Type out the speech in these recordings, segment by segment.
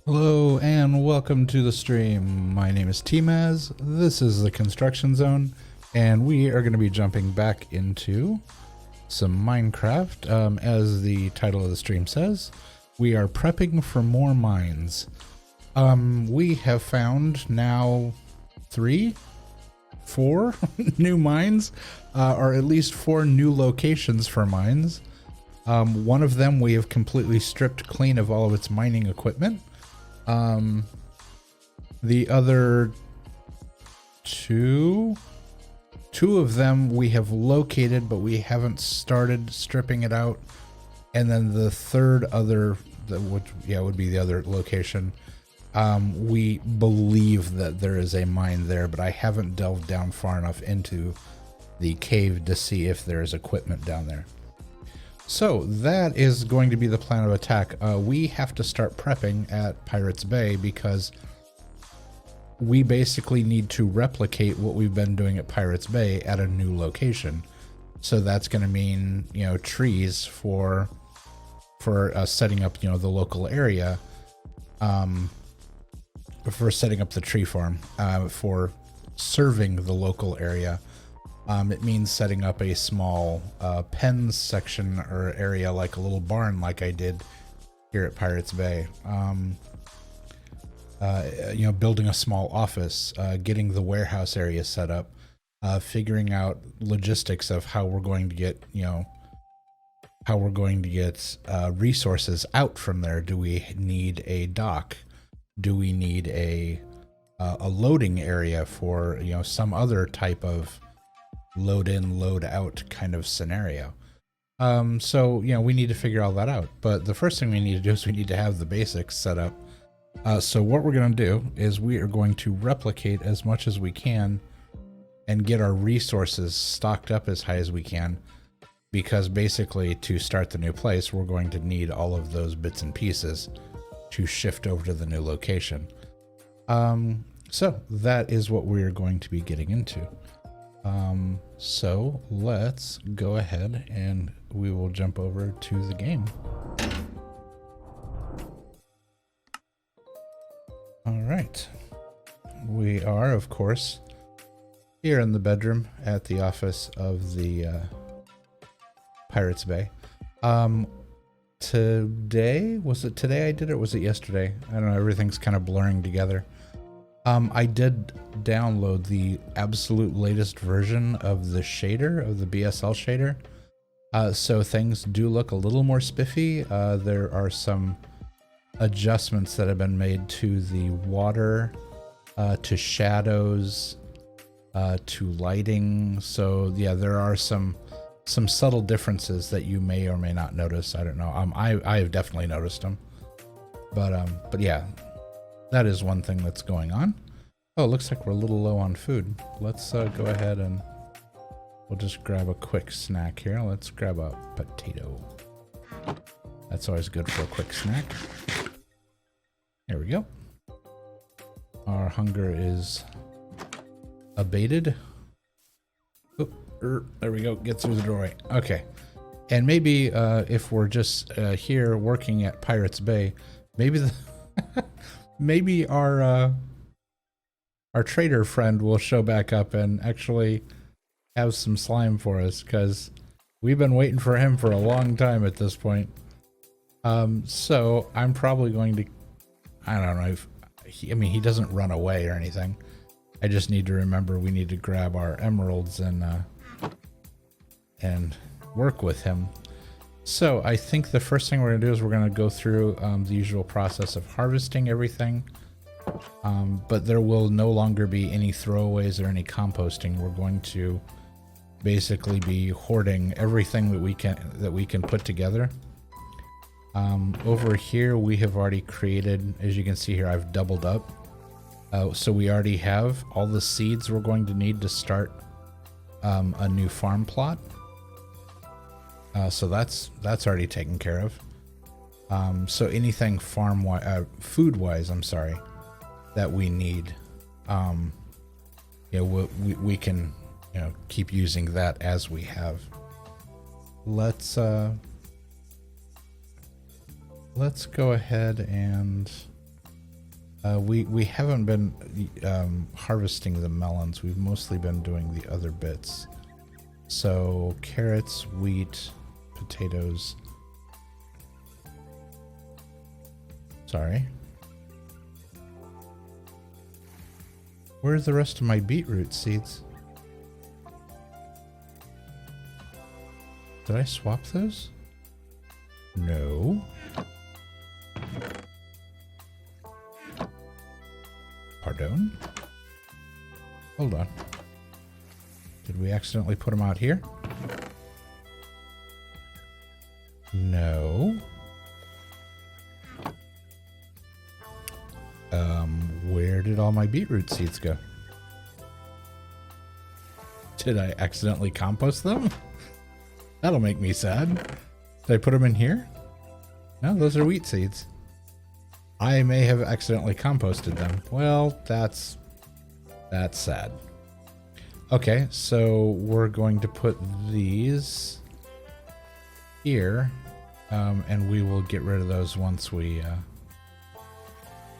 Hello and welcome to the stream. My name is tmaaz. This is the construction zone, and we are going to be jumping back into some Minecraft. As the title of the stream says, we are prepping for more mines. We have found now 4 new mines, or at least 4 new locations for mines. One of them we have completely stripped clean of all of its mining equipment. The other two of them we have located, but we haven't started stripping it out. And then the third would be the other location. We believe that there is a mine there, but I haven't delved down far enough into the cave to see if there is equipment down there. So that is going to be the plan of attack. We have to start prepping at Pirates Bay because we basically need to replicate what we've been doing at Pirates Bay at a new location. So that's going to mean, you know, trees for setting up, you know, the local area, for setting up the tree farm, for serving the local area. It means setting up a small pens section or area, like a little barn like I did here at Pirates Bay. You know, building a small office, getting the warehouse area set up, figuring out logistics of how we're going to get, you know, resources out from there. Do we need a dock? Do we need a loading area for, you know, some other type of load in, load out kind of scenario? So, you know, we need to figure all that out. But the first thing we need to do is we need to have the basics set up. So what we're going to do is we are going to replicate as much as we can and get our resources stocked up as high as we can, because basically to start the new place, we're going to need all of those bits and pieces to shift over to the new location. So that is what we're going to be getting into. So let's go ahead and we will jump over to the game. All right. We are, of course, here in the bedroom at the office of the Pirates Bay. Today, was it today I did it, or was it yesterday? I don't know, everything's kind of blurring together. I did download the absolute latest version of the shader, of the BSL shader. So things do look a little more spiffy. There are some adjustments that have been made to the water, to shadows, to lighting. So yeah, there are some subtle differences that you may or may not notice. I don't know. I have definitely noticed them. But yeah, that is one thing that's going on. Oh, it looks like we're a little low on food. Let's go ahead and we'll just grab a quick snack here. Let's grab a potato. That's always good for a quick snack. There we go. Our hunger is abated. Oh, there we go. Get through the doorway. Okay. And maybe if we're just here working at Pirates Bay, maybe maybe our trader friend will show back up and actually have some slime for us, because we've been waiting for him for a long time at this point. So I'm probably going to, I don't know if he doesn't run away or anything. I just need to remember we need to grab our emeralds and work with him. So I think the first thing we're gonna do is we're gonna go through the usual process of harvesting everything. But there will no longer be any throwaways or any composting. We're going to basically be hoarding everything that we can put together. Over here we have already created, as you can see here, I've doubled up. So we already have all the seeds we're going to need to start a new farm plot. So that's already taken care of. So anything food-wise, I'm sorry, that we need, we can, keep using that as we have. Let's go ahead and we haven't been harvesting the melons. We've mostly been doing the other bits. So carrots, wheat, potatoes. Sorry. Where's the rest of my beetroot seeds? Did I swap those? No. Pardon? Hold on. Did we accidentally put them out here? No. Where did all my beetroot seeds go? Did I accidentally compost them? That'll make me sad. Did I put them in here? No, those are wheat seeds. I may have accidentally composted them. Well, that's That's sad. Okay, so we're going to put these here, and we will get rid of those once we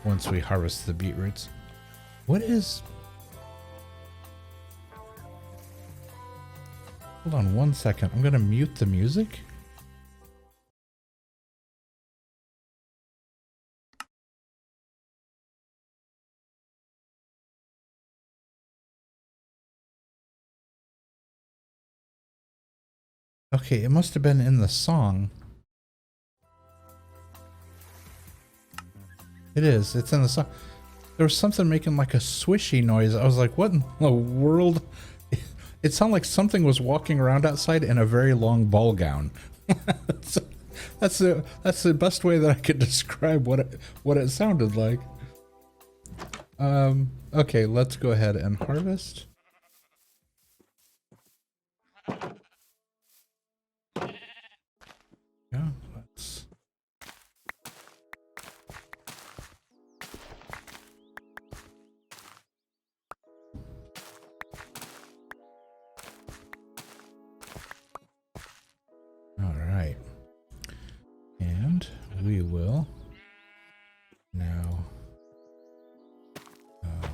harvest the beetroots. What is... Hold on one second. I'm going to mute the music. Okay, it must have been in the song. It is. It's in the song. There was something making like a swishy noise. I was like, what in the world? It sounded like something was walking around outside in a very long ball gown. That's the best way that I could describe what it sounded like. Okay, let's go ahead and harvest. Yeah, let's... All right. And we will now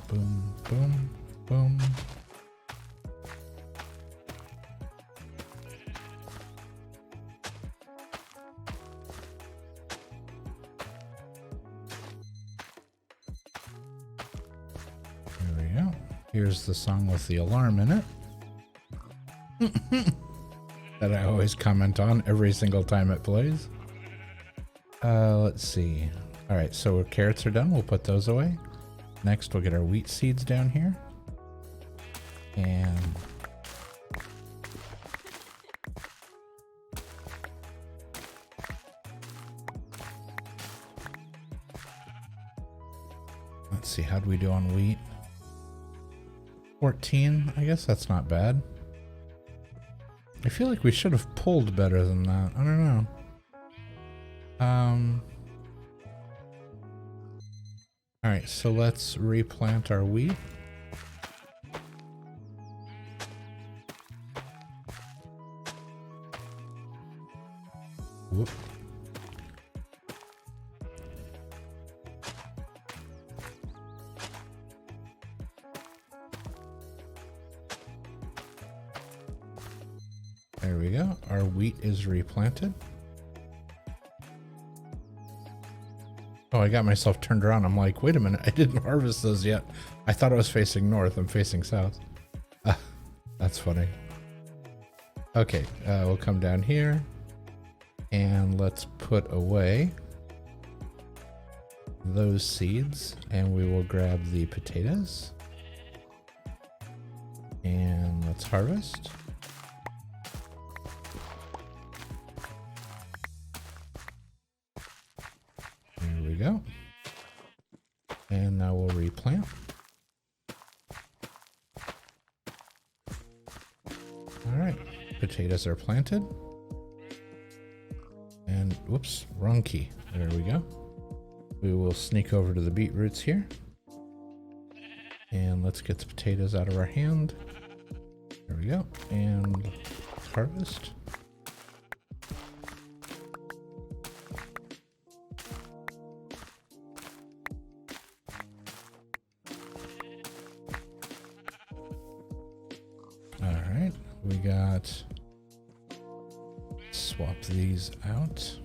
boom, boom, boom. There we go. Here's the song with the alarm in it. That I always comment on every single time it plays. Let's see. All right, so our carrots are done. We'll put those away. Next, we'll get our wheat seeds down here. And let's see, how do we do on wheat? 14, I guess that's not bad. I feel like we should have pulled better than that. I don't know. All right, so let's replant our wheat. Whoop. There we go. Our wheat is replanted. Oh, I got myself turned around. I'm like, wait a minute. I didn't harvest those yet. I thought I was facing north. I'm facing south. That's funny. Okay, we'll come down here and let's put away those seeds and we will grab the potatoes and let's harvest. There we go. And now we'll replant. All right, potatoes are planted. And whoops, wrong key. There we go. We will sneak over to the beetroots here. And let's get the potatoes out of our hand. There we go. And harvest. All right, we got, swap these out.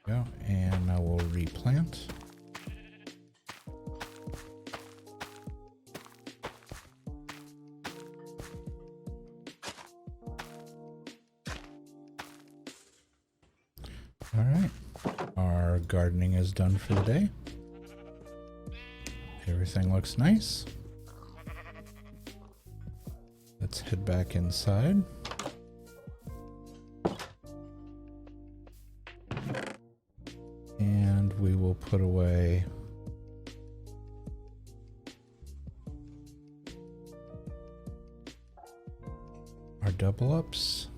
Go, and now we'll replant. All right, our gardening is done for the day. Everything looks nice. Let's head back inside. And we will put away our double ups.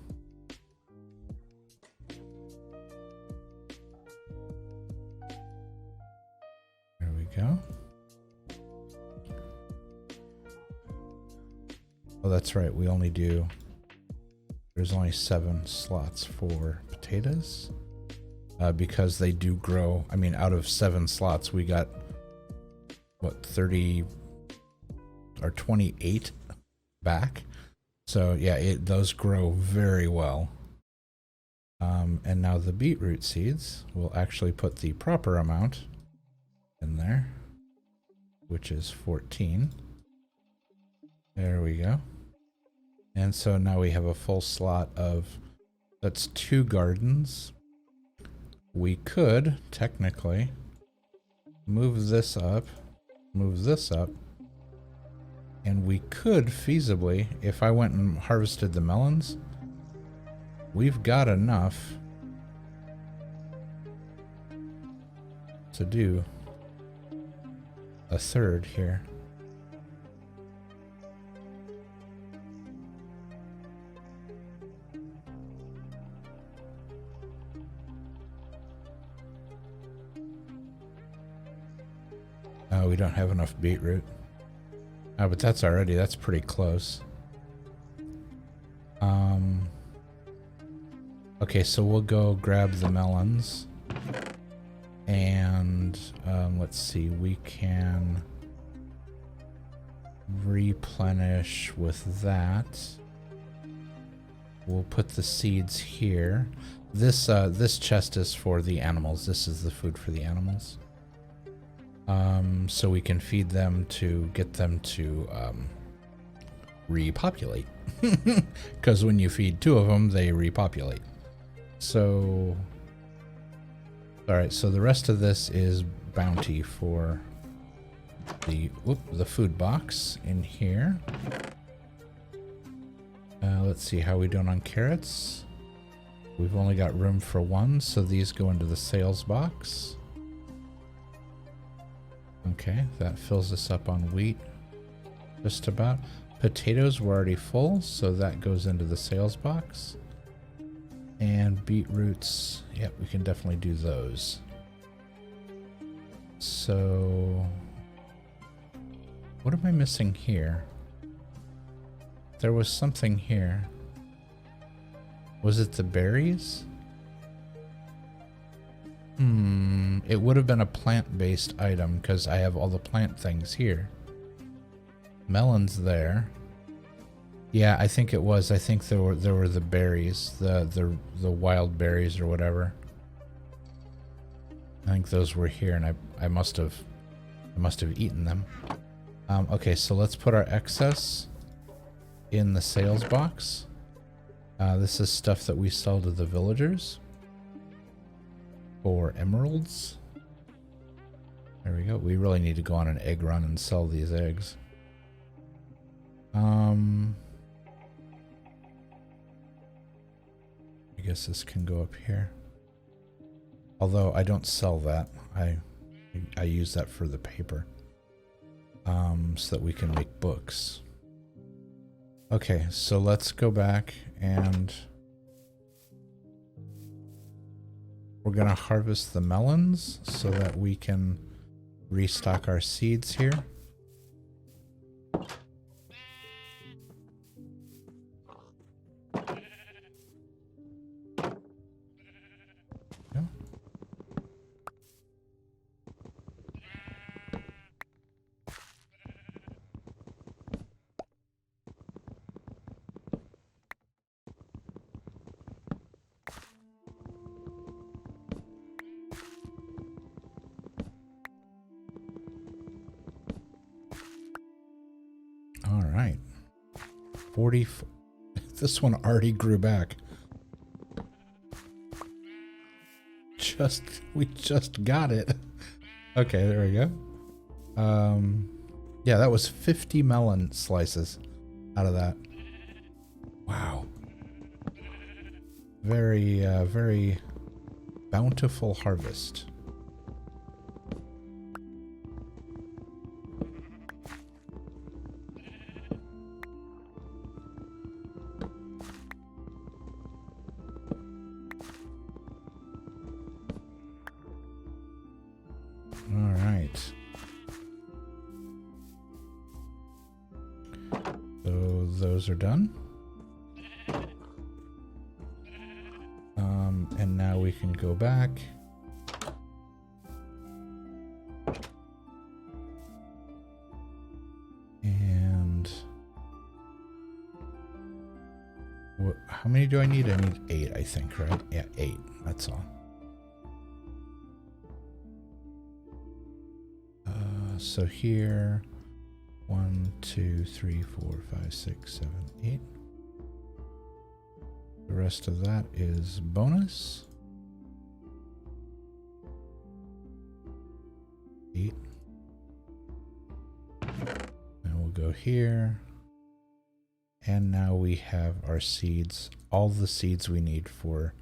There we go. Oh, that's right. We only do, there's only 7 slots for potatoes. Because they do grow. I mean, out of 7 slots, we got, what, 30 or 28 back. So yeah, those grow very well. And now the beetroot seeds, we'll actually put the proper amount in there, which is 14. There we go. And so now we have a full slot of, that's 2 gardens. We could technically move this up, and we could feasibly, if I went and harvested the melons, we've got enough to do a third here. Oh, we don't have enough beetroot. Oh, but that's pretty close. Okay, so we'll go grab the melons. And let's see, we can replenish with that. We'll put the seeds here. This chest is for the animals. This is the food for the animals. So we can feed them to get them to repopulate. Because when you feed 2 of them, they repopulate. So, alright, so the rest of this is bounty for the food box in here. Let's see how we doing on carrots. We've only got room for 1, so these go into the sales box. Okay, that fills us up on wheat. Just about. Potatoes were already full, so that goes into the sales box. And beetroots, yep, we can definitely do those. So, what am I missing here? There was something here. Was it the berries? It would have been a plant-based item because I have all the plant things here. Melons there. Yeah, I think it was. I think there were the berries, the wild berries or whatever. I think those were here, and I must have eaten them. Okay, so let's put our excess in the sales box. This is stuff that we sell to the villagers for emeralds. There we go. We really need to go on an egg run and sell these eggs. I guess this can go up here. Although I don't sell that. I use that for the paper. So that we can make books. Okay, so let's go back and we're gonna harvest the melons so that we can restock our seeds here. Yeah. All right. 40. This one already grew back. We just got it. Okay, there we go. Yeah, that was 50 melon slices out of that. Wow. Very, very bountiful harvest. All right. So those are done. And now we can go back. And how many do I need? I need 8, I think, right? Yeah, 8. That's all. So here, 1, 2, 3, 4, 5, 6, 7, 8. The rest of that is bonus. 8. And we'll go here. And now we have our seeds, all the seeds we need for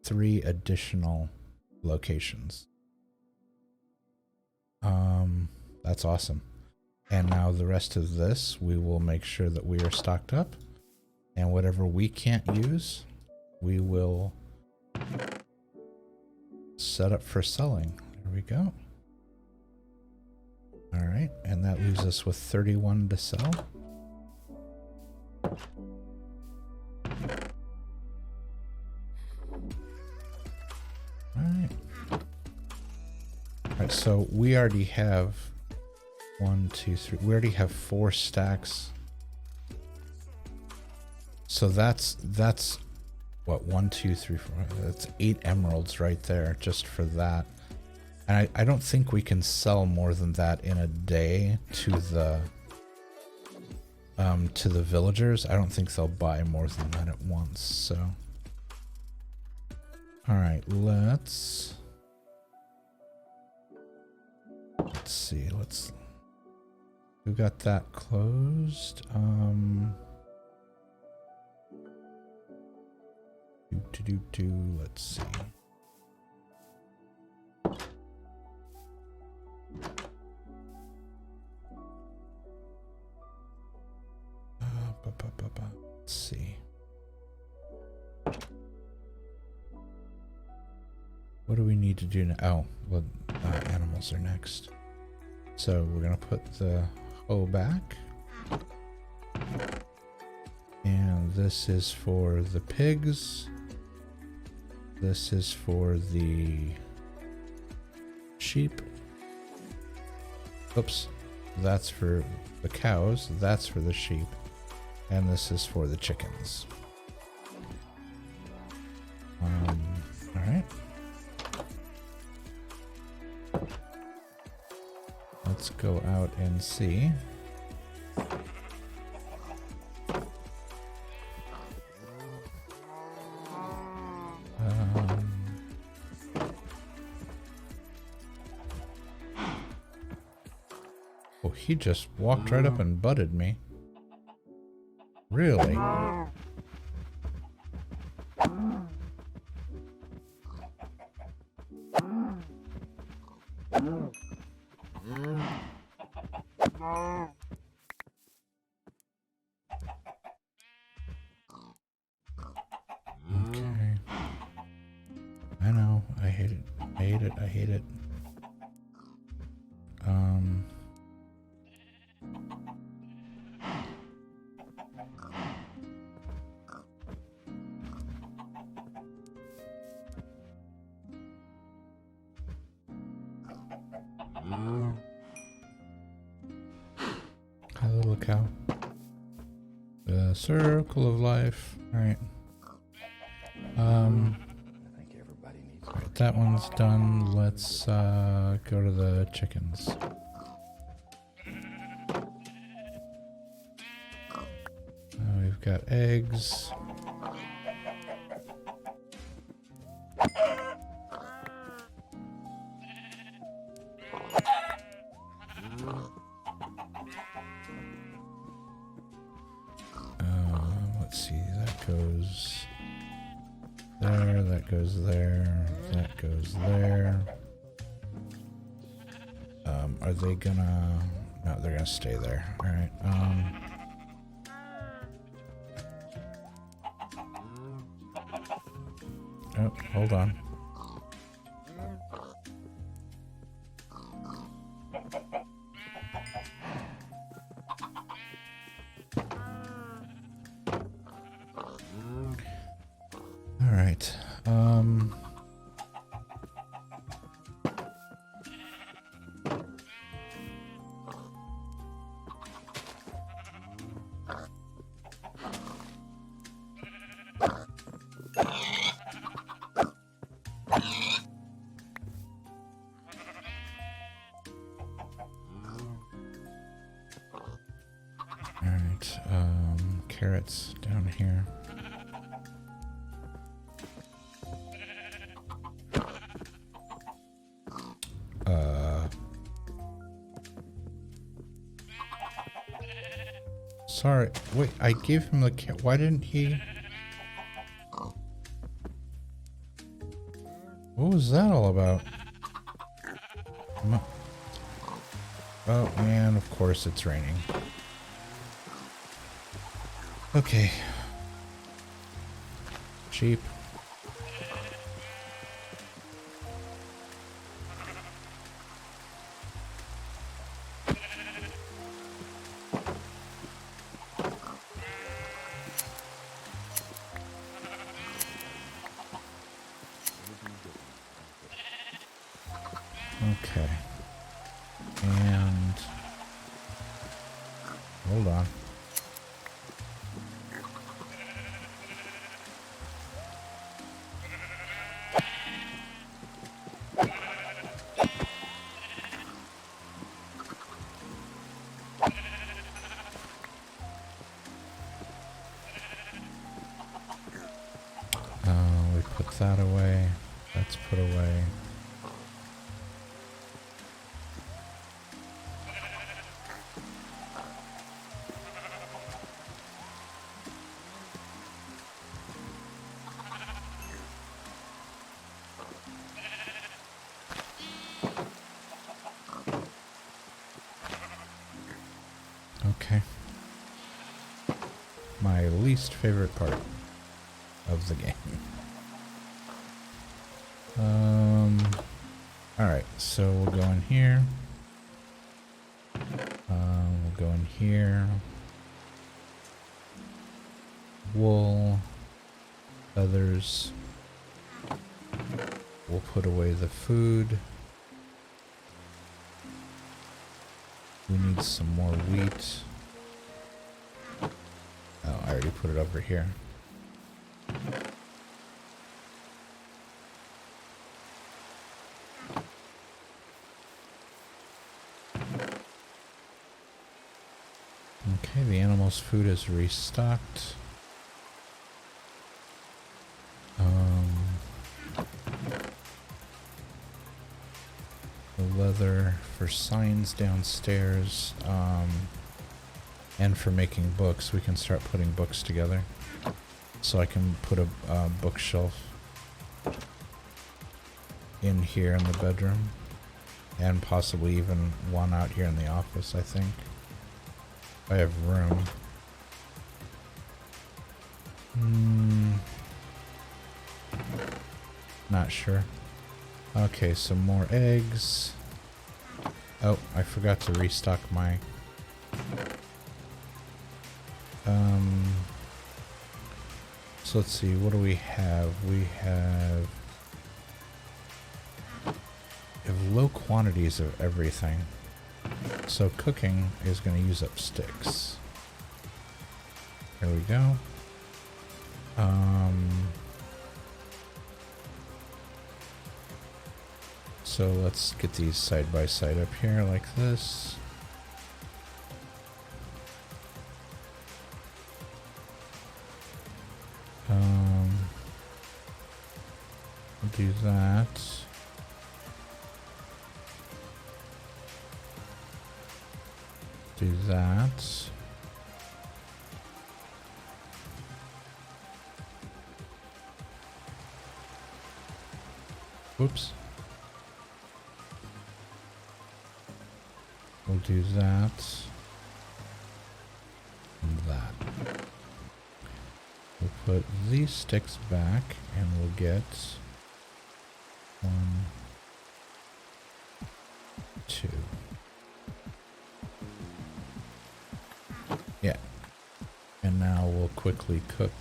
3 additional locations. That's awesome. And now the rest of this, we will make sure that we are stocked up. And whatever we can't use, we will set up for selling. There we go. All right, and that leaves us with 31 to sell. All right, so we already have 1, 2, 3. We already have 4 stacks. So that's what, 1, 2, 3, 4. That's 8 emeralds right there just for that. And I don't think we can sell more than that in a day to the villagers. I don't think they'll buy more than that at once. So, all right, let's see. We got that closed. Let's see. Let's see. What do we need to do now? Oh, well, animals are next. So we're gonna put the hoe back. And this is for the pigs. This is for the sheep. Oops. That's for the cows. That's for the sheep. And this is for the chickens. Alright. Let's go out and see. Oh, he just walked right up and butted me. Really? Okay. I know. I hate it. I hate it. I hate it. Hi, little cow. The circle of life. All right. Alright, that one's done. Let's go to the chickens. We've got eggs. Let's see, that goes there, that goes there, that goes there. Are they gonna... No, they're gonna stay there. Alright, oh, hold on. Alright, carrots down here. Sorry, wait, I gave him the carrot. Why didn't he? What was that all about? Oh, and of course it's raining. Okay. Sheep. Okay. And hold on. We put that away. That's put away. Okay. My least favorite part of the game. Alright, so we'll go in here. We'll go in here. Wool. Feathers. We'll put away the food. We need some more wheat. Oh, I already put it over here. Okay, the animal's food is restocked. The leather for signs downstairs, and for making books. We can start putting books together. So I can put a bookshelf in here in the bedroom, and possibly even one out here in the office, I think. I have room. Not sure. Okay, some more eggs. Oh, I forgot to restock my... So let's see, what do we have? We have low quantities of everything. So cooking is going to use up sticks. There we go. So let's get these side by side up here like this. We'll do that. Do that. Whoops. We'll do that. And that. We'll put these sticks back and we'll get 1, 2. Yeah. And now we'll quickly cook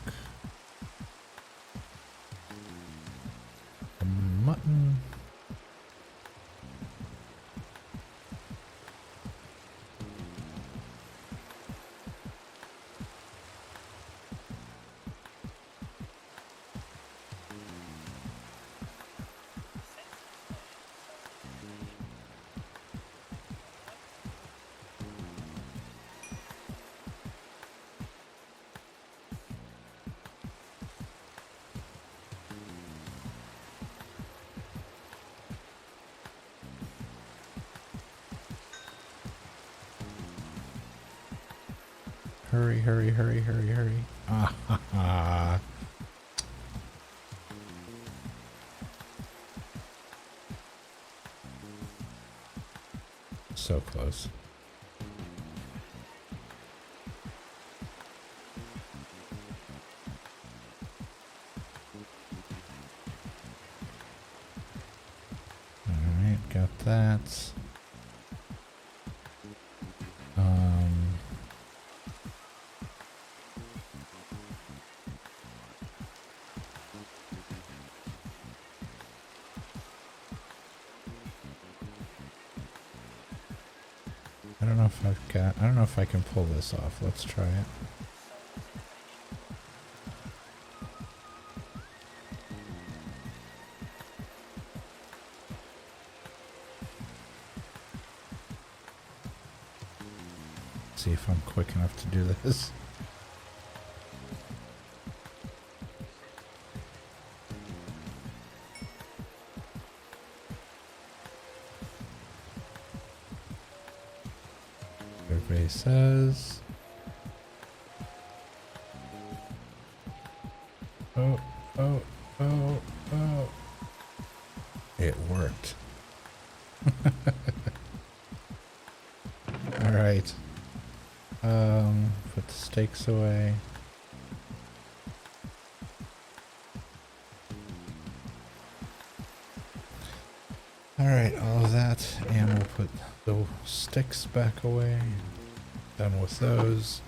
Hurry, hurry, hurry, hurry, hurry. Ah, ha, ha. So close. Alright, got that. I don't know if I can pull this off. Let's try it. See if I'm quick enough to do this. Everybody says. Oh, oh, oh, oh. It worked. All right. Put the stakes away. Alright, all of that, and we'll put the sticks back away. Done with those.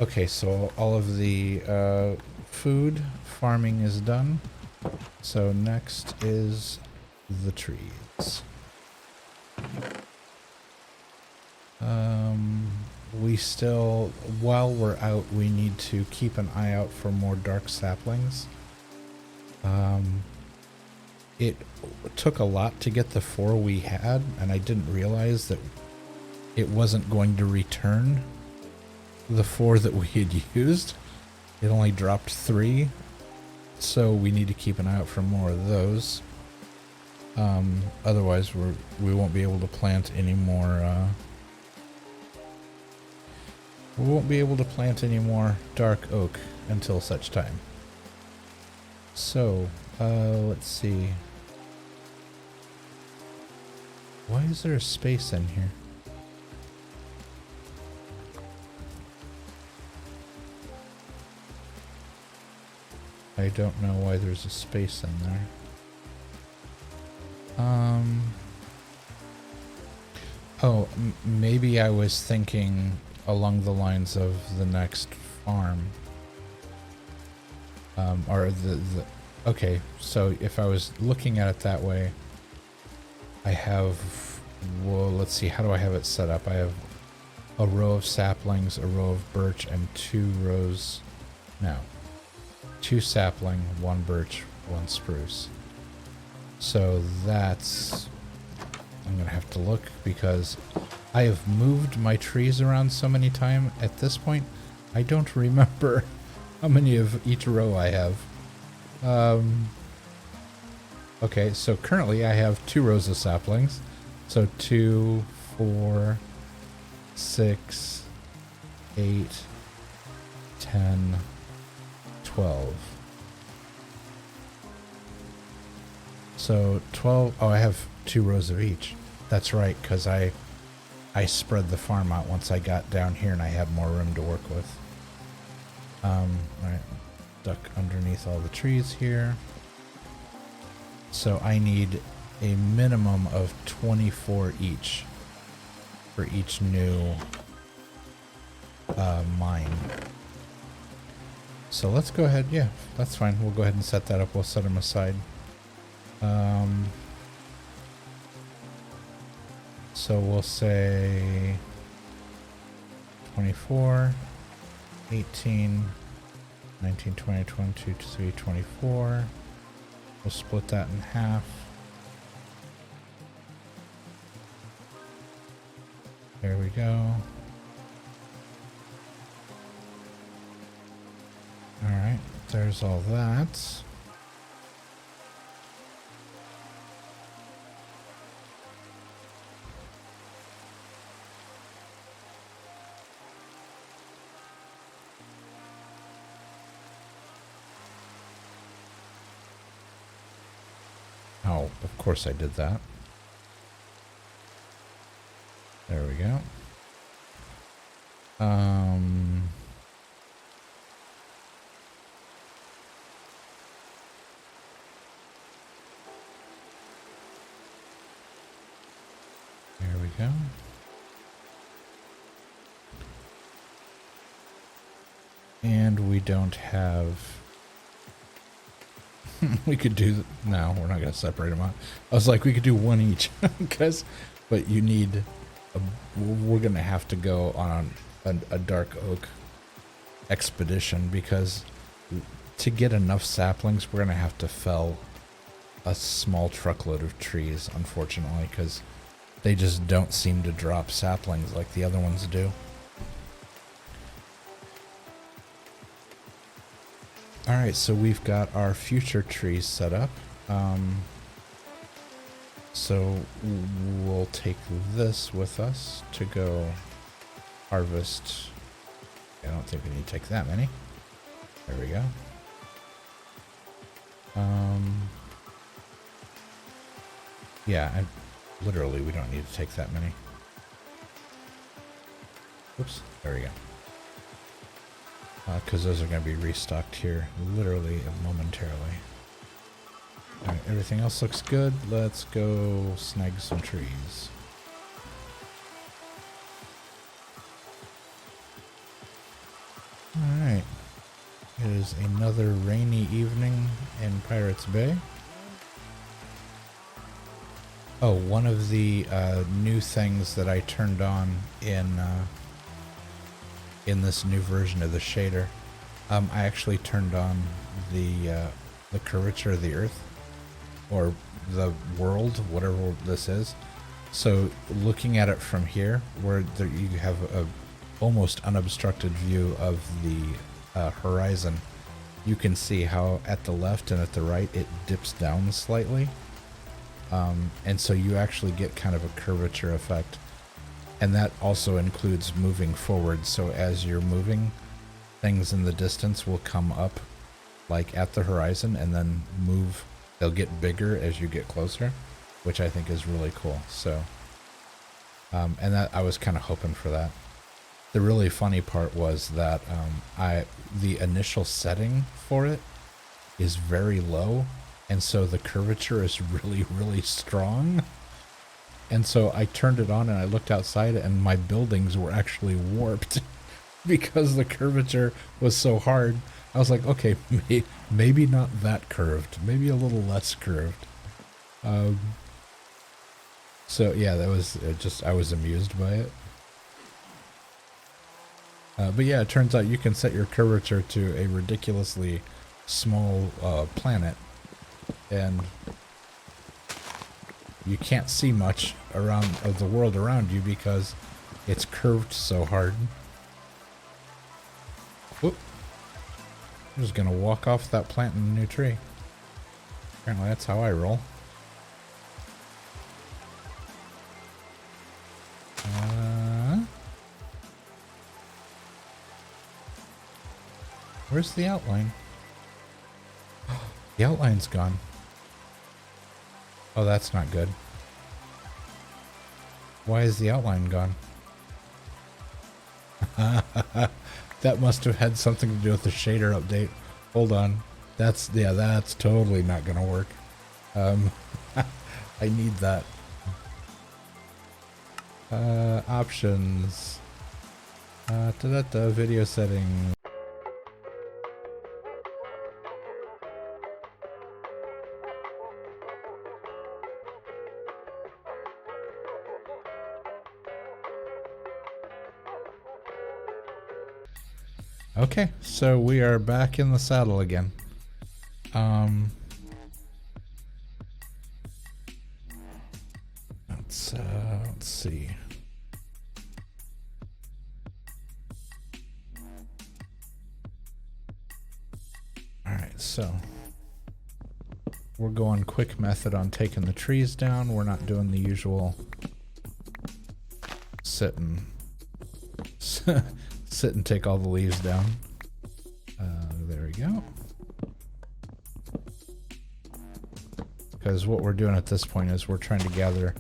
Okay, so all of the food farming is done. So next is the trees. We still, while we're out, we need to keep an eye out for more dark saplings. It took a lot to get the 4 we had, and I didn't realize that it wasn't going to return the 4 that we had used. It only dropped 3, so we need to keep an eye out for more of those. Otherwise we won't be able to plant any more dark oak until such time. So let's see. Why is there a space in here? I don't know why there's a space in there. Oh, maybe I was thinking along the lines of the next farm. Or okay, so if I was looking at it that way, I have, well, let's see, how do I have it set up? I have a row of saplings, a row of birch, and 2 rows, no, 2 sapling, 1 birch, 1 spruce. So that's, I'm gonna have to look because I have moved my trees around so many times at this point, I don't remember how many of each row I have. Okay, so currently I have 2 rows of saplings. So 2, 4, 6, 8, 10, 12. So 12, oh, I have 2 rows of each. That's right, because I spread the farm out once I got down here and I had more room to work with. Alright, duck underneath all the trees here. So I need a minimum of 24 each for each new mine. So let's go ahead, yeah, that's fine. We'll go ahead and set that up. We'll set them aside. So we'll say 24, 18, 19, 20, 22, 23, 24. We'll split that in half. There we go. Alright, there's all that. Well, of course I did that. There we go. There we go. And we don't have... we could do... No, we're not going to separate them out. I was like, we could do one each. Because, but you need... we're going to have to go on a dark oak expedition, because to get enough saplings, we're going to have to fell a small truckload of trees, unfortunately, because they just don't seem to drop saplings like the other ones do. Alright, so we've got our future trees set up. So we'll take this with us to go harvest. I don't think we need to take that many. There we go. Yeah, literally we don't need to take that many. Oops, there we go. Because those are going to be restocked here literally momentarily. Alright, everything else looks good. Let's go snag some trees. Alright. It is another rainy evening in Pirates Bay. Oh, one of the new things that I turned on in this new version of the shader, I actually turned on the curvature of the Earth, or the world, whatever this is. So looking at it from here, where you have a almost unobstructed view of the horizon, you can see how at the left and at the right it dips down slightly, and so you actually get kind of a curvature effect. And that also includes moving forward. So as you're moving, things in the distance will come up like at the horizon and then move. They'll get bigger as you get closer, which I think is really cool. So, and that I was kind of hoping for that. The really funny part was that the initial setting for it is very low. And so the curvature is really, really strong. And so I turned it on and I looked outside and my buildings were actually warped because the curvature was so hard. I was like, okay, maybe not that curved, maybe a little less curved. So yeah, that was I was amused by it. But yeah, it turns out you can set your curvature to a ridiculously small planet, and you can't see much of the world around you because it's curved so hard. Whoop. I'm just gonna walk off that plant in a new tree. Apparently that's how I roll. Where's the outline? The outline's gone. Oh, that's not good. Why is the outline gone? That must have had something to do with the shader update. Hold on. That's totally not gonna work. I need that. Options. Video settings. Okay, so we are back in the saddle again. Let's see. All right, so we're going quick method on taking the trees down. We're not doing the usual sit and take all the leaves down. There we go. Because what we're doing at this point is we're trying to gather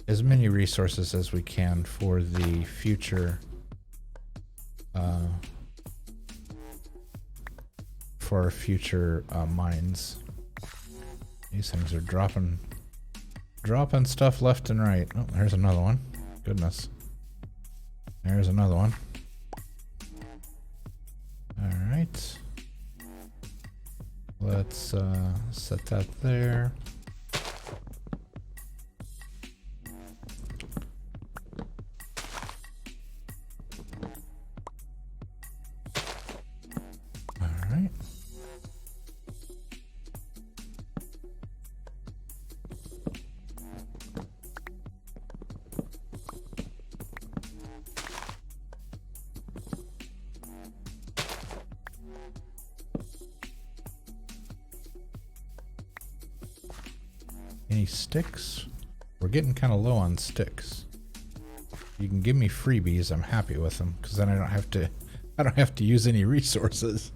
as many resources as we can for the future, for our future mines. These things are dropping stuff left and right. Oh, there's another one. Goodness. There's another one. All right. Let's set that there. All right. Any sticks? We're getting kind of low on sticks. You can give me freebies, I'm happy with them, because then I don't have to use any resources.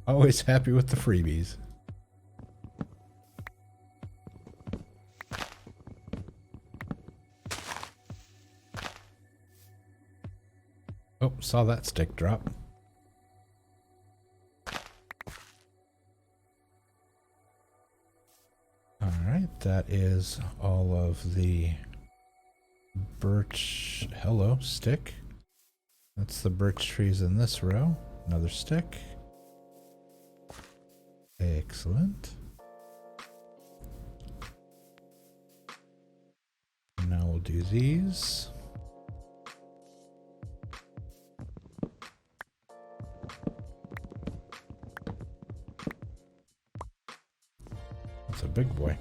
Always happy with the freebies. Oh, saw that stick drop. Alright, that is all of the birch. Hello, stick. That's the birch trees in this row. Another stick. Excellent. Now we'll do these. That's a big boy.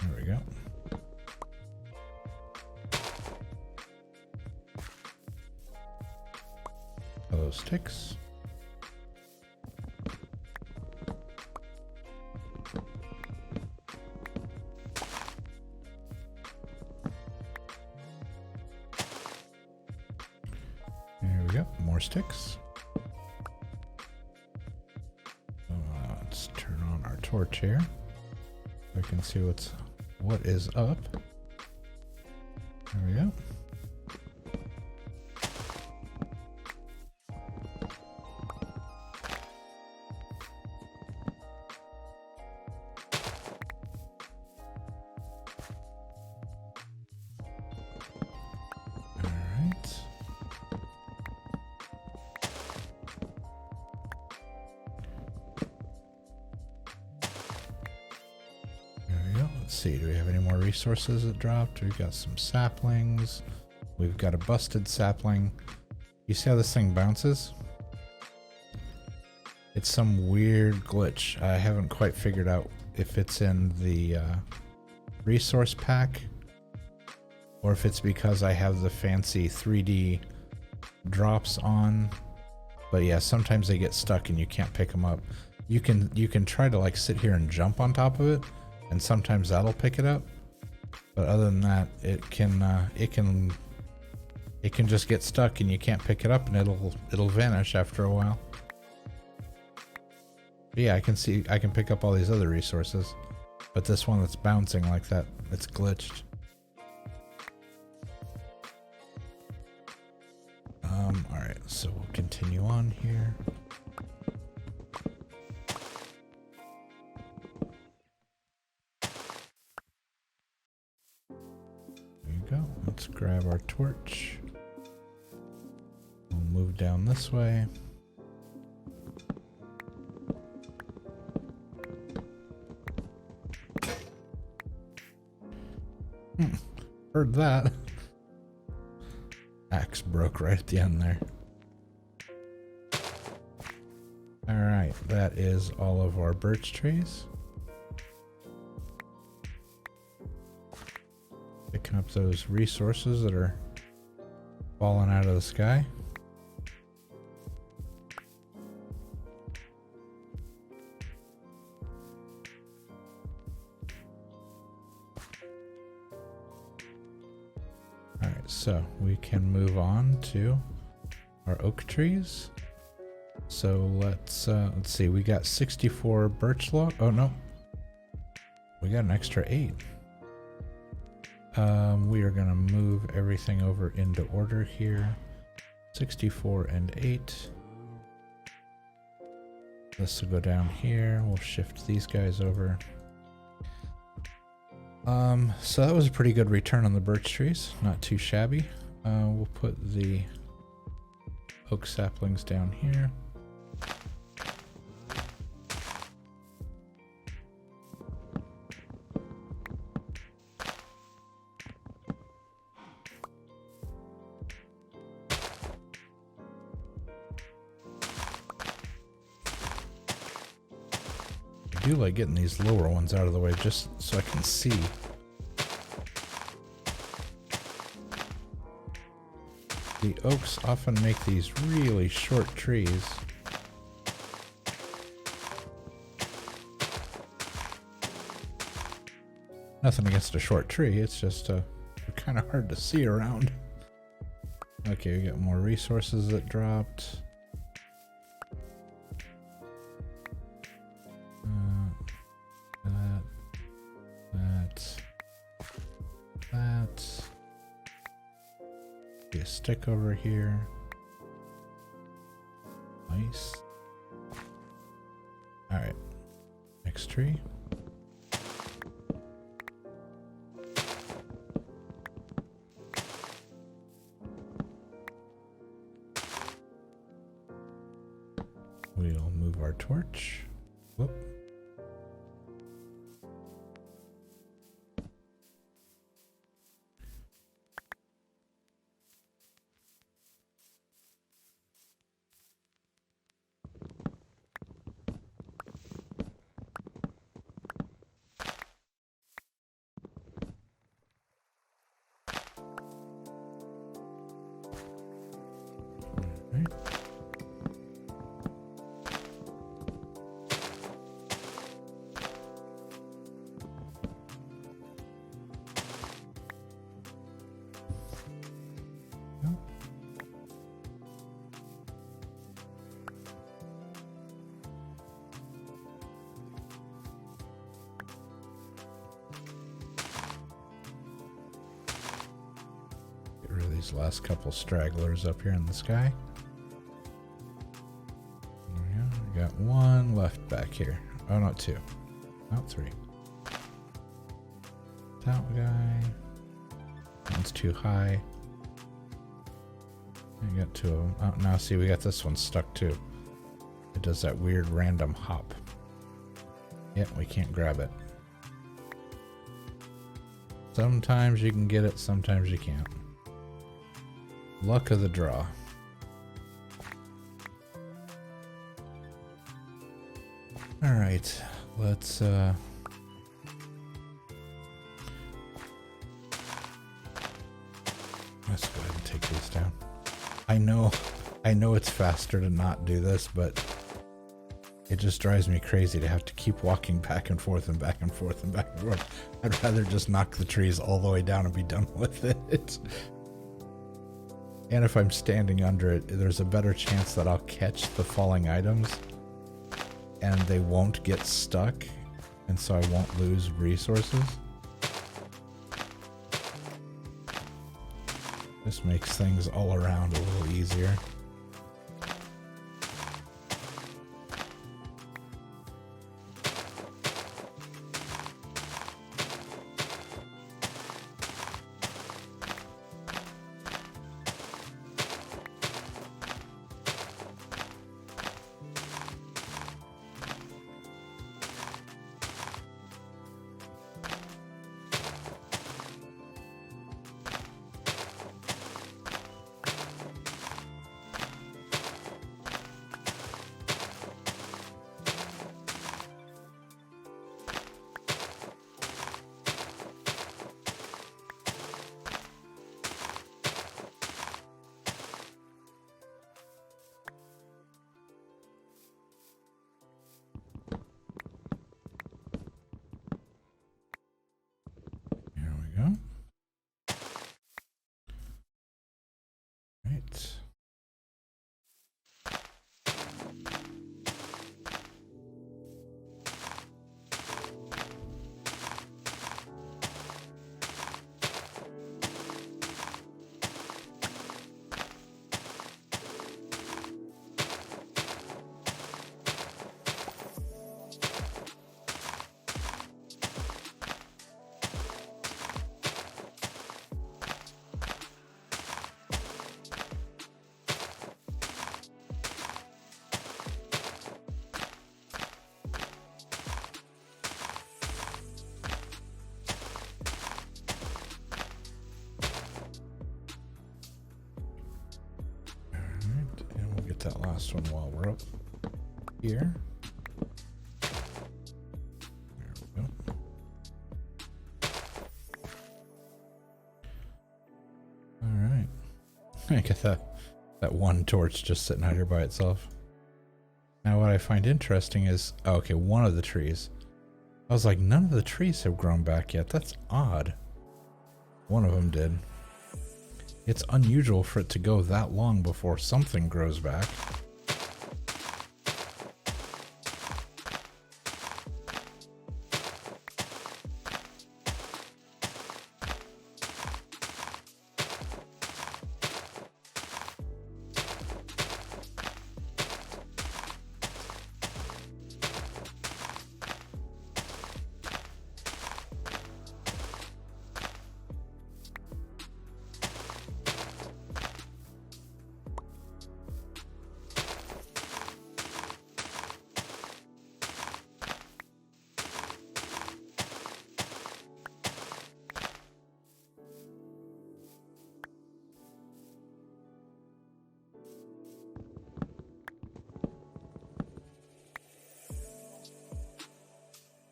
There we go. Hello, sticks. There we go. More sticks. Let's turn on our torch here. So I can see what is up. There we go. Let's see, do we have any more resources that dropped? We've got some saplings. We've got a busted sapling. You see how this thing bounces? It's some weird glitch. I haven't quite figured out if it's in the resource pack or if it's because I have the fancy 3D drops on. But yeah, sometimes they get stuck and you can't pick them up. You can try to like sit here and jump on top of it, and sometimes that'll pick it up, but other than that, it can just get stuck and you can't pick it up, and it'll vanish after a while. But yeah, I can pick up all these other resources, but this one that's bouncing like that, it's glitched. All right, so we'll continue on here. Go. Let's grab our torch. We'll move down this way. Heard that. Axe broke right at the end there. Alright, that is all of our birch trees. Picking up those resources that are falling out of the sky. Alright, so we can move on to our oak trees. So let's see, we got 64 birch log. Oh no, We got an extra 8. We are going to move everything over into order here. 64 and 8. This will go down here. We'll shift these guys over. So that was a pretty good return on the birch trees. Not too shabby. We'll put the oak saplings down here. I do like getting these lower ones out of the way just so I can see. The oaks often make these really short trees. Nothing against a short tree, it's just kind of hard to see around. Okay, we got more resources that dropped. That. Be a stick over here. Nice. Alright. Next tree. We'll move our torch. Whoop. These last couple stragglers up here in the sky. There we go. We got one left back here. Oh, not 2. Not 3. That guy. That one's too high. We got 2 of them. Oh, now see, we got this one stuck too. It does that weird random hop. Yep, we can't grab it. Sometimes you can get it, sometimes you can't. Luck of the draw. All right, let's go ahead and take these down. I know it's faster to not do this, but it just drives me crazy to have to keep walking back and forth and back and forth and back and forth. I'd rather just knock the trees all the way down and be done with it. And if I'm standing under it, there's a better chance that I'll catch the falling items and they won't get stuck, and so I won't lose resources. This makes things all around a little easier. that last one while we're up here. There we go. All right. I get that one torch just sitting out here by itself. Now what I find interesting is, oh, okay, one of the trees. I was like, none of the trees have grown back yet. That's odd. One of them did. It's unusual for it to go that long before something grows back.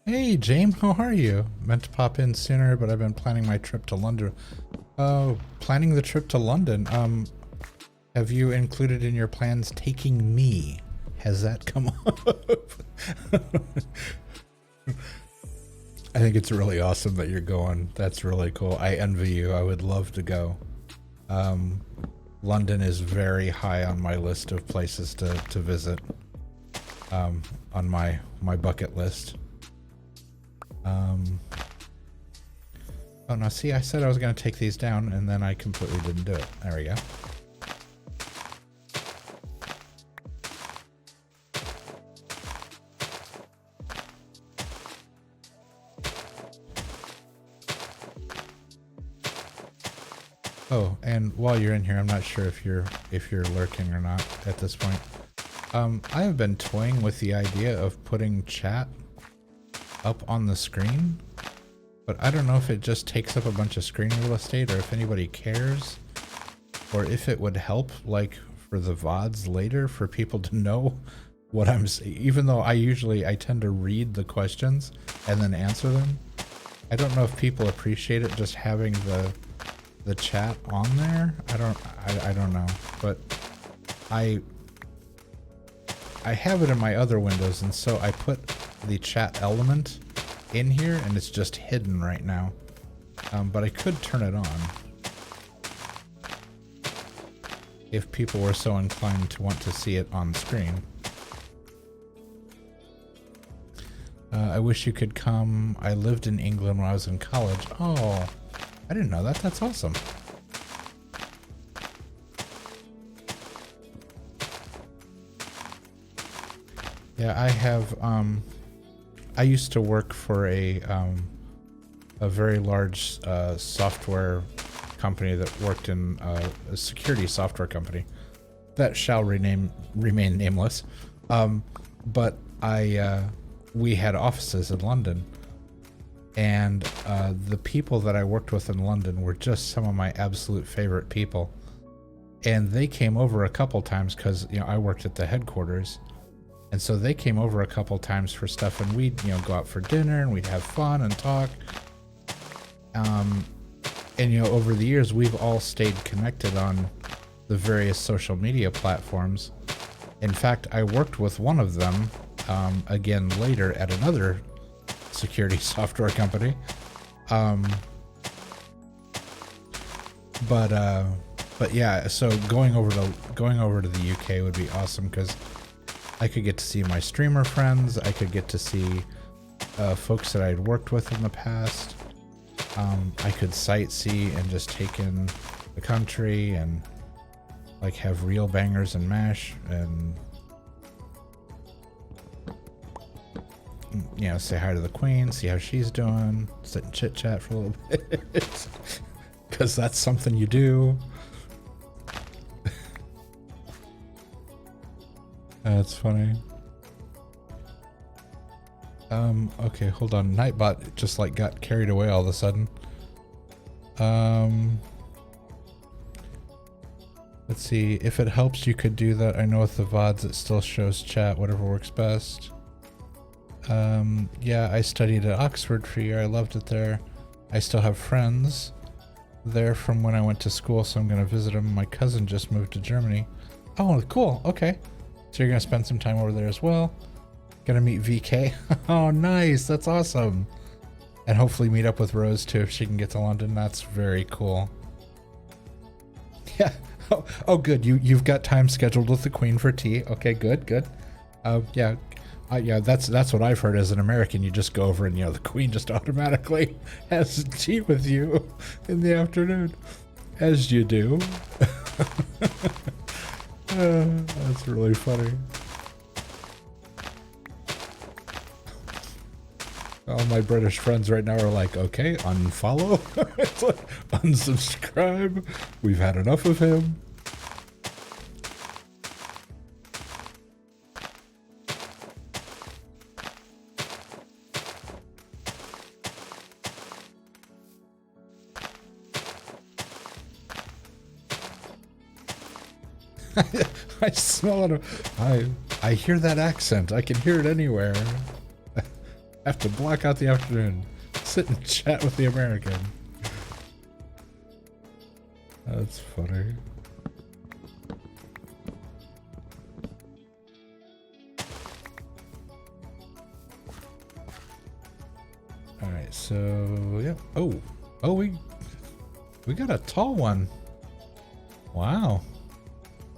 Hey, James, how are you? Meant to pop in sooner, but I've been planning my trip to London. Planning the trip to London. Have you included in your plans taking me? Has that come up? I think it's really awesome that you're going. That's really cool. I envy you. I would love to go. London is very high on my list of places to visit. On my bucket list. Oh no, see, I said I was going to take these down and then I completely didn't do it. There we go. Oh, and while you're in here, I'm not sure if you're lurking or not at this point. I have been toying with the idea of putting chat up on the screen, but I don't know if it just takes up a bunch of screen real estate or if anybody cares, or if it would help, like, for the VODs later for people to know what I'm saying. Even though I tend to read the questions and then answer them. I don't know if people appreciate it just having the chat on there. I don't know, but I have it in my other windows, and so I put the chat element in here and it's just hidden right now, but I could turn it on if people were so inclined to want to see it on screen. I wish you could come. I lived in England when I was in college. Oh, I didn't know that. That's awesome. Yeah, I have I used to work for a very large software company that worked in a security software company that shall remain nameless. But we had offices in London, and the people that I worked with in London were just some of my absolute favorite people. And they came over a couple times because, you know, I worked at the headquarters. And so they came over a couple times for stuff, and we'd, you know, go out for dinner and we'd have fun and talk. And, you know, over the years, we've all stayed connected on the various social media platforms. In fact, I worked with one of them again later at another security software company. But yeah, so going over to the UK would be awesome because I could get to see my streamer friends. I could get to see folks that I had worked with in the past. I could sightsee and just take in the country and like have real bangers and mash and, you know, say hi to the queen, see how she's doing, sit and chit chat for a little bit because that's something you do. That's funny. Okay, hold on. Nightbot just like got carried away all of a sudden. Let's see, if it helps, you could do that. I know with the VODs it still shows chat, whatever works best. Yeah, I studied at Oxford for a year. I loved it there. I still have friends there from when I went to school, so I'm going to visit them. My cousin just moved to Germany. Oh, cool. Okay. So you're going to spend some time over there as well. Going to meet VK. Oh, nice. That's awesome. And hopefully meet up with Rose too if she can get to London. That's very cool. Yeah. Oh, good. You've got time scheduled with the Queen for tea. Okay, good. Yeah. Yeah, that's what I've heard. As an American, you just go over and, the Queen just automatically has tea with you in the afternoon, as you do. That's really funny. All my British friends right now are like, okay, unfollow. It's like, unsubscribe. We've had enough of him. I smell it. I hear that accent. I can hear it anywhere. I have to block out the afternoon. Sit and chat with the American. That's funny. Alright, so yeah. Oh, we got a tall one. Wow.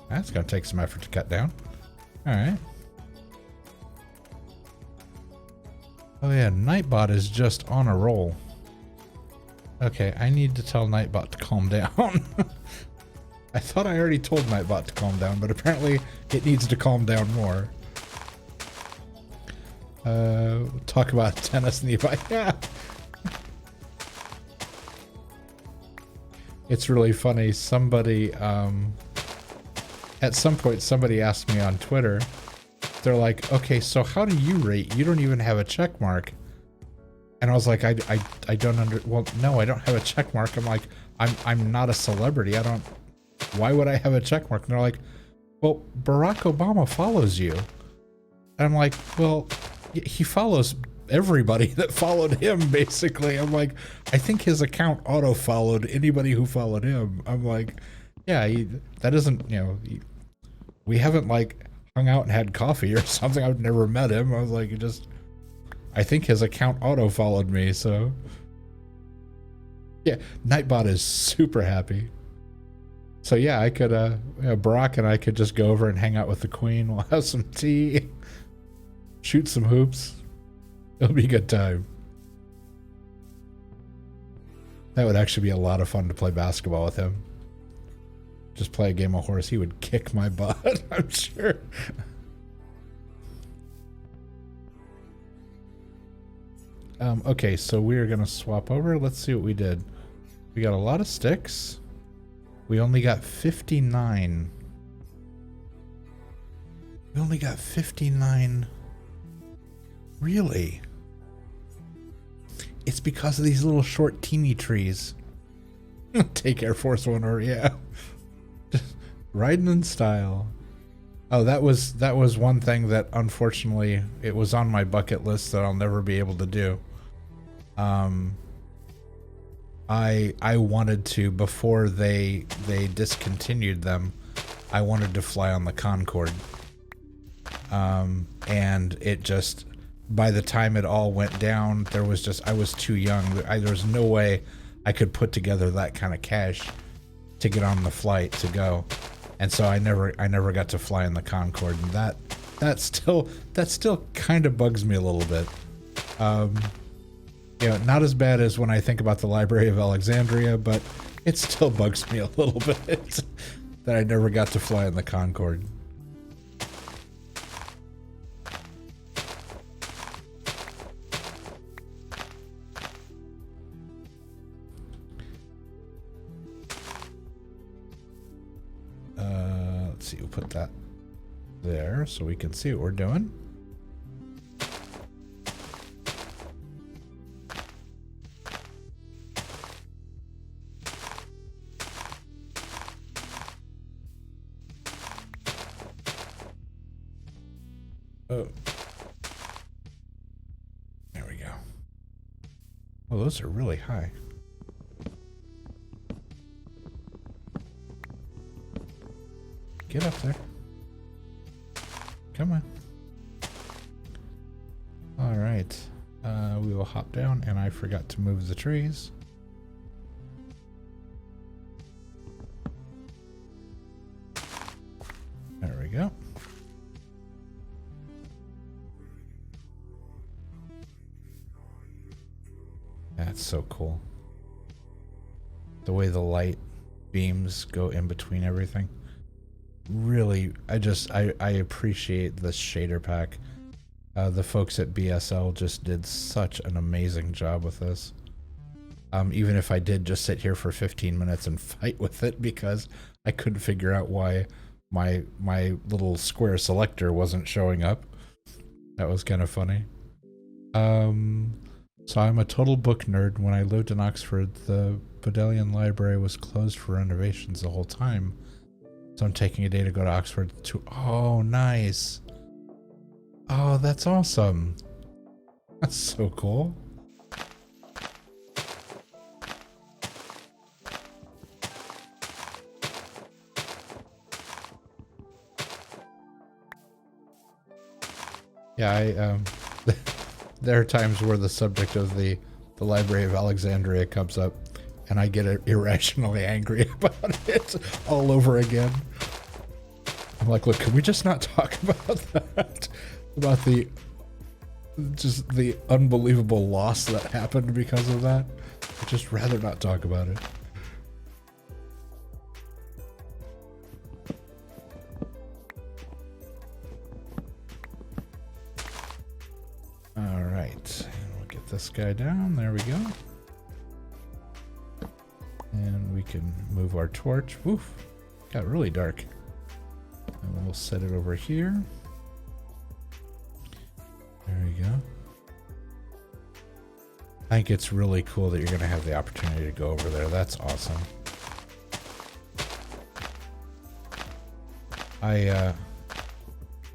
That's gonna take some effort to cut down. Alright. Oh yeah, Nightbot is just on a roll. Okay, I need to tell Nightbot to calm down. I thought I already told Nightbot to calm down, but apparently it needs to calm down more. Talk about tennis nearby. Yeah. It's really funny. Somebody, at some point, somebody asked me on Twitter, they're like, okay, so how do you rate? You don't even have a check mark. And I was like, I don't well, no, I don't have a check mark. I'm like, I'm not a celebrity. Why would I have a check mark? And they're like, well, Barack Obama follows you. And I'm like, well, he follows everybody that followed him, basically. I'm like, I think his account auto-followed anybody who followed him. I'm like, yeah, that isn't, we haven't like hung out and had coffee or something. I've never met him. I was like, I think his account auto-followed me, so. Yeah, Nightbot is super happy. So yeah, I could, Barack and I could just go over and hang out with the Queen. We'll have some tea, shoot some hoops. It'll be a good time. That would actually be a lot of fun to play basketball with him. Just play a game of horse. He would kick my butt, I'm sure. Okay, so we're gonna swap over. Let's see what we did. We got a lot of sticks. We only got 59. We only got 59. Really? It's because of these little short teeny trees. Take Air Force One or yeah. Riding in style. Oh, that was one thing that unfortunately it was on my bucket list that I'll never be able to do. I wanted to, before they discontinued them, I wanted to fly on the Concorde. And it just, by the time it all went down, I was too young. There was no way I could put together that kind of cash to get on the flight to go. And so I never got to fly in the Concorde, and that still kind of bugs me a little bit. Not as bad as when I think about the Library of Alexandria, but it still bugs me a little bit that I never got to fly in the Concorde. Let's see, we'll put that there so we can see what we're doing. Oh. There we go. Oh, those are really high. Get up there. Come on. All right. We will hop down, and I forgot to move the trees. There we go. That's so cool. The way the light beams go in between everything. Really, I appreciate this shader pack. The folks at BSL just did such an amazing job with this. Even if I did just sit here for 15 minutes and fight with it because I couldn't figure out why my little square selector wasn't showing up. That was kind of funny. So I'm a total book nerd. When I lived in Oxford, the Bodleian Library was closed for renovations the whole time. So I'm taking a day to go to Oxford to... Oh, nice. Oh, that's awesome. That's so cool. Yeah, there are times where the subject of the Library of Alexandria comes up, and I get irrationally angry about it all over again. I'm like, look, can we just not talk about that? About the unbelievable loss that happened because of that? I'd just rather not talk about it. All right, and we'll get this guy down. There we go. And we can move our torch. Woof, got really dark. And we'll set it over here. There we go. I think it's really cool that you're going to have the opportunity to go over there. That's awesome.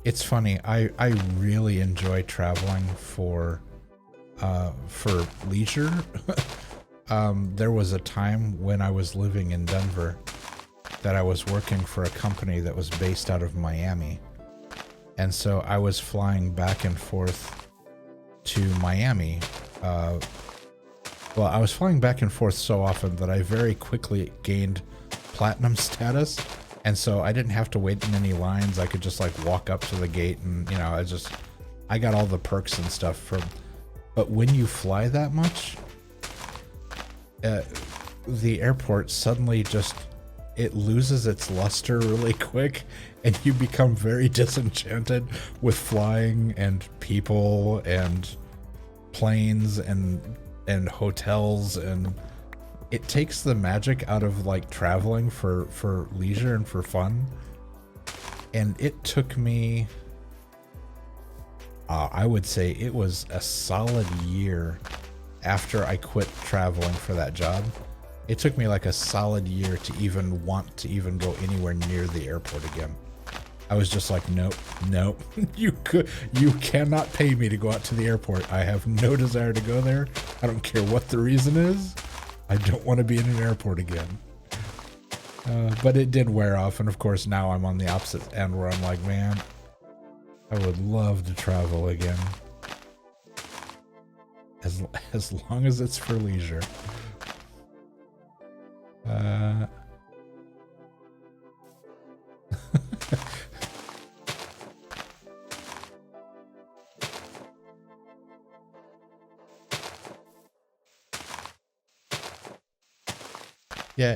It's funny. I really enjoy traveling for leisure. There was a time when I was living in Denver that I was working for a company that was based out of Miami. And so I was flying back and forth to Miami. Well, I was flying back and forth so often that I very quickly gained platinum status. And so I didn't have to wait in any lines. I could just like walk up to the gate and, you know, I got all the perks and stuff from, but when you fly that much, the airport suddenly just, it loses its luster really quick, and you become very disenchanted with flying and people and planes and hotels, and it takes the magic out of like traveling for leisure and for fun. And it took me, I would say it was a solid year after I quit traveling for that job. It took me like a solid year to even want to even go anywhere near the airport again. I was just like, nope, you cannot pay me to go out to the airport. I have no desire to go there. I don't care what the reason is. I don't want to be in an airport again. But it did wear off, and of course now I'm on the opposite end where I'm like, man, I would love to travel again. As long as it's for leisure. Yeah,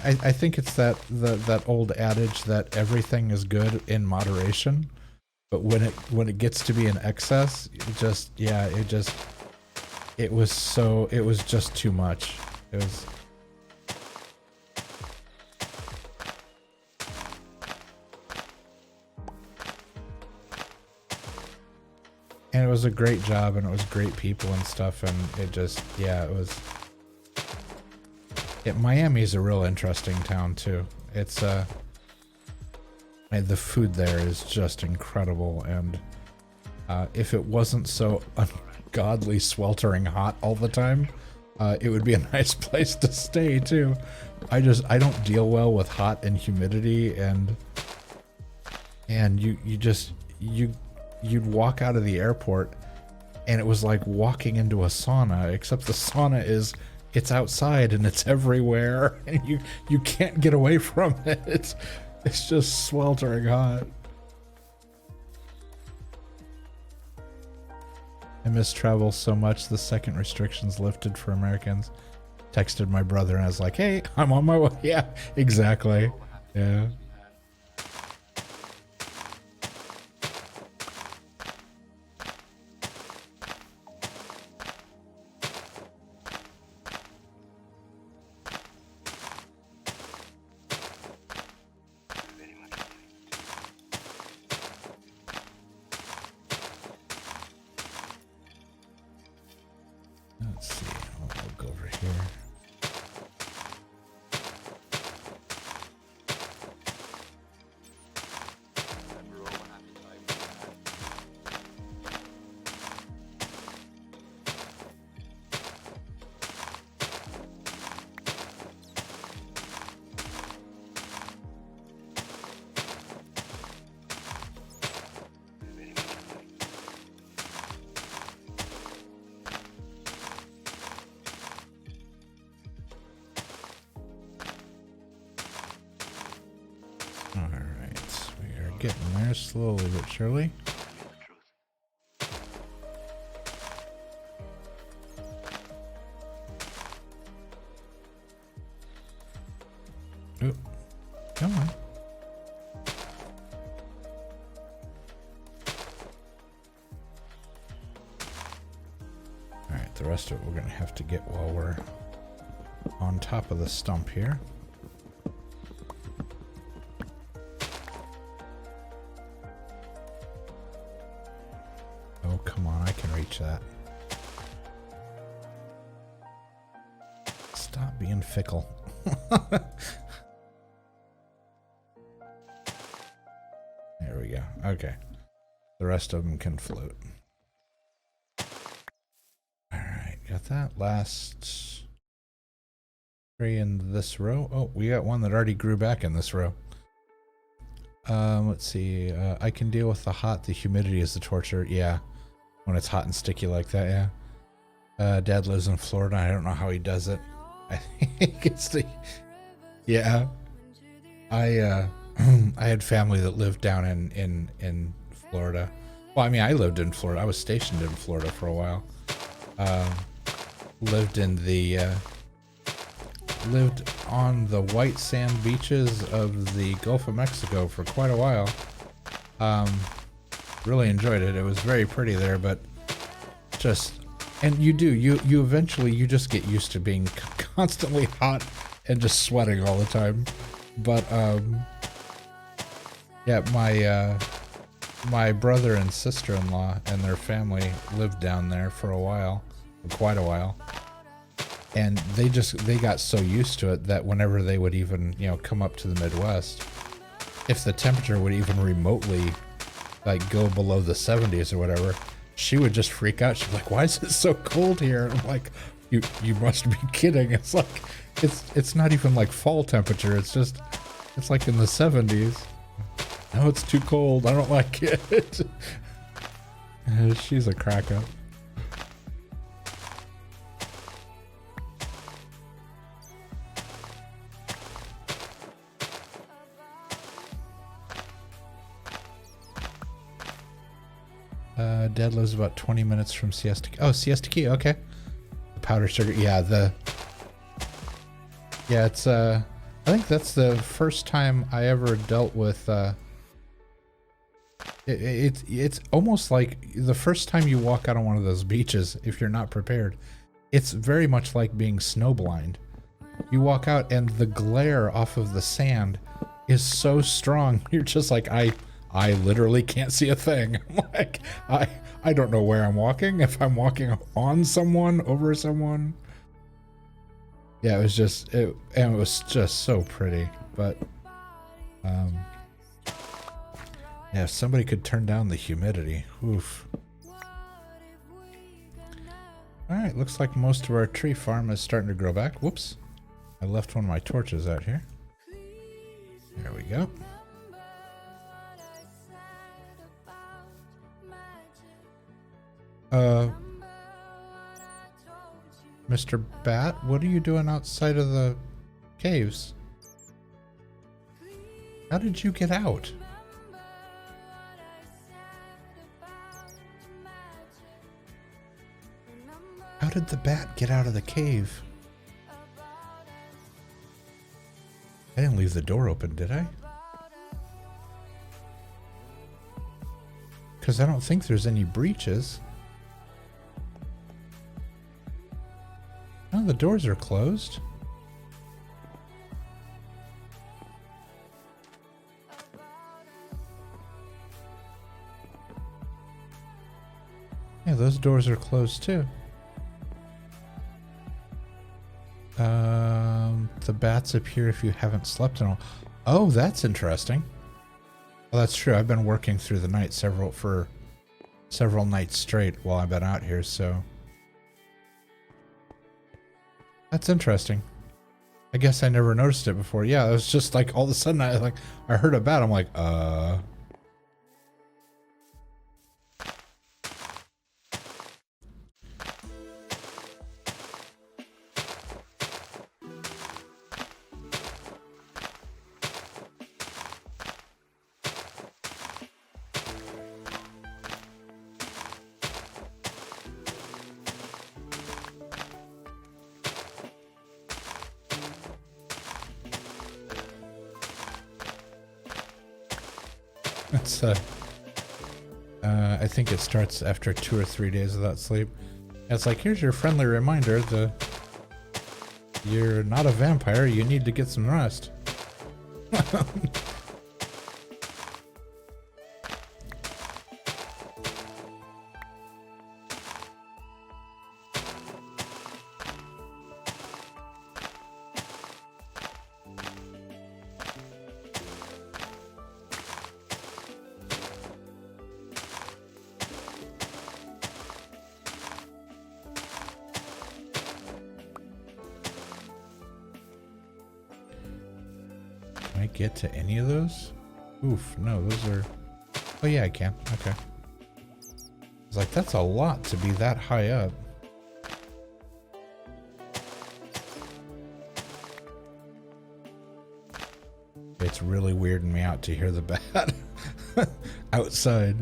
I think it's that old adage that everything is good in moderation, but when it gets to be in excess, it was just too much. It was. And it was a great job, and it was great people and stuff, and it just, yeah, it was. Miami is a real interesting town too. It's and the food there is just incredible, and If it wasn't so ungodly sweltering hot all the time, it would be a nice place to stay too. I don't deal well with hot and humidity, and you'd walk out of the airport and it was like walking into a sauna, except the sauna it's outside and it's everywhere and you can't get away from it. It's just sweltering hot. I miss travel so much. The second restrictions lifted for Americans. Texted my brother and I was like, hey, I'm on my way. Yeah, exactly. Yeah. Let's see, I'll go over here. Alright, we are getting there slowly but surely. Oop, come on. Alright, the rest of it we're going to have to get while we're on top of the stump here. Oh, come on, I can reach that. Stop being fickle. There we go. Okay. The rest of them can float. Alright, got that. Last three in this row. Oh, we got one that already grew back in this row. Let's see. I can deal with the hot. The humidity is the torture. Yeah. When it's hot and sticky like that, yeah. Dad lives in Florida. I don't know how he does it. I think it's the... Yeah. I had family that lived down in Florida. Well, I mean, I lived in Florida. I was stationed in Florida for a while. Lived in the... lived on the white sand beaches of the Gulf of Mexico for quite a while. Really enjoyed it. It was very pretty there, but just, and you eventually you just get used to being constantly hot and just sweating all the time. But yeah, my brother and sister-in-law and their family lived down there for a while, for quite a while. And they got so used to it that whenever they would even, come up to the Midwest, if the temperature would even remotely like go below the 70s or whatever, she would just freak out. She's like, why is it so cold here? And I'm like, you must be kidding. It's like, it's not even like fall temperature. It's like in the 70s. No, it's too cold. I don't like it. She's a crack up. Dad lives about 20 minutes from Siesta Key. Oh, Siesta Key, okay. The powdered sugar, yeah, it's, I think that's the first time I ever dealt with, it's almost like the first time you walk out on one of those beaches, if you're not prepared, it's very much like being snowblind. You walk out and the glare off of the sand is so strong, you're just like, I literally can't see a thing. I'm like, I don't know where I'm walking, if I'm walking on someone, over someone. Yeah, it was just so pretty. But Yeah, if somebody could turn down the humidity. Oof. Alright, looks like most of our tree farm is starting to grow back. Whoops. I left one of my torches out here. There we go. Mr. Bat, what are you doing outside of the caves? How did you get out? How did the bat get out of the cave? I didn't leave the door open, did I? Because I don't think there's any breaches. No, the doors are closed. Yeah, those doors are closed too. The bats appear if you haven't slept in a while. Oh, that's interesting. Well, that's true. I've been working through the night for several nights straight while I've been out here, so that's interesting. I guess I never noticed it before. Yeah, it was just like all of a sudden I heard a bat. I'm like, It's I think it starts after 2 or 3 days without sleep. It's like, here's your friendly reminder you're not a vampire, you need to get some rest. Can I get to any of those? Oof, no, those are... Oh yeah, I can. Okay. It's like, that's a lot to be that high up. It's really weirding me out to hear the bat outside.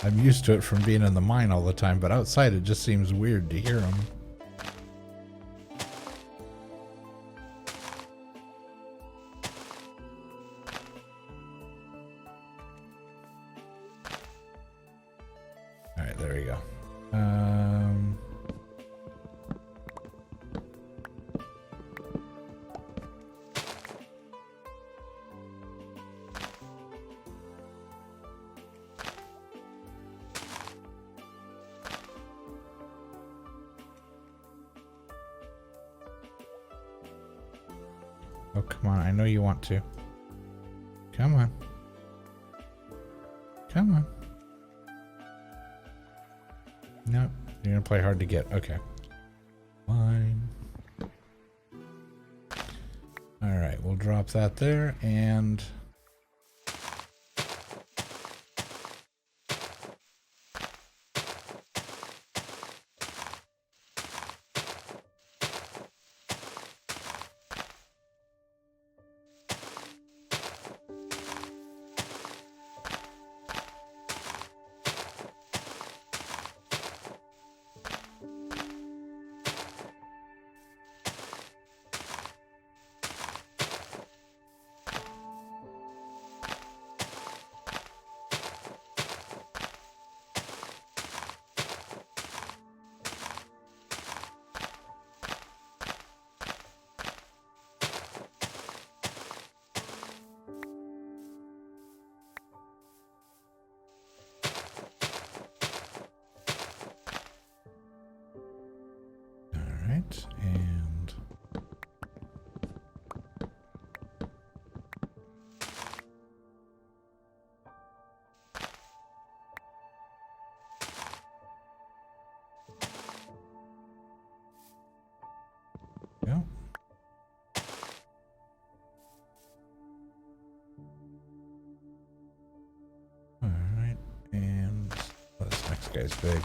I'm used to it from being in the mine all the time, but outside it just seems weird to hear them. Alright, there we go. Oh, come on. I know you want to. Come on. Come on. Nope. You're gonna play hard to get. Okay. Fine. Alright, we'll drop that there and... guy's big.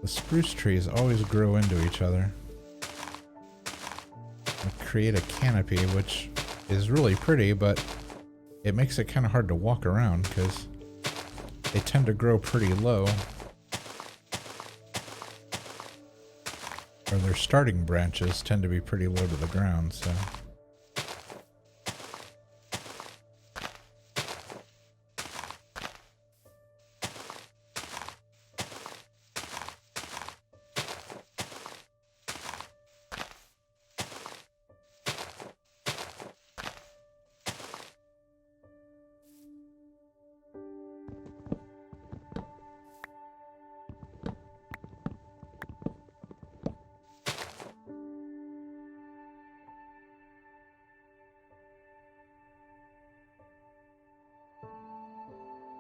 The spruce trees always grow into each other and create a canopy, which is really pretty, but it makes it kind of hard to walk around because they tend to grow pretty low. Or their starting branches tend to be pretty low to the ground, so...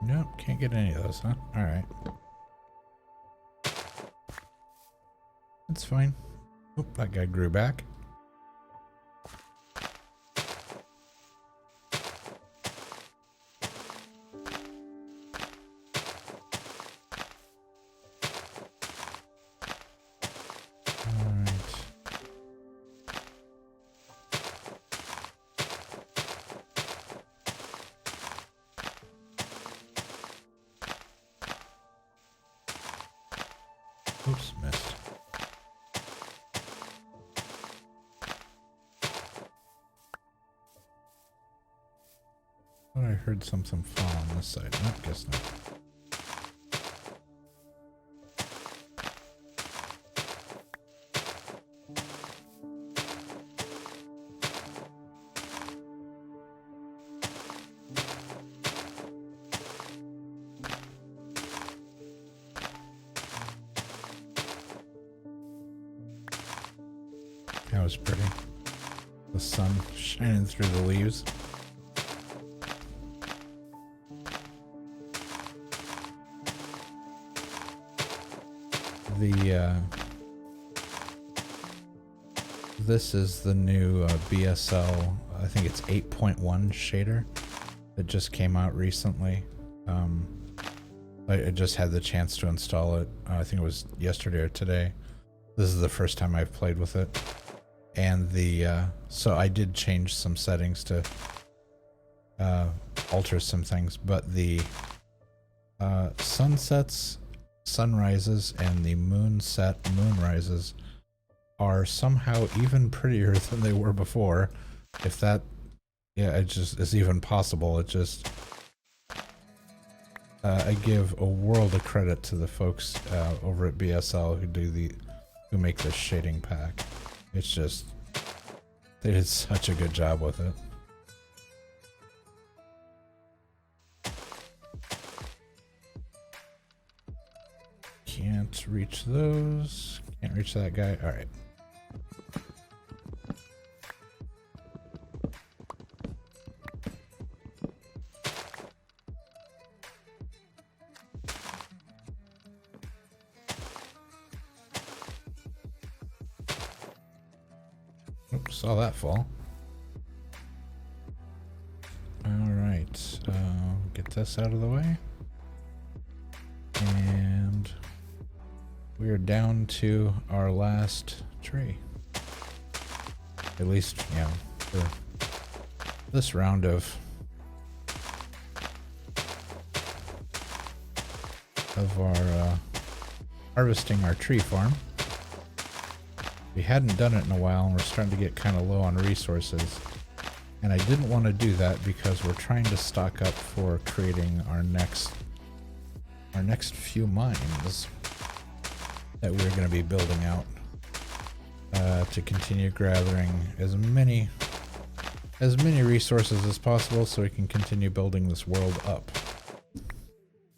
Nope, can't get any of those, huh? Alright. That's fine. Oh, that guy grew back. Oops, missed. Thought I heard something fall on this side. Nope, guess not. That was pretty. The sun shining through the leaves. This is the new BSL, I think it's 8.1 shader that just came out recently. I just had the chance to install it. I think it was yesterday or today. This is the first time I've played with it. And so I did change some settings to alter some things, but the sunsets, sunrises, and the moonrises are somehow even prettier than they were before. If that, yeah, it just is even possible. It just, I give a world of credit to the folks over at BSL who make this shading pack. It's just, they did such a good job with it. Can't reach those. Can't reach that guy. All right. Oops, saw that fall. Alright, get this out of the way. And we are down to our last tree. At least, you know, for this round of our harvesting our tree farm. We hadn't done it in a while and we're starting to get kind of low on resources. And I didn't want to do that because we're trying to stock up for creating our next few mines that we're going to be building out to continue gathering as many resources as possible so we can continue building this world up.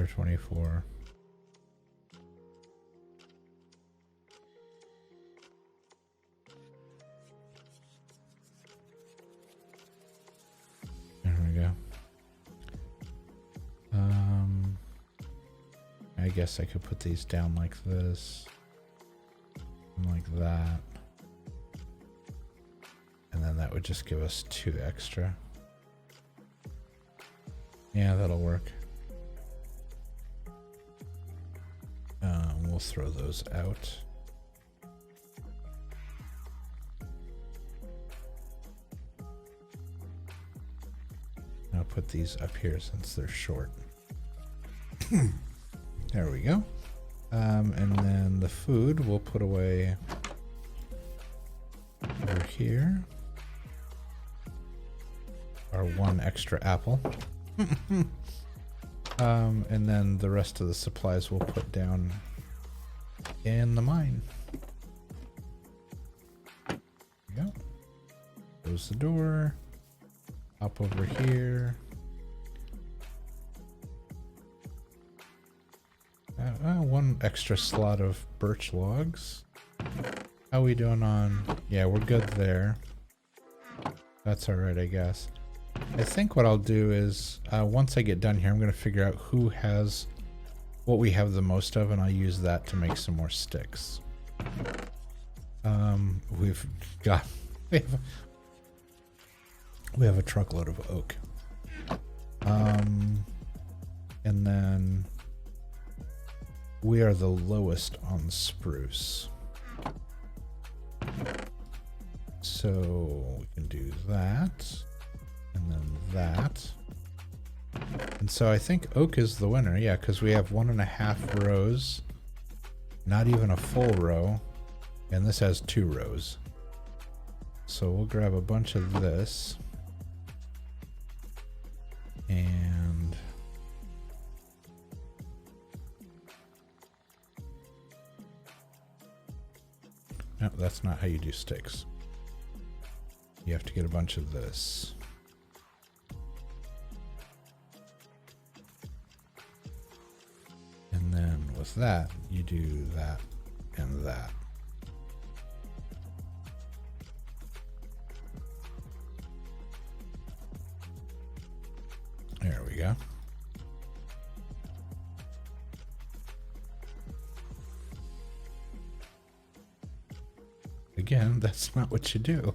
Another 24. There we go. I guess I could put these down like this. And like that. And then that would just give us 2 extra. Yeah, that'll work. We'll throw those out. I'll put these up here since they're short. There we go. And then the food we'll put away over here. Our 1 extra apple. And then the rest of the supplies we'll put down in the mine. There we go. Close the door. Hop over here. One extra slot of birch logs. How we doing on... Yeah, we're good there. That's alright, I guess. I think what I'll do is, once I get done here, I'm going to figure out who has what we have the most of, and I'll use that to make some more sticks. We've got... We have a truckload of oak. And then we are the lowest on spruce. So we can do that. And then that. And so I think oak is the winner. Yeah, because we have 1.5 rows. Not even a full row. And this has 2 rows. So we'll grab a bunch of this. And no, that's not how you do sticks. You have to get a bunch of this. And then with that, you do that and that. There we go. Again, that's not what you do.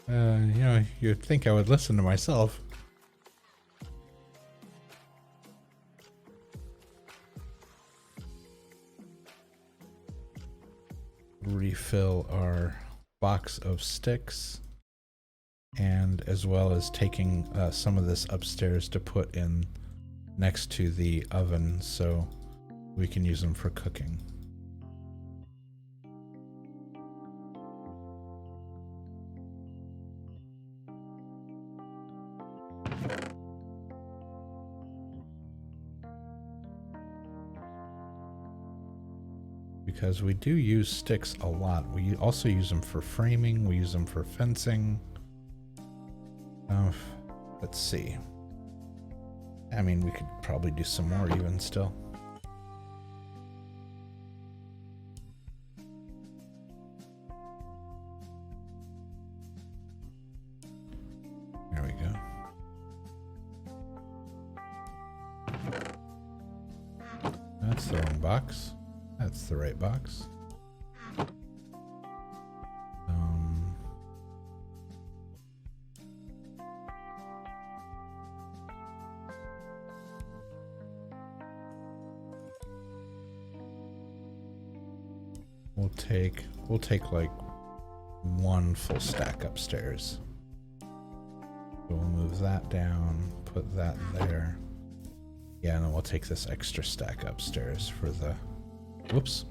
You know, you'd think I would listen to myself. Refill our box of sticks. And as well as taking some of this upstairs to put in next to the oven so we can use them for cooking. Because we do use sticks a lot. We also use them for framing, we use them for fencing. Let's see. I mean, we could probably do some more even still. There we go. That's the wrong box. That's the right box. We'll take like 1 full stack upstairs. So we'll move that down, put that there. Yeah, and then we'll take this extra stack upstairs for the... Whoops.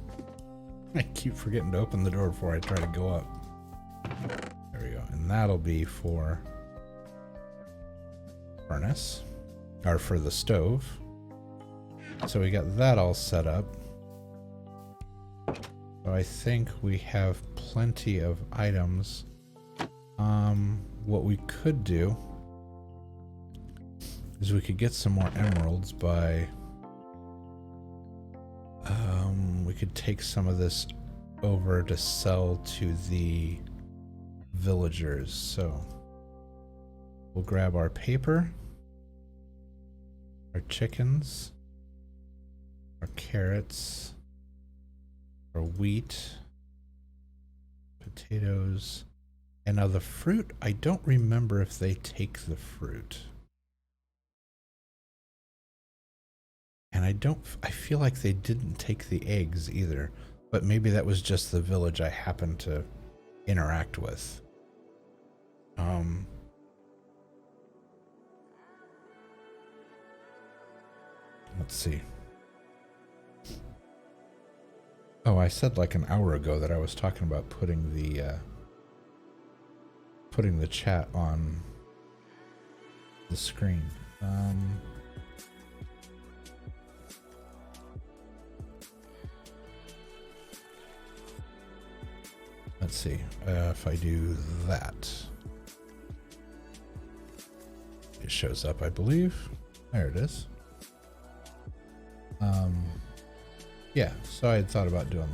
I keep forgetting to open the door before I try to go up. There we go. And that'll be for furnace, or for the stove. So we got that all set up. So I think we have plenty of items. What we could do is we could get some more emeralds by... we could take some of this over to sell to the villagers. So we'll grab our paper, our chickens, our carrots, our wheat, potatoes, and now the fruit, I don't remember if they take the fruit. And I feel like they didn't take the eggs either, but maybe that was just the village I happened to interact with. Let's see. Oh, I said like an hour ago that I was talking about putting the chat on the screen. Let's see if I do that. It shows up, I believe. There it is. Yeah, so I had thought about doing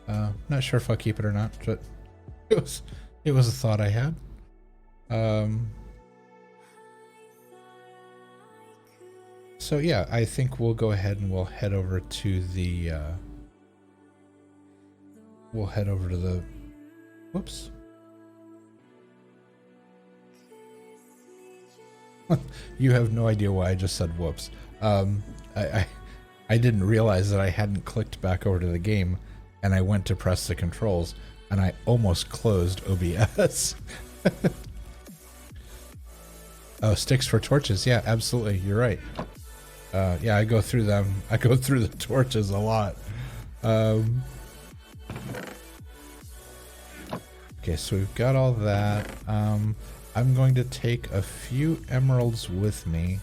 that. Not sure if I'll keep it or not, but it was a thought I had. So yeah, I think we'll go ahead and we'll head over to the whoops. You have no idea why I just said whoops. I didn't realize that I hadn't clicked back over to the game, and I went to press the controls, and I almost closed OBS. Oh, sticks for torches. Yeah, absolutely. You're right. Yeah, I go through them. I go through the torches a lot. Okay, so we've got all that. I'm going to take a few emeralds with me.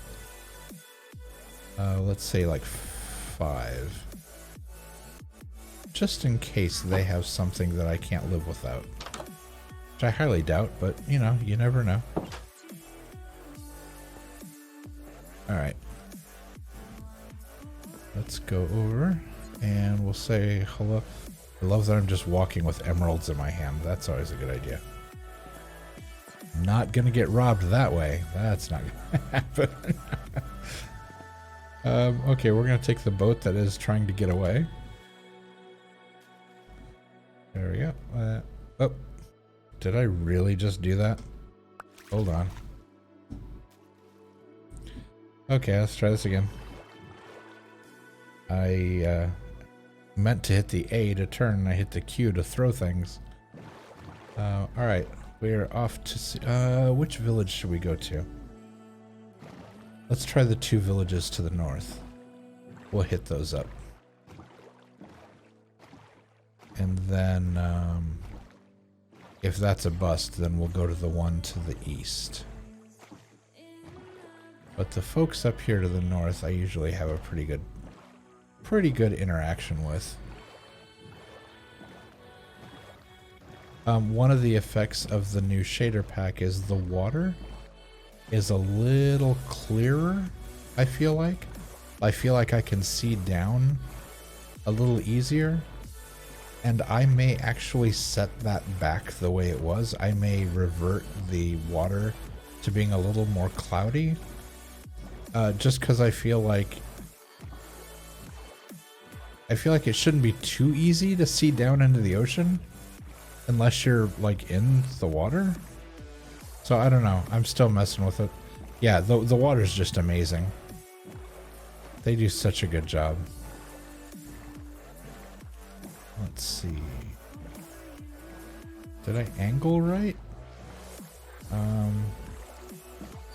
Let's say like 5. Just in case they have something that I can't live without. Which I highly doubt, but you know, you never know. Alright. Let's go over and we'll say hello. I love that I'm just walking with emeralds in my hand. That's always a good idea. Not gonna get robbed that way. That's not gonna happen. Okay, we're gonna take the boat that is trying to get away. There we go. Oh, did I really just do that? Hold on. Okay, let's try this again. I meant to hit the A to turn, and I hit the Q to throw things. Alright, we're off to see... which village should we go to? Let's try the 2 villages to the north. We'll hit those up. And then, if that's a bust, then we'll go to the one to the east. But the folks up here to the north, I usually have a pretty good interaction with. One of the effects of the new shader pack is the water is a little clearer, I feel like. I feel like I can see down a little easier. And I may actually set that back the way it was. I may revert the water to being a little more cloudy. Just because I feel like it shouldn't be too easy to see down into the ocean unless you're like in the water. So I don't know. I'm still messing with it. Yeah, the water's just amazing. They do such a good job. Let's see. Did I angle right?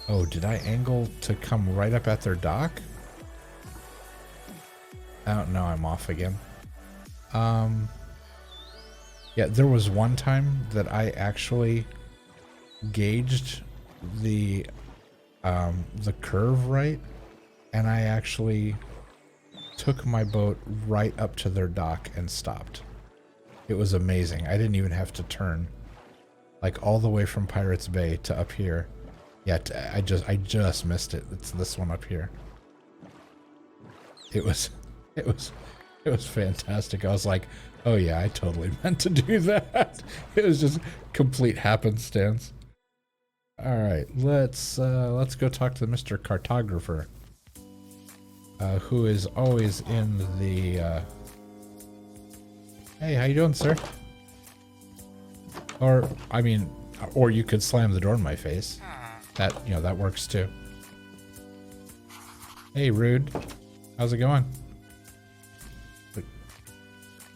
Oh, did I angle to come right up at their dock? Oh, no, I'm off again. Yeah, there was one time that I actually gauged the curve right, and I actually took my boat right up to their dock and stopped. It was amazing. I didn't even have to turn, like all the way from Pirates Bay to up here. Yeah, I just missed it. It's this one up here. It was fantastic. I was like, oh yeah, I totally meant to do that. It was just complete happenstance. All right, let's go talk to Mr. Cartographer, who is always in the. Hey, how you doing, sir? Or I mean, or you could slam the door in my face. That that works too. Hey, rude. How's it going?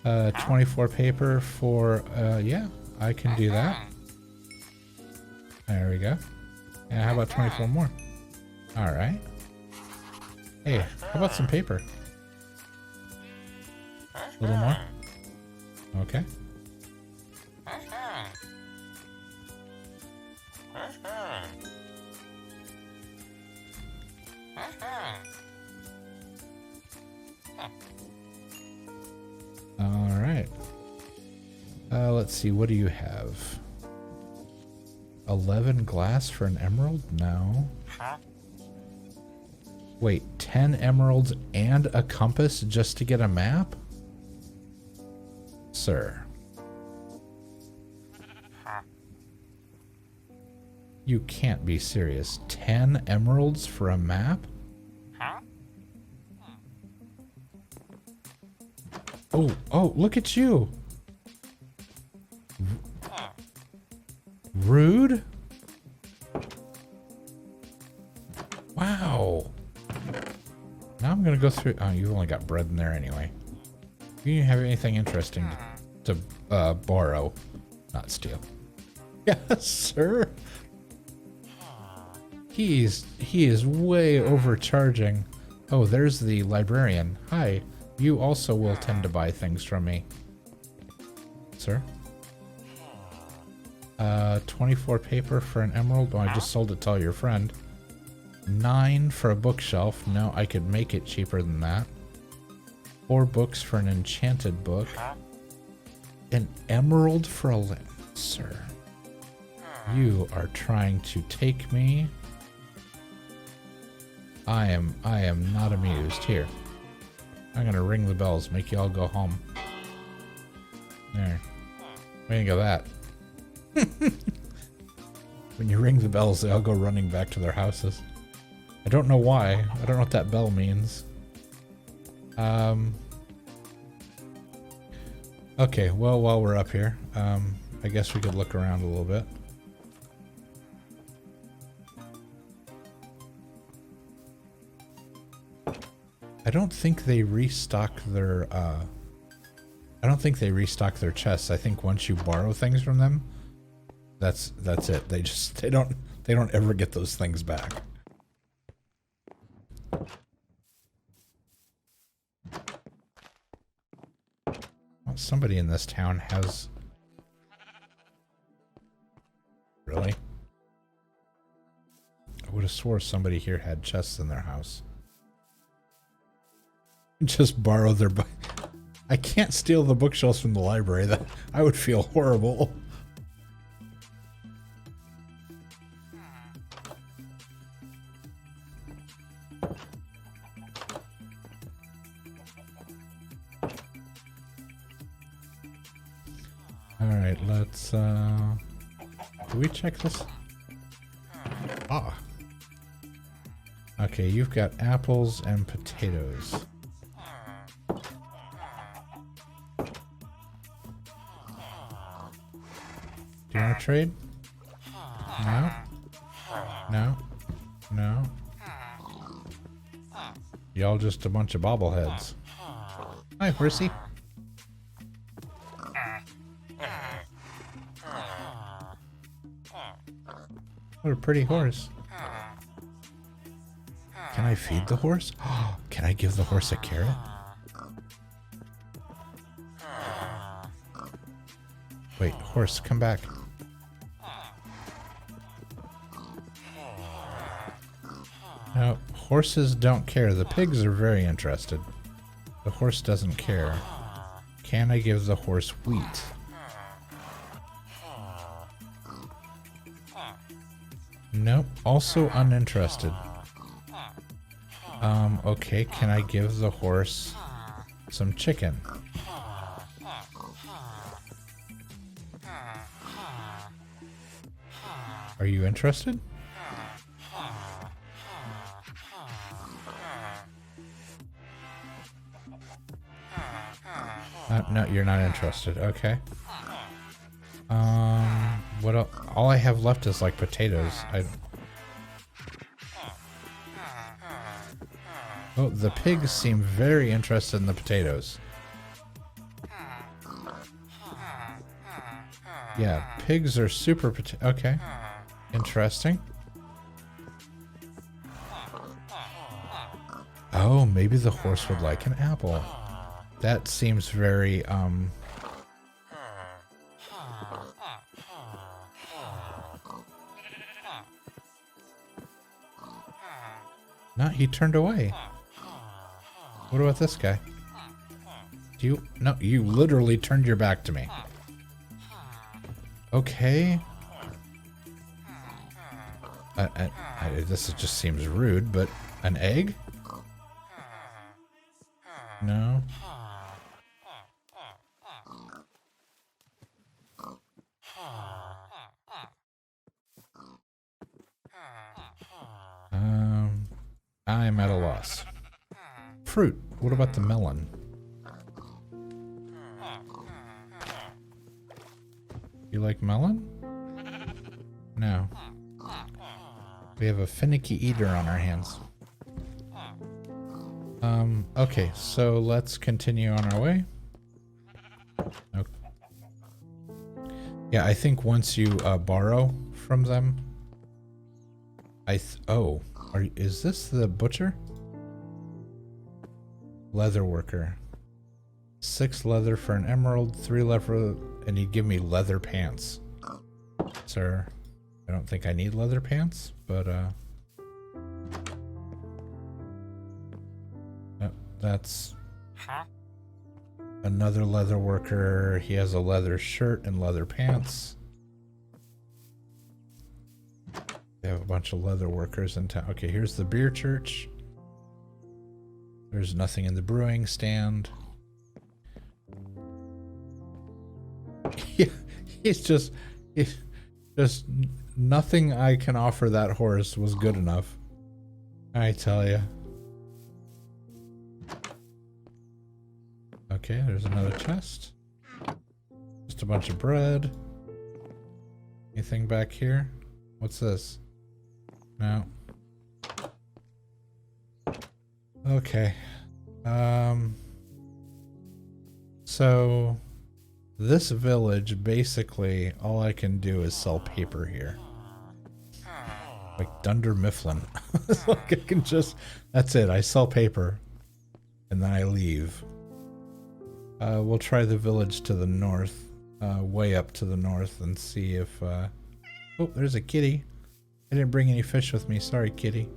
24 paper for, yeah, I can do that. There we go. And how about 24 more? All right. Hey, how about some paper? A little more? Okay. All right. Let's see. What do you have? 11 glass for an emerald? No. Wait, 10 emeralds and a compass just to get a map? Sir. You can't be serious. 10 emeralds for a map? Oh, look at you. Rude? Wow. Now I'm gonna go through. Oh, you've only got bread in there anyway. You didn't have anything interesting to borrow, not steal. Yes, sir. He is way overcharging. Oh, there's the librarian. Hi. You also will tend to buy things from me. Sir? 24 paper for an emerald. Oh, I just sold it to all your friend. 9 for a bookshelf. No, I could make it cheaper than that. 4 books for an enchanted book. An emerald for a sir. You are trying to take me. I am not amused. Here. I'm gonna ring the bells, make you all go home. There. What do you think of that? When you ring the bells, they all go running back to their houses. I don't know why. I don't know what that bell means. Okay, well, while we're up here, I guess we could look around a little bit. I don't think they restock their chests. I think once you borrow things from them, that's it. They don't ever get those things back. Well, somebody in this town has. Really? I would have swore somebody here had chests in their house. Just borrow their I can't steal the bookshelves from the library. That I would feel horrible. All right, let's do we check this? Ah. Okay, you've got apples and potatoes. Do you want to trade? No? No? No? Y'all just a bunch of bobbleheads. Hi, horsey. What a pretty horse. Can I feed the horse? Can I give the horse a carrot? Wait, horse, come back. No, horses don't care. The pigs are very interested. The horse doesn't care. Can I give the horse wheat? Nope. Also uninterested. Okay, can I give the horse some chicken? Are you interested? No, you're not interested. Okay. What else? All I have left is like potatoes. Oh, the pigs seem very interested in the potatoes. Yeah, pigs are super okay. Interesting. Oh, maybe the horse would like an apple. That seems very, No, he turned away. What about this guy? Do you... No, you literally turned your back to me. Okay. This just seems rude, but an egg? No. I'm at a loss. Fruit. What about the melon? You like melon? No. We have a finicky eater on our hands. Okay, so let's continue on our way. Okay. Yeah, I think once you borrow from them, oh, is this the butcher? Leather worker. 6 leather for an emerald, 3 leather, and he'd give me leather pants. Sir, I don't think I need leather pants, but that's another leather worker. He has a leather shirt and leather pants. They have a bunch of leather workers in town. Okay, here's the beer church. There's nothing in the brewing stand. Yeah, he's just nothing I can offer that horse was good enough. I tell you. Okay, there's another chest. Just a bunch of bread. Anything back here? What's this? No. Okay. So this village, basically, all I can do is sell paper here. Like Dunder Mifflin. It's like I can just, that's it. I sell paper and then I leave. We'll try the village to the north, way up to the north, and see if, oh, there's a kitty. I didn't bring any fish with me. Sorry, kitty.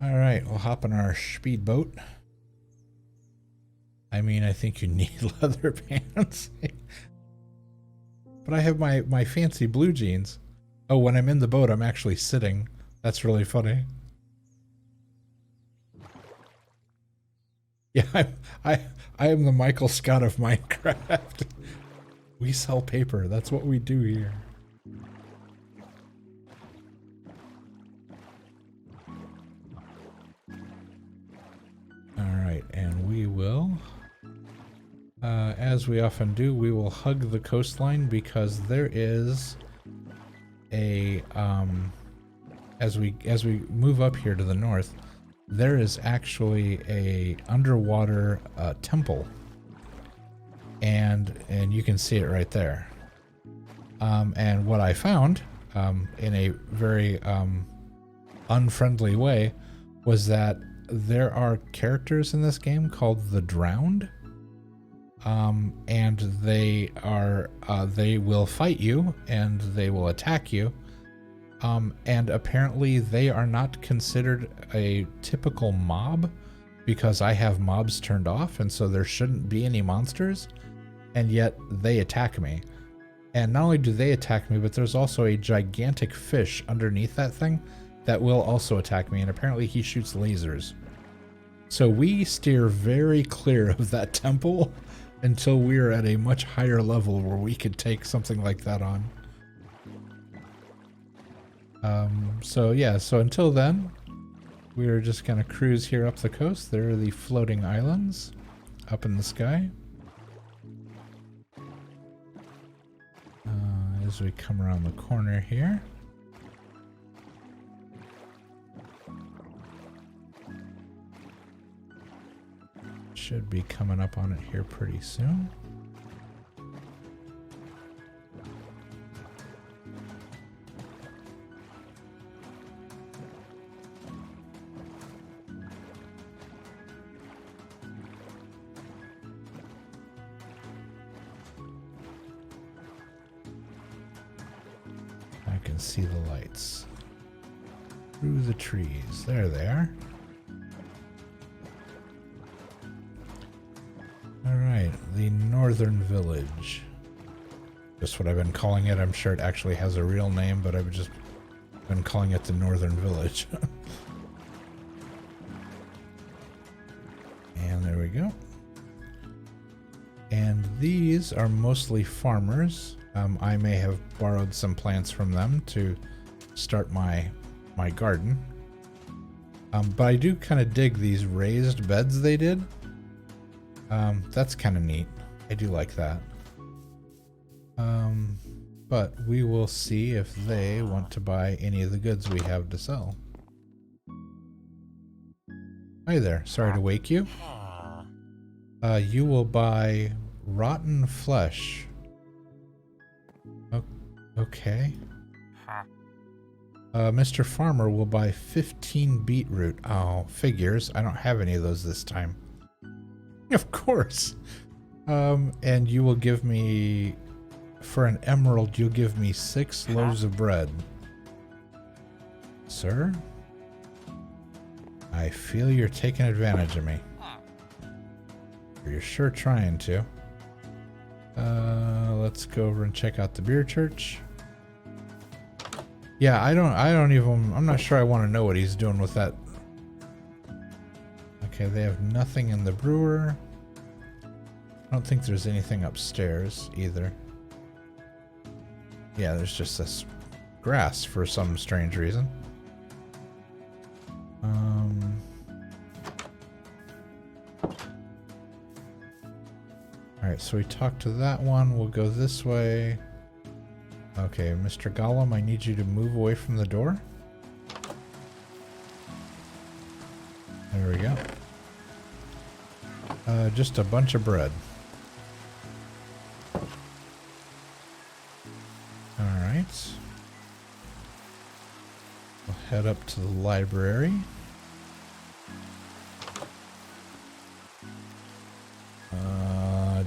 Alright, we'll hop in our speedboat. I mean, I think you need leather pants. But I have my fancy blue jeans. Oh, when I'm in the boat, I'm actually sitting. That's really funny. Yeah, I am the Michael Scott of Minecraft. We sell paper. That's what we do here. Alright, and we will, as we often do, we will hug the coastline because there is a, as we move up here to the north, there is actually a underwater temple. And you can see it right there. And what I found, in a very unfriendly way, was that there are characters in this game called the Drowned, and they will fight you and they will attack you, and apparently they are not considered a typical mob because I have mobs turned off, and so there shouldn't be any monsters, and yet they attack me. And not only do they attack me, but there's also a gigantic fish underneath that thing that will also attack me, and apparently he shoots lasers. So we steer very clear of that temple until we are at a much higher level where we could take something like that on. So yeah, so until then, we're just gonna cruise here up the coast. There are the floating islands up in the sky. As we come around the corner here. Should be coming up on it here pretty soon. I can see the lights through the trees. There they are. Alright, the Northern Village. Just what I've been calling it. I'm sure it actually has a real name, but I've just been calling it the Northern Village. And there we go. And these are mostly farmers. I may have borrowed some plants from them to start my garden. But I do kind of dig these raised beds they did. That's kind of neat. I do like that. But we will see if they want to buy any of the goods we have to sell. Hi there. Sorry to wake you. You will buy rotten flesh. Okay. Mr. Farmer will buy 15 beetroot. Oh, figures. I don't have any of those this time. Of course. And you will give me, for an emerald, you'll give me 6 loaves of bread. Sir? I feel you're taking advantage of me. You're sure trying to. Let's go over and check out the beer church. Yeah, I'm not sure I want to know what he's doing with that. Okay, they have nothing in the brewer. I don't think there's anything upstairs either. Yeah, there's just this grass for some strange reason. Alright, so we talked to that one. We'll go this way. Okay, Mr. Gollum, I need you to move away from the door. There we go. Just a bunch of bread. Alright. We'll head up to the library.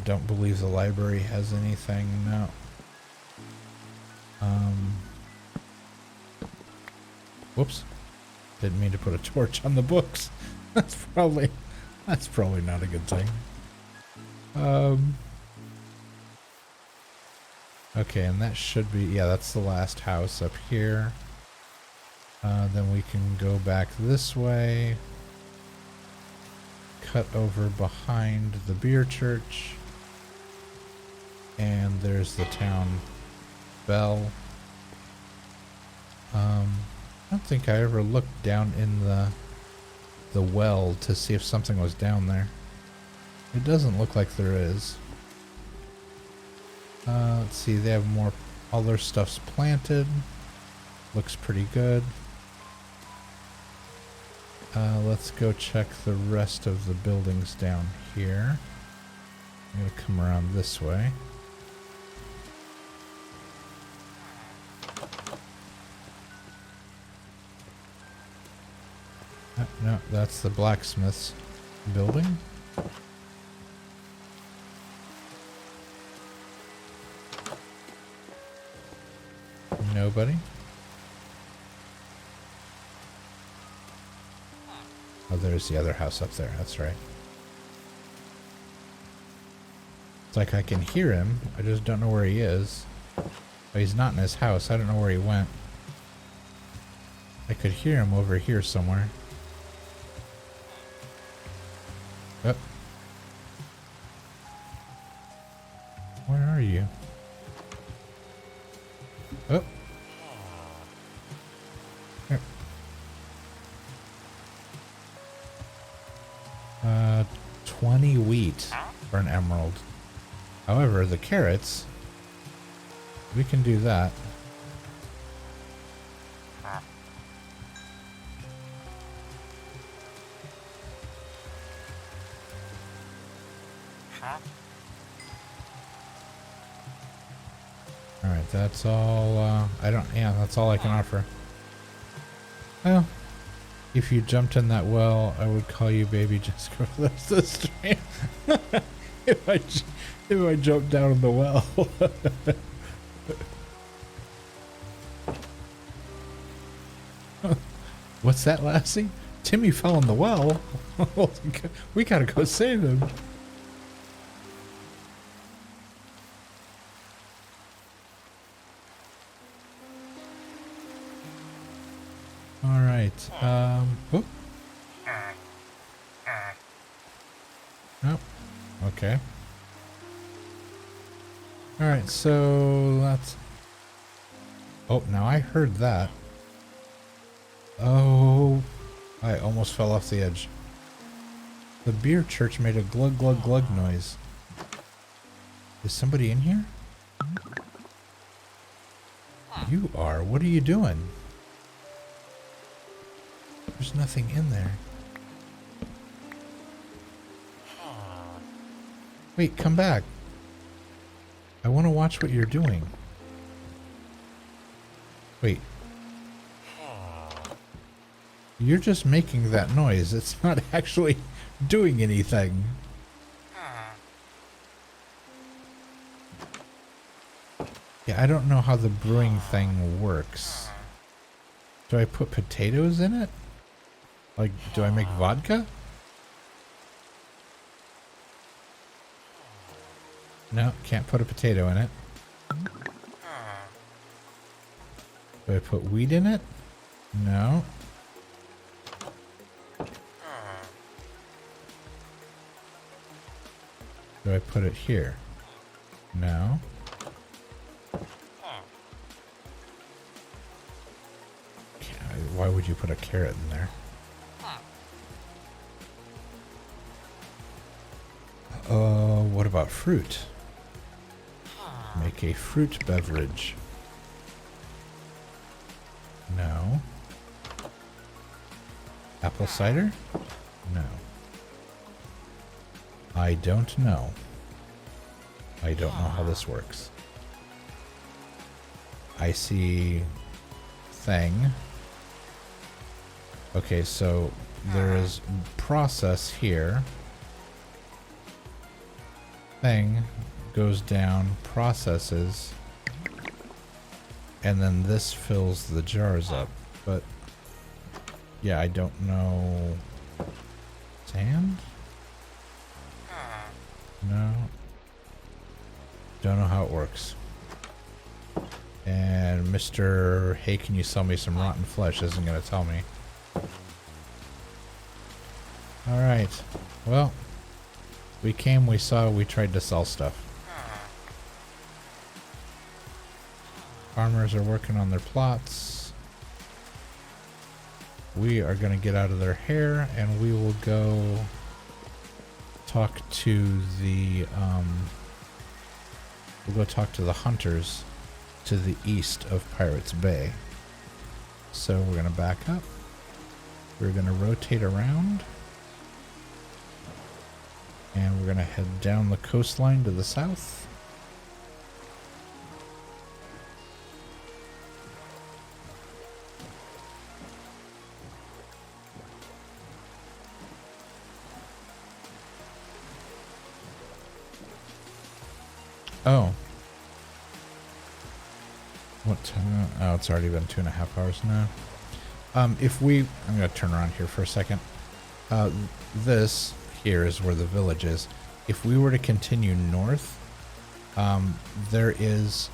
Don't believe the library has anything. No. Whoops. Didn't mean to put a torch on the books. That's probably not a good thing. Okay, and that should be, yeah, that's the last house up here. Then we can go back this way. Cut over behind the beer church. And there's the town bell. I don't think I ever looked down in the well to see if something was down there. It doesn't look like there is. Let's see, they have more, all their stuff's planted. Looks pretty good. Let's go check the rest of the buildings down here. I'm gonna come around this way. No, that's the blacksmith's building. Nobody. Oh, there's the other house up there. That's right. It's like I can hear him. I just don't know where he is. Oh, he's not in his house. I don't know where he went. I could hear him over here somewhere. Oh. Where are you? Oh. Here. 20 wheat for an emerald. However, the carrots, we can do that. Alright, that's all, that's all I can offer. Well, if you jumped in that well, I would call you baby Jessica for the rest of the stream. if I jumped down in the well. What's that, Lassie? Timmy fell in the well. We gotta go save him. Alright, oh. Oh, okay. Alright, so that's... Oh, now I heard that. Oh, I almost fell off the edge. The beer church made a glug glug glug noise. Is somebody in here? You are. What are you doing? There's nothing in there. Wait, come back. I want to watch what you're doing. Wait. You're just making that noise. It's not actually doing anything. Yeah, I don't know how the brewing thing works. Do I put potatoes in it? Like, do I make vodka? No, can't put a potato in it. Do I put wheat in it? No. Do I put it here? No. Why would you put a carrot in there? What about fruit? Make a fruit beverage. No. Apple cider? No. I don't know. I don't know how this works. I see thing. Okay, so there is process here. Thing goes down, processes, and then this fills the jars up. But yeah, I don't know. Sand? No. Don't know how it works. And Mr. Hey, can you sell me some rotten flesh isn't going to tell me. Alright. Well, we came, we saw, we tried to sell stuff. Farmers are working on their plots. We are going to get out of their hair and we will go talk to the we'll go talk to the hunters to the east of Pirates Bay. So we're going to back up. We're going to rotate around. And we're going to head down the coastline to the south. Oh. What time? Oh, it's already been 2.5 hours now. I'm going to turn around here for a second. This here is where the village is. If we were to continue north, there is,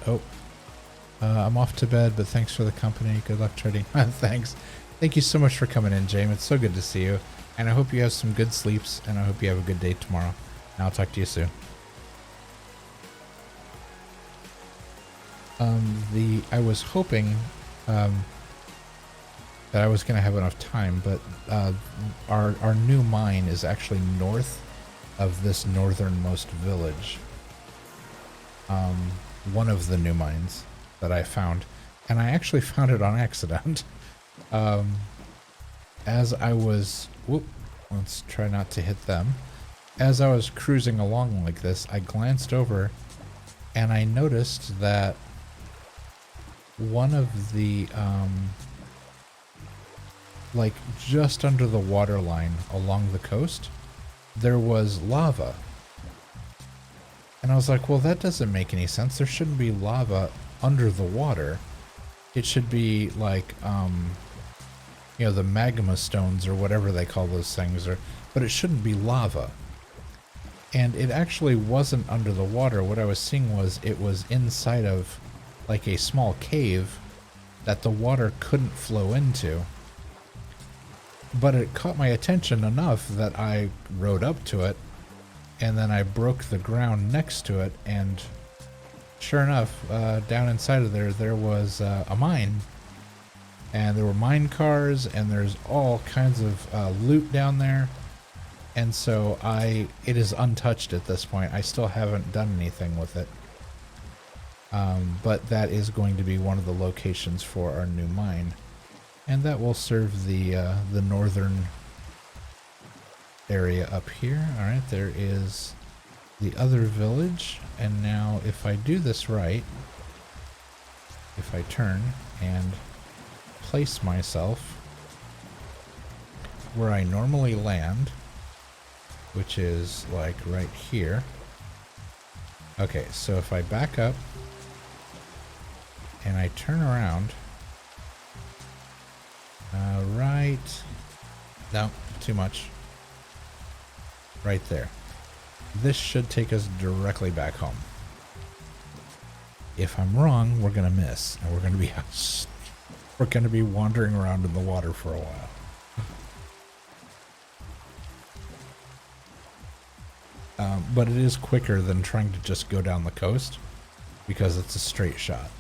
I'm off to bed, but thanks for the company. Good luck trading. Thanks. Thank you so much for coming in, James. It's so good to see you. And I hope you have some good sleeps, and I hope you have a good day tomorrow. And I'll talk to you soon. I was hoping that I was going to have enough time, but our new mine is actually north of this northernmost village. One of the new mines that I found, and I actually found it on accident. As I was, let's try not to hit them. As I was cruising along like this, I glanced over and I noticed that one of the, like just under the water line along the coast, there was lava. And I was like, well, that doesn't make any sense. There shouldn't be lava under the water. It should be like, you know, the magma stones or whatever they call those things, but it shouldn't be lava. And it actually wasn't under the water. What I was seeing was it was inside of like a small cave that the water couldn't flow into. But it caught my attention enough that I rode up to it, and then I broke the ground next to it, and sure enough, down inside of there was a mine. And there were mine cars, and there's all kinds of loot down there. And so it is untouched at this point. I still haven't done anything with it. But that is going to be one of the locations for our new mine. And that will serve the northern area up here. All right, there is the other village. And now if I do this right, if I turn and place myself where I normally land, which is like right here. Okay, so if I back up and I turn around, right, no, too much, right there. This should take us directly back home. If I'm wrong, we're gonna miss, and we're gonna be wandering around in the water for a while. But it is quicker than trying to just go down the coast because it's a straight shot.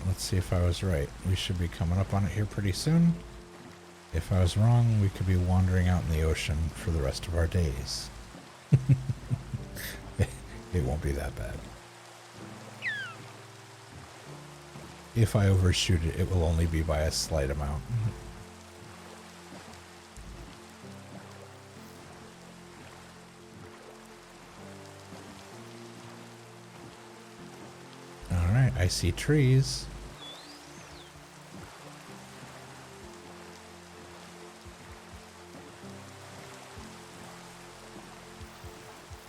Let's see if I was right. We should be coming up on it here pretty soon. If I was wrong, we could be wandering out in the ocean for the rest of our days. It won't be that bad. If I overshoot it, it will only be by a slight amount. Alright, I see trees.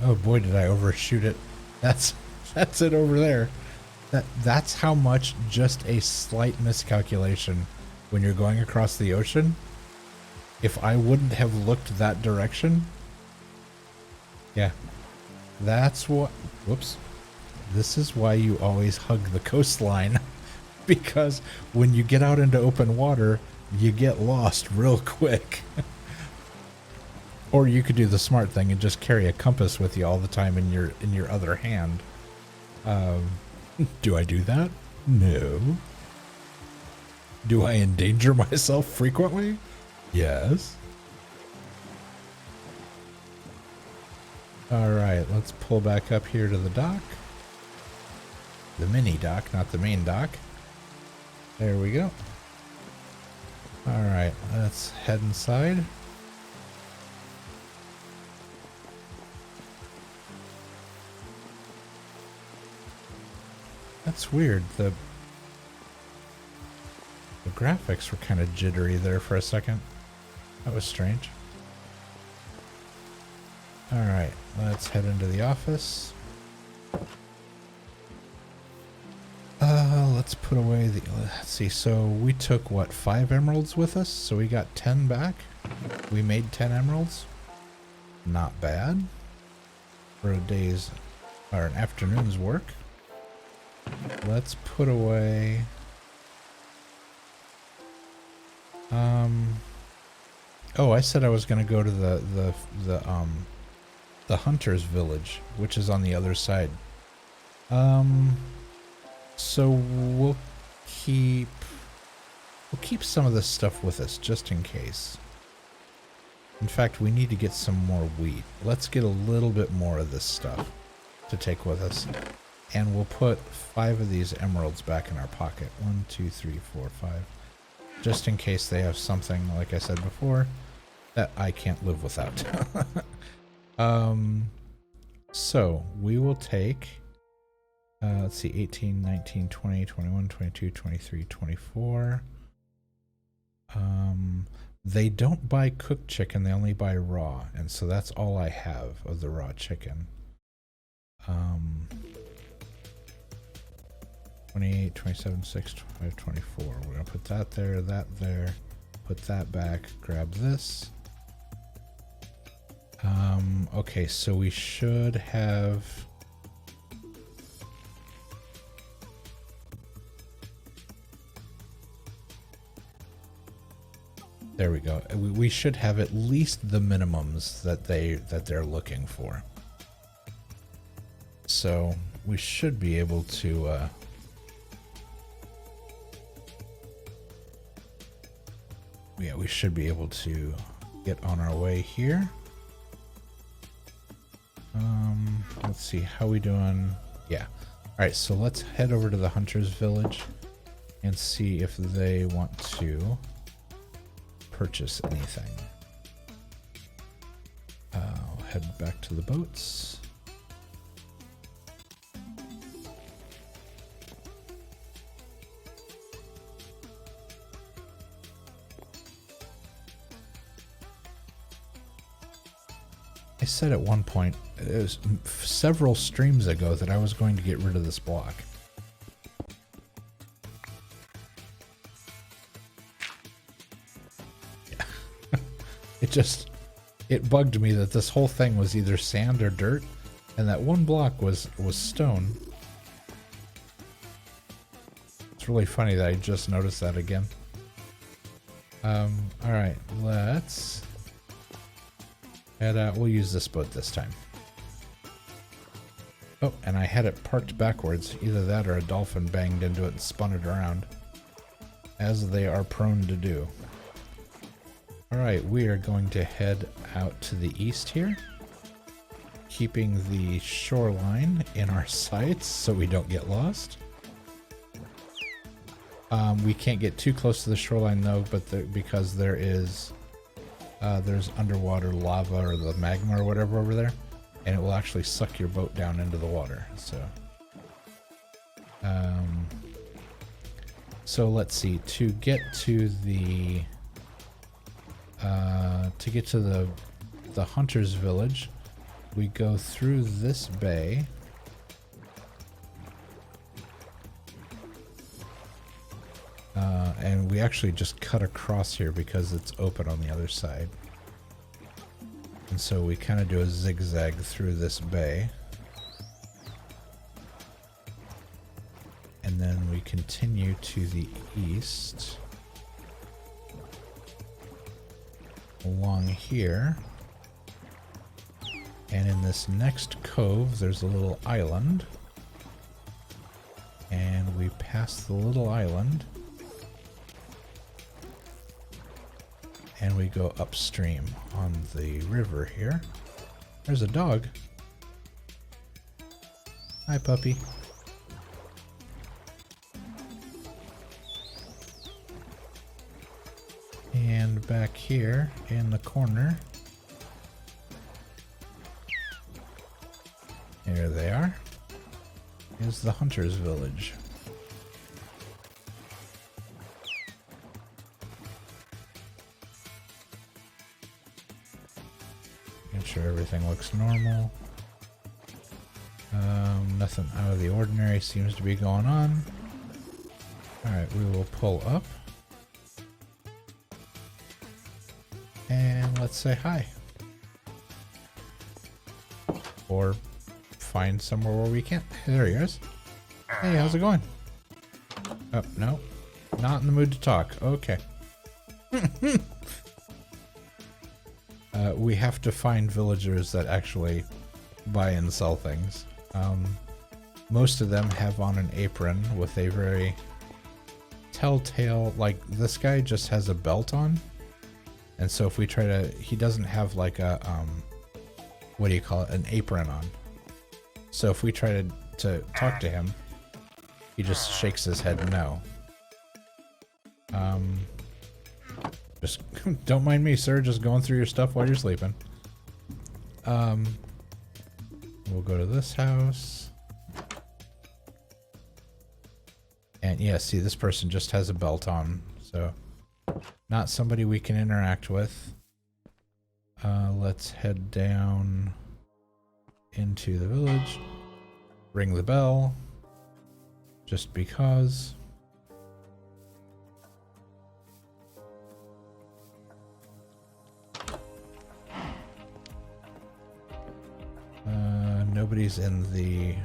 Oh boy, did I overshoot it. That's it over there. That's how much just a slight miscalculation when you're going across the ocean. If I wouldn't have looked that direction. Yeah. That's what, whoops. This is why you always hug the coastline. Because when you get out into open water, you get lost real quick. Or you could do the smart thing and just carry a compass with you all the time in your other hand. Do I do that? No. Do I endanger myself frequently? Yes. Alright, let's pull back up here to the dock. The mini dock, not the main dock. There we go. Alright, let's head inside. That's weird. The graphics were kind of jittery there for a second. That was strange. Alright, let's head into the office. Let's put away the... Let's see, so we took, what, 5 emeralds with us? So we got 10 back. We made 10 emeralds. Not bad. For a day's... or an afternoon's work. Let's put away... Oh, I said I was going to go to the hunter's village, which is on the other side. So we'll keep some of this stuff with us just in case. In fact, we need to get some more wheat. Let's get a little bit more of this stuff to take with us. And we'll put 5 of these emeralds back in our pocket. 1, 2, 3, 4, 5. Just in case they have something, like I said before, that I can't live without. So we will take, let's see, 18, 19, 20, 21, 22, 23, 24. They don't buy cooked chicken, they only buy raw, and so that's all I have of the raw chicken. 28, 27, 6, 25, 24. We're going to put that there, put that back, grab this. Okay, so we should have... There we go. We should have at least the minimums that they're looking for. So we should be able to yeah, we should be able to get on our way here. Let's see, how we doing? Yeah. All right, so let's head over to the hunter's village and see if they want to purchase anything. I'll head back to the boats. I said at one point, it was several streams ago, that I was going to get rid of this block. Yeah. It bugged me that this whole thing was either sand or dirt, and that one block was stone. It's really funny that I just noticed that again. Alright, let's head out. We'll use this boat this time. Oh, and I had it parked backwards. Either that or a dolphin banged into it and spun it around, as they are prone to do. Alright, we are going to head out to the east here, keeping the shoreline in our sights so we don't get lost. We can't get too close to the shoreline though, but because there's underwater lava or the magma or whatever over there, and it will actually suck your boat down into the water. So let's see, to get to the hunter's village, we go through this bay. And we actually just cut across here because it's open on the other side. And so we kind of do a zigzag through this bay. And then we continue to the east along here. And in this next cove, there's a little island. And we pass the little island. And we go upstream on the river here. There's a dog. Hi, puppy. And back here in the corner, there they are, is the hunter's village. Make sure everything looks normal. Nothing out of the ordinary seems to be going on. Alright, we will pull up. And let's say hi. Or find somewhere where we can't. There he is. Hey, how's it going? Oh, no. Not in the mood to talk. Okay. We have to find villagers that actually buy and sell things. Most of them have on an apron with a very telltale, like this guy just has a belt on. And so if we try to, he doesn't have like a, what do you call it? An apron on. So if we try to talk to him, he just shakes his head no. Just don't mind me, sir. Just going through your stuff while you're sleeping. We'll go to this house. And yeah, see, this person just has a belt on, so not somebody we can interact with. Let's head down into the village. Ring the bell. Just because. Nobody's in the...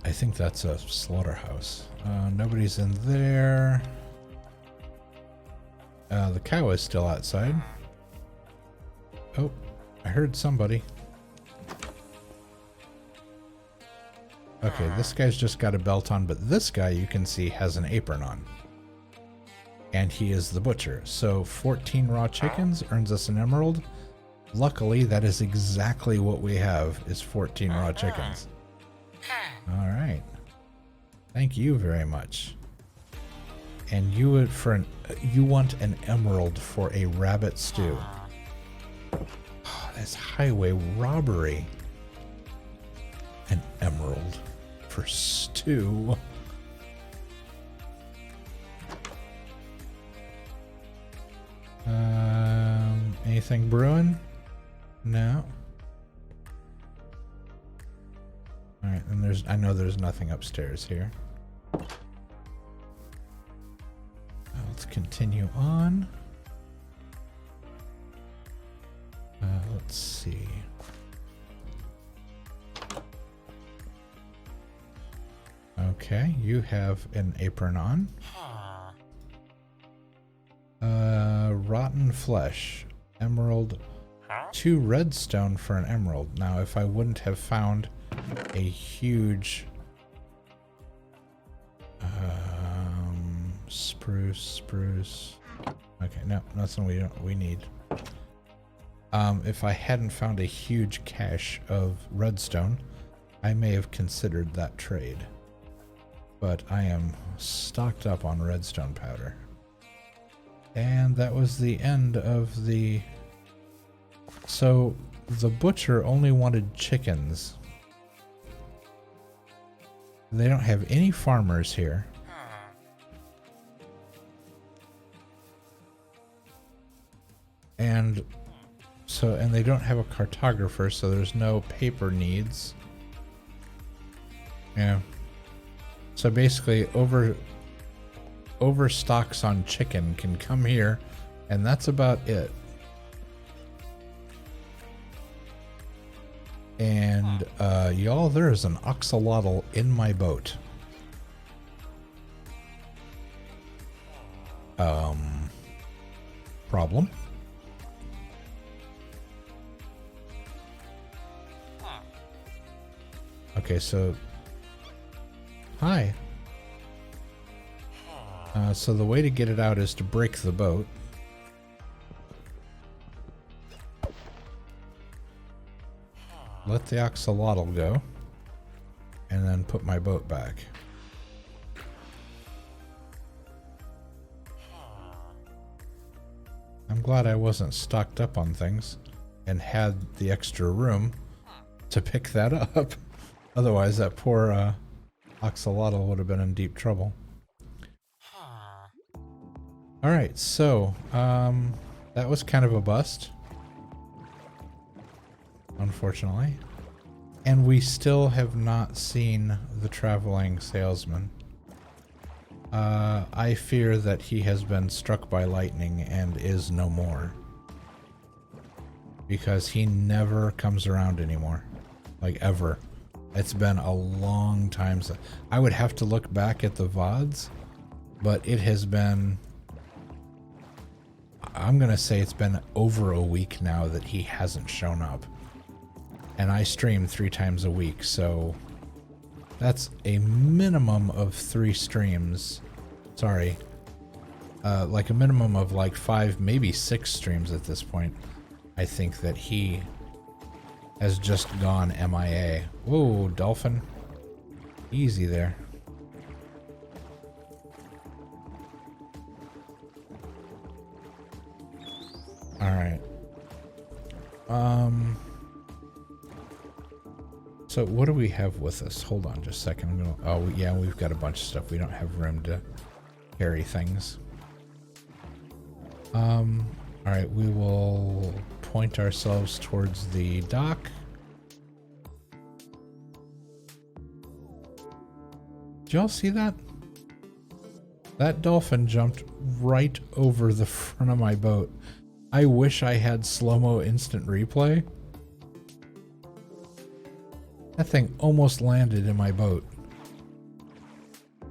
I think that's a slaughterhouse. Nobody's in there. The cow is still outside. Oh, I heard somebody. Okay, this guy's just got a belt on, but this guy you can see has an apron on. And he is the butcher. So 14 raw chickens earns us an emerald. Luckily, that is exactly what we have, is 14 raw chickens. All right. Thank you very much. And you would you want an emerald for a rabbit stew. Oh, that's highway robbery. An emerald for stew. Anything brewing? No. Alright, and I know there's nothing upstairs here. Let's continue on. Let's see. Okay, you have an apron on. Rotten flesh. Emerald. 2 redstone for an emerald. Now, if I wouldn't have found a huge spruce. Okay, no, that's what we need. If I hadn't found a huge cache of redstone, I may have considered that trade. But I am stocked up on redstone powder. And that was the end of the... So, the butcher only wanted chickens. They don't have any farmers here. And they don't have a cartographer, so there's no paper needs. Yeah. So basically, overstocks on chicken can come here, and that's about it. And y'all, there is an axolotl in my boat. Problem? Okay, so hi. So the way to get it out is to break the boat. Let the axolotl go. And then put my boat back. I'm glad I wasn't stocked up on things and had the extra room to pick that up. Otherwise, that poor axolotl would have been in deep trouble. Alright, so, That was kind of a bust, unfortunately. And we still have not seen the traveling salesman. I fear that he has been struck by lightning and is no more. Because he never comes around anymore. Like, ever. It's been a long time. I would have to look back at the VODs, but it has been... I'm gonna say it's been over a week now that he hasn't shown up. And I stream 3 times a week, so that's a minimum of 3 streams. Sorry. Like a minimum of like 5, maybe 6 streams at this point. I think that he has just gone MIA. Whoa, dolphin. Easy there. Alright. So what do we have with us? Hold on just a second. I'm gonna, oh yeah, we've got a bunch of stuff. We don't have room to carry things. Alright, we will point ourselves towards the dock. Did y'all see that? That dolphin jumped right over the front of my boat. I wish I had slow-mo instant replay. That thing almost landed in my boat.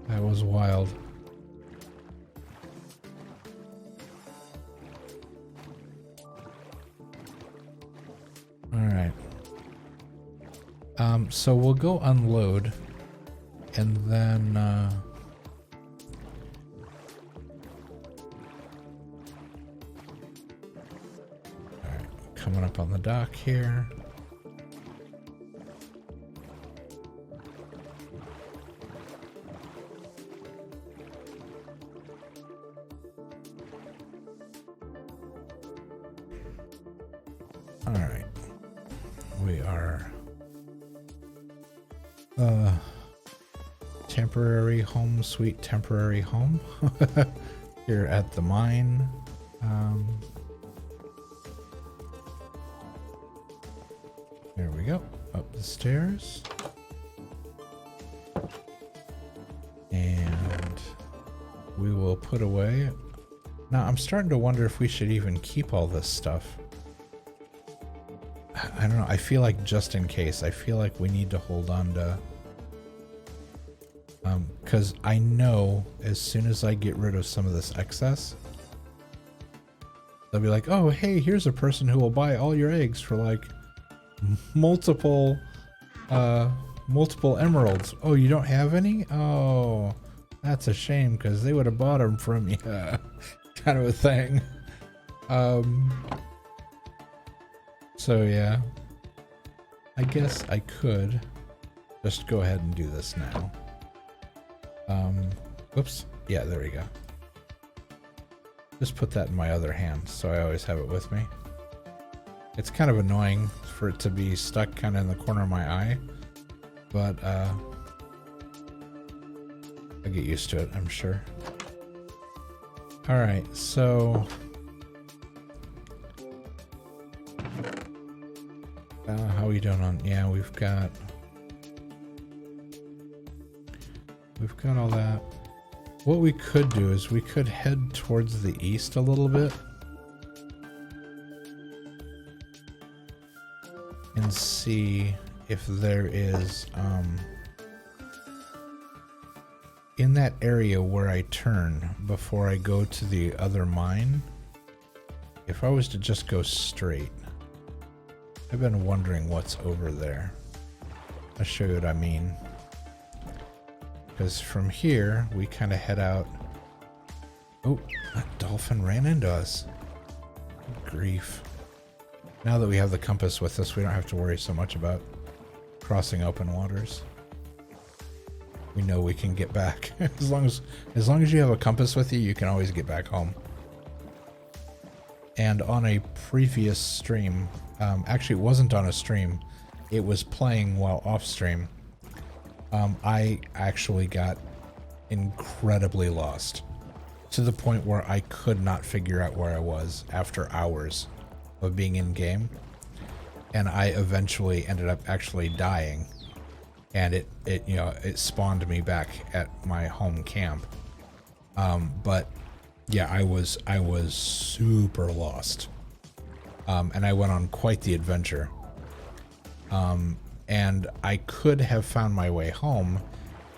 That was wild. Alright. So we'll go unload and then alright, coming up on the dock here. Alright. We are temporary home, sweet temporary home here at the mine. There we go, up the stairs. And we will put away. Now I'm starting to wonder if we should even keep all this stuff. I don't know, I feel like just in case, I feel like we need to hold on to... because I know as soon as I get rid of some of this excess, they'll be like, oh, hey, here's a person who will buy all your eggs for like multiple emeralds. Oh, you don't have any? Oh, that's a shame because they would have bought them from you. Kind of a thing. So yeah, I guess I could just go ahead and do this now. Oops. Yeah, there we go. Just put that in my other hand so I always have it with me. It's kind of annoying for it to be stuck kind of in the corner of my eye, but I'll get used to it, I'm sure. Alright, so how are we doing on... Yeah, we've got all that. What we could do is we could head towards the east a little bit and see if there is in that area where I turn before I go to the other mine, if I was to just go straight. I've been wondering what's over there. I'll show you what I mean. Because from here, we kind of head out. Oh, that dolphin ran into us. Good grief. Now that we have the compass with us, we don't have to worry so much about crossing open waters. We know we can get back. as long as you have a compass with you, you can always get back home. And on a previous stream, actually it wasn't on a stream, it was playing while off stream. I actually got incredibly lost. to the point where I could not figure out where I was after hours of being in game. And I eventually ended up actually dying. And it spawned me back at my home camp. But yeah, I was super lost. And I went on quite the adventure. And I could have found my way home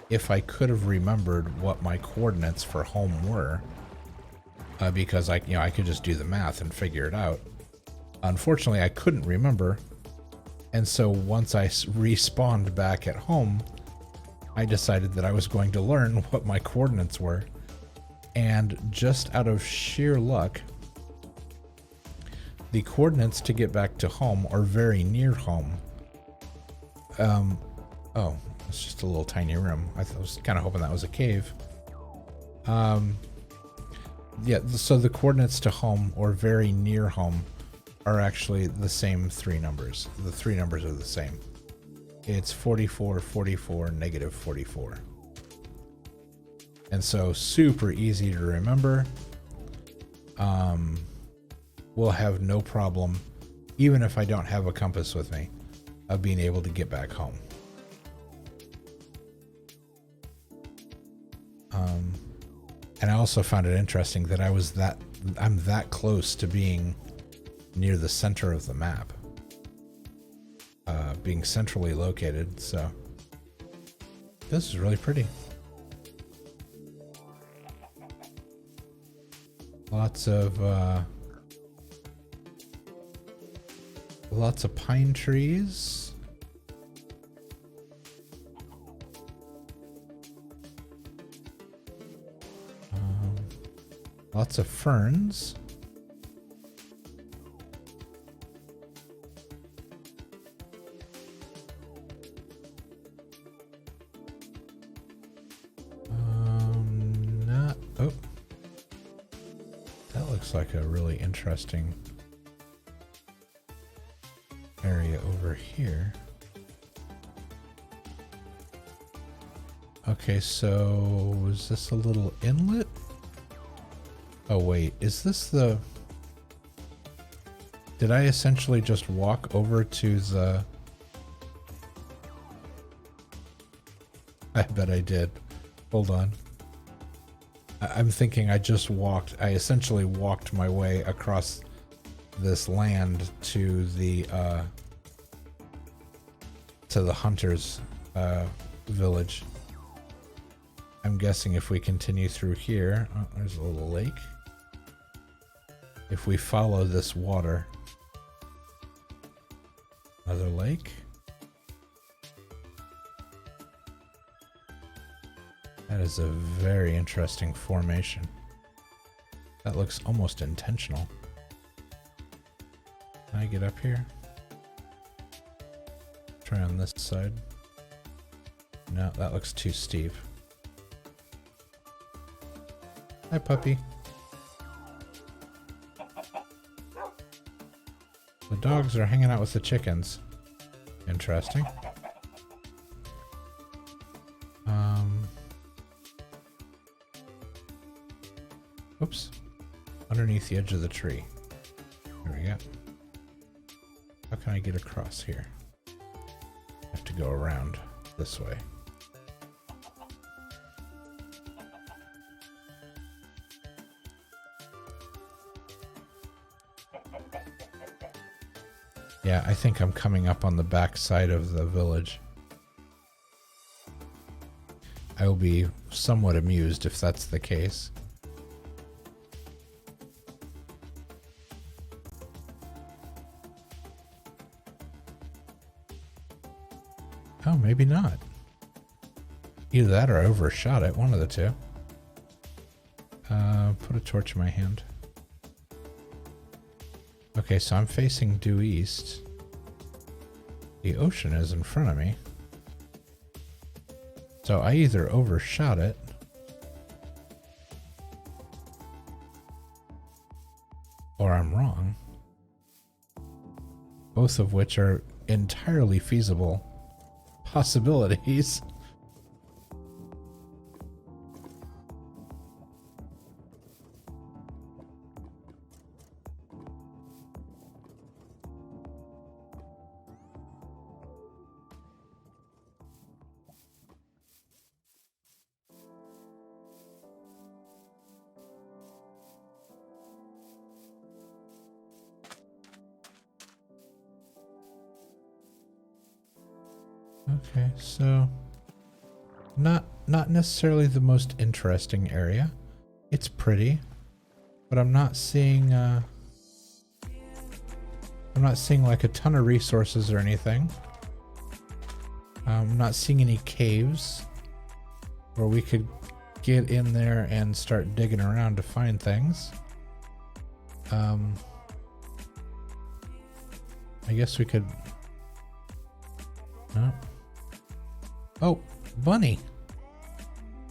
if I could have remembered what my coordinates for home were, because I could just do the math and figure it out. Unfortunately, I couldn't remember, and so once I respawned back at home, I decided that I was going to learn what my coordinates were, and just out of sheer luck, the coordinates to get back to home are very near home. Oh, it's just a little tiny room. I was kind of hoping that was a cave. Yeah, so the coordinates to home or very near home are actually the same three numbers. The three numbers are the same. It's 44, 44, negative 44. And so super easy to remember. We'll have no problem, even if I don't have a compass with me, of being able to get back home. And I also found it interesting that I'm that close to being near the center of the map, being centrally located. So this is really pretty. Lots of pine trees. Lots of ferns. Oh. That looks like a really interesting area over here. Okay, so is this a little inlet? Oh wait, is this the... Did I essentially just walk over to the... I bet I did. Hold on. I'm thinking I essentially walked my way across this land to the hunter's village. I'm guessing if we continue through here... Oh, there's a little lake. If we follow this water, another lake. That is a very interesting formation. That looks almost intentional. Can I get up here? Try on this side. No, that looks too steep. Hi, puppy. The dogs are hanging out with the chickens. Interesting. Oops. Underneath the edge of the tree. There we go. How can I get across here? I have to go around this way. Yeah, I think I'm coming up on the back side of the village. I will be somewhat amused if that's the case. Oh, maybe not. Either that or I overshot it, one of the two. Put a torch in my hand. Okay, so I'm facing due east. The ocean is in front of me. So I either overshot it or I'm wrong. Both of which are entirely feasible possibilities. Okay, so not necessarily the most interesting area. It's pretty, but I'm not seeing like a ton of resources or anything. I'm not seeing any caves where we could get in there and start digging around to find things. I guess we could. No. Oh, bunny.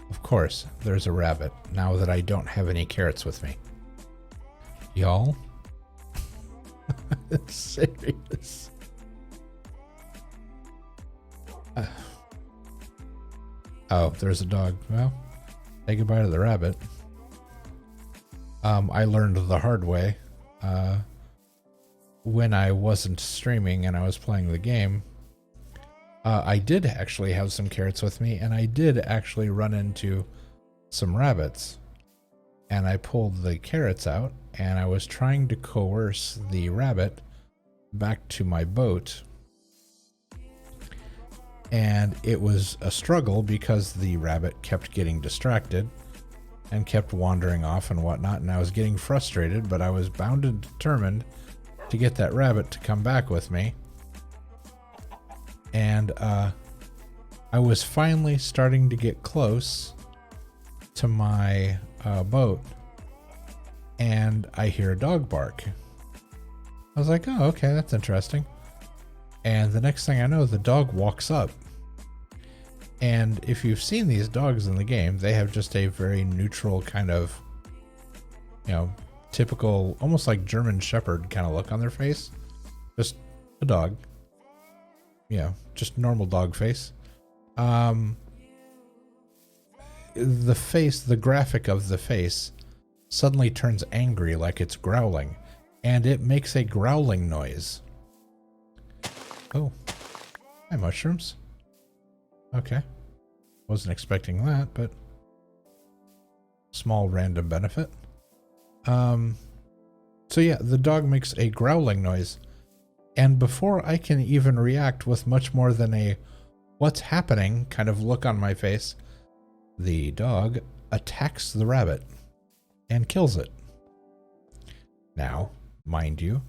Of course, there's a rabbit now that I don't have any carrots with me. Y'all? Serious? Oh, there's a dog. Well, say goodbye to the rabbit. I learned the hard way when I wasn't streaming and I was playing the game. I did actually have some carrots with me, and I did actually run into some rabbits. And I pulled the carrots out, and I was trying to coerce the rabbit back to my boat. And it was a struggle because the rabbit kept getting distracted and kept wandering off and whatnot, and I was getting frustrated, but I was bound and determined to get that rabbit to come back with me. And I was finally starting to get close to my boat, and I hear a dog bark. I was like, oh, okay, that's interesting. And the next thing I know, the dog walks up. And if you've seen these dogs in the game, they have just a very neutral kind of, you know, typical, almost like German Shepherd kind of look on their face. Just a dog. You know, just normal dog face. The face, the graphic of the face suddenly turns angry like it's growling. And it makes a growling noise. Oh. Hi, mushrooms. Okay. Wasn't expecting that, but small random benefit. So yeah, the dog makes a growling noise, and before I can even react with much more than a what's happening kind of look on my face, the dog attacks the rabbit and kills it. Now, mind you,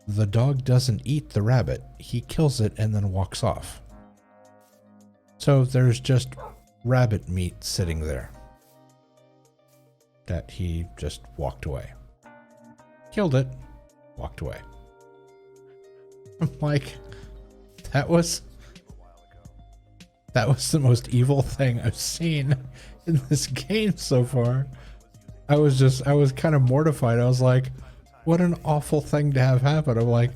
the dog doesn't eat the rabbit. He kills it and then walks off. So there's just rabbit meat sitting there that he just walked away. Killed it, walked away. I'm like, that was the most evil thing I've seen in this game so far. I was kind of mortified. I was like, what an awful thing to have happen. I'm like,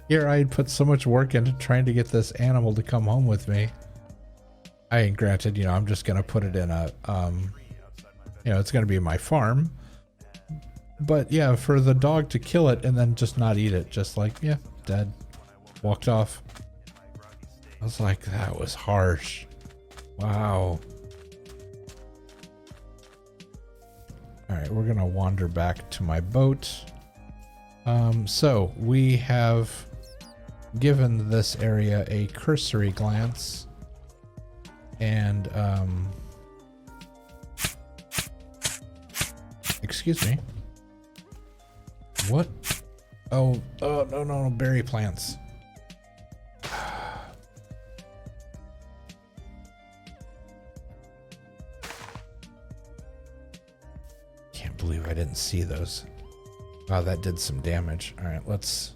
here I had put so much work into trying to get this animal to come home with me. Granted, you know, I'm just going to put it in a, you know, it's going to be my farm. But yeah, for the dog to kill it and then just not eat it, just like, yeah, dead. Walked off. I was like, that was harsh. Wow. All right, we're going to wander back to my boat. So we have given this area a cursory glance. And, excuse me. What? Oh, no, berry plants. Can't believe I didn't see those. Wow, that did some damage. All right, let's...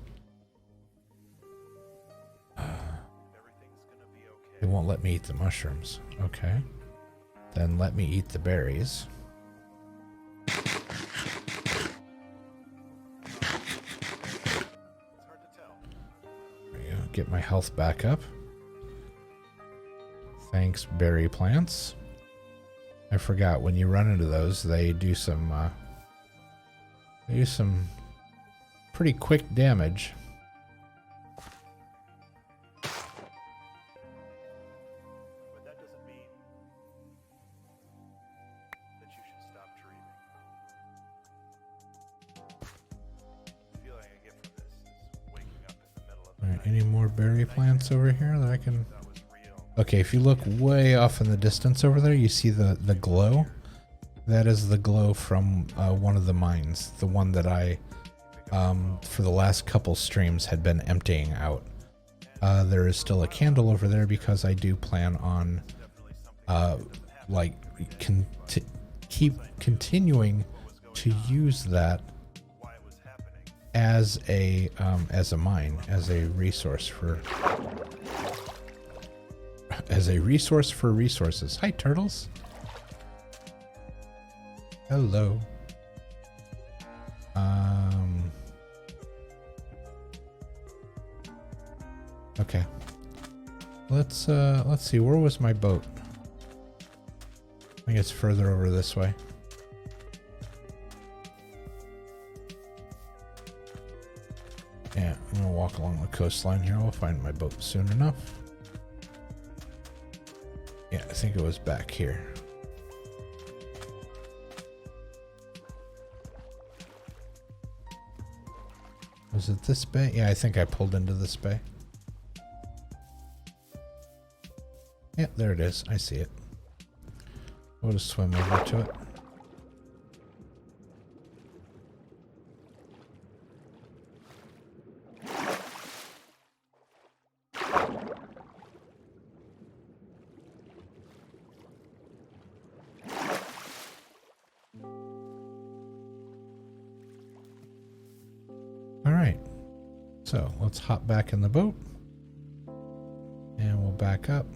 It won't let me eat the mushrooms. Okay. Then let me eat the berries. There we go. Get my health back up. Thanks, berry plants. I forgot, when you run into those, they do some pretty quick damage. any more berry plants over here that I can... Okay, if you look way off in the distance over there, you see the glow? That is the glow from one of the mines. The one that I, for the last couple streams, had been emptying out. There is still a candle over there because I do plan on, keep continuing to use that as a mine, as a resource for resources. Hi, turtles. Hello. Okay. Let's see, where was my boat? I think it's further over this way. Yeah, I'm gonna walk along the coastline here. I'll find my boat soon enough. Yeah, I think it was back here. Was it this bay? Yeah, I think I pulled into this bay. Yeah, there it is. I see it. We'll just swim over to it. Alright, so let's hop back in the boat and we'll back up.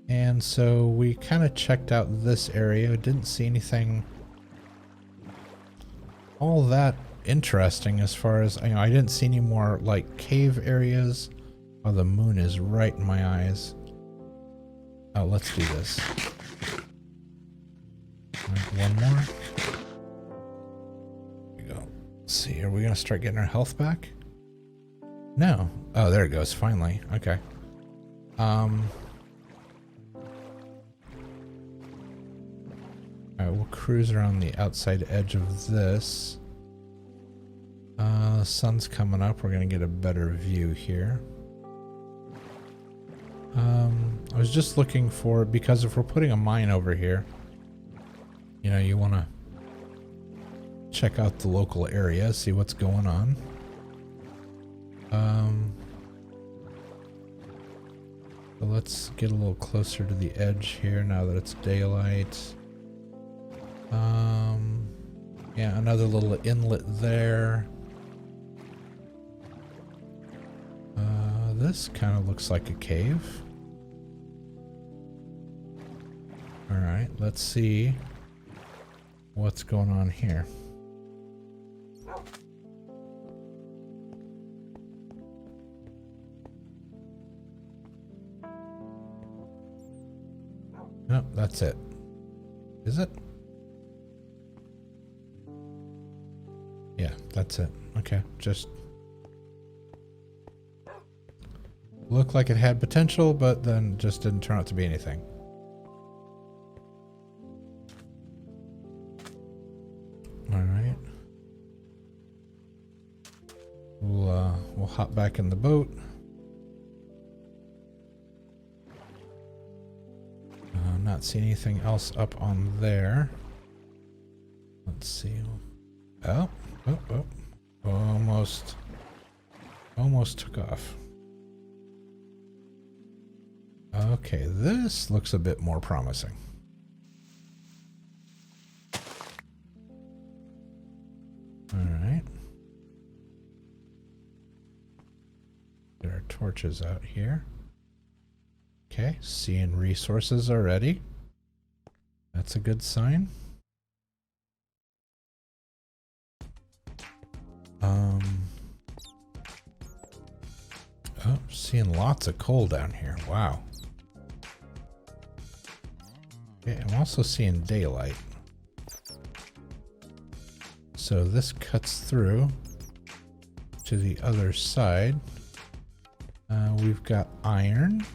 And so we kind of checked out this area, didn't see anything all that interesting as far as, you know, I didn't see any more like cave areas. Oh, the moon is right in my eyes. Oh, let's do this. One more. Let's see, are we gonna start getting our health back? No. Oh, there it goes, finally. Okay. Alright, we'll cruise around the outside edge of this. The sun's coming up, we're gonna get a better view here. I was just looking for, because if we're putting a mine over here, you know, you wanna check out the local area, see what's going on. So let's get a little closer to the edge here now that it's daylight. Yeah, another little inlet there. This kind of looks like a cave. Alright, let's see what's going on here. No, that's it. Is it? Yeah, that's it. Okay, just looked like it had potential, but then just didn't turn out to be anything. All right. We'll hop back in the boat. Not see anything else up on there. Let's see. Oh, almost took off. Okay, this looks a bit more promising. All right. Get our torches out here. Okay, seeing resources already. That's a good sign. Oh, seeing lots of coal down here. Wow. Okay, I'm also seeing daylight. So this cuts through to the other side. We've got iron.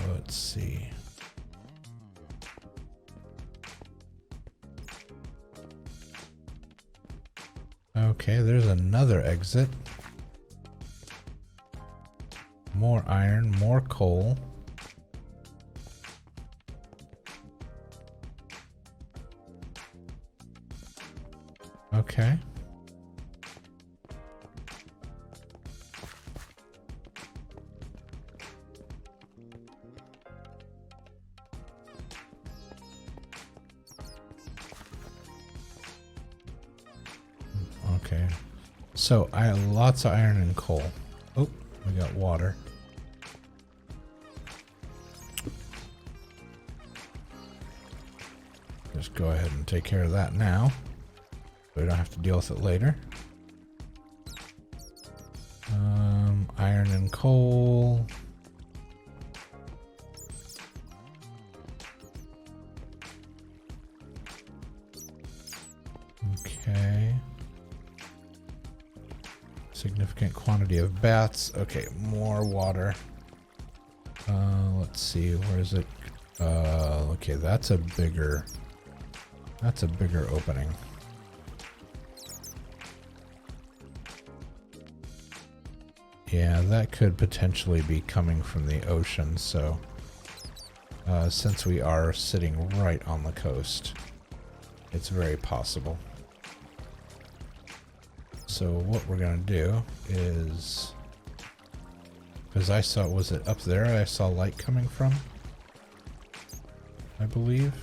Let's see. Okay, there's another exit. More iron, more coal. Okay. Okay. So I have lots of iron and coal. Oh, we got water. Just go ahead and take care of that now. We don't have to deal with it later. Iron and coal. Okay. Significant quantity of bats. Okay, more water. Let's see, where is it? Okay, that's a bigger opening. Yeah, that could potentially be coming from the ocean, so since we are sitting right on the coast, it's very possible. So what we're gonna do is, because I saw, was it up there I saw light coming from? I believe.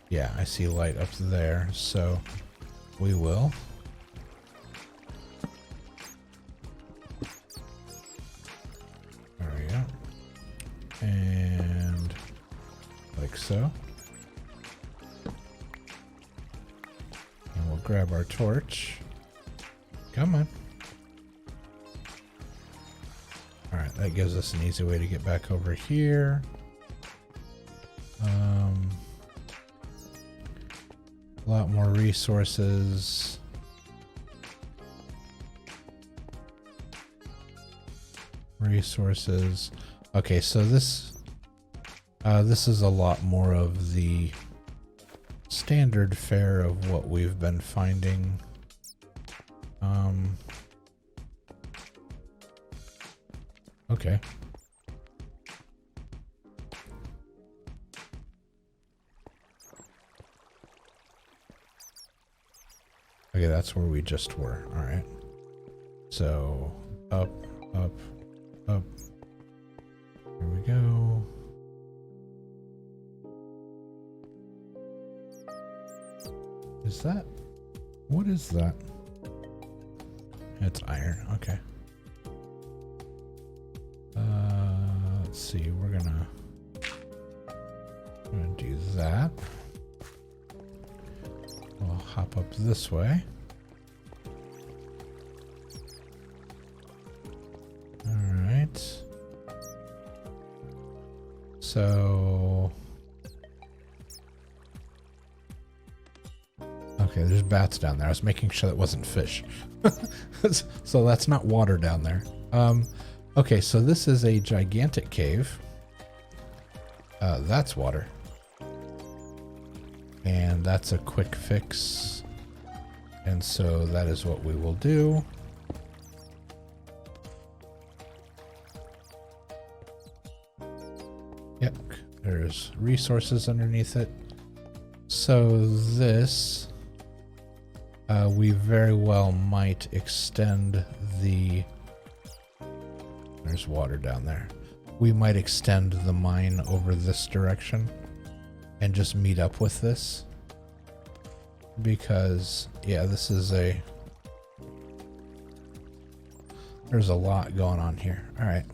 Yeah, I see light up there, so we will. There we go. And like so. And we'll grab our torch. Come on. Alright, that gives us an easy way to get back over here. A lot more resources. Okay, so this is a lot more of the standard fare of what we've been finding. Okay. Okay, that's where we just were. All right. So up, up, up. Here we go. Is that? What is that? It's iron. Okay. Let's see. We're gonna do that. We'll hop up this way. All right. So, okay, there's bats down there. I was making sure that wasn't fish. So that's not water down there. Okay, so this is a gigantic cave. That's water. And that's a quick fix. And so that is what we will do. Yep, there's resources underneath it. So this, we very well might extend the... There's water down there. We might extend the mine over this direction and just meet up with this. Because, yeah, this is a... There's a lot going on here. All right.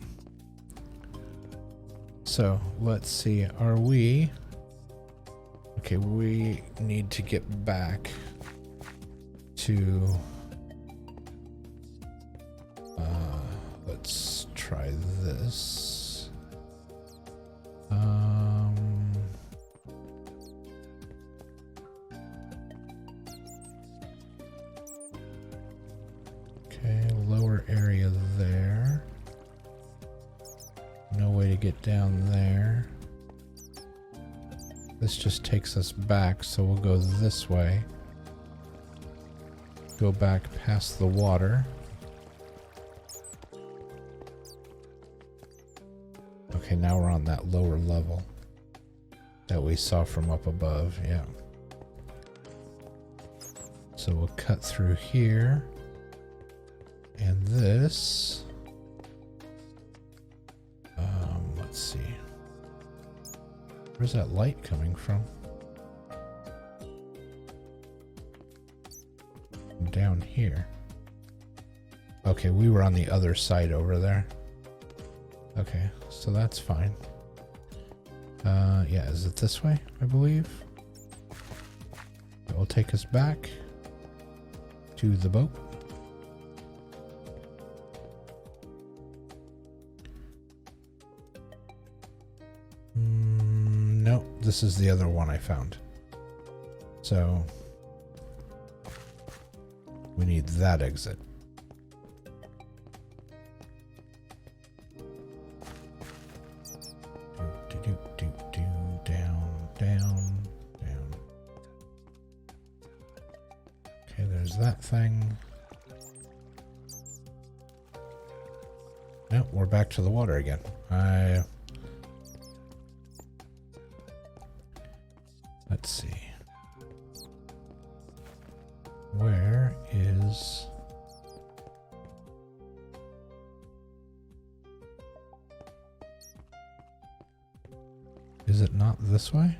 So, let's see. Are we... Okay, we need to get back to... let's try this. Okay, lower area there. No way to get down there. This just takes us back, so we'll go this way. Go back past the water. Okay, now we're on that lower level that we saw from up above, yeah. So we'll cut through here. And this... let's see. Where's that light coming from? Down here. Okay, we were on the other side over there. Okay, so that's fine. Yeah, is it this way, I believe? That will take us back to the boat. Nope, this is the other one I found. So we need that exit. Down. Okay, there's that thing. Nope, we're back to the water again. Let's see. Where is... Is it not this way?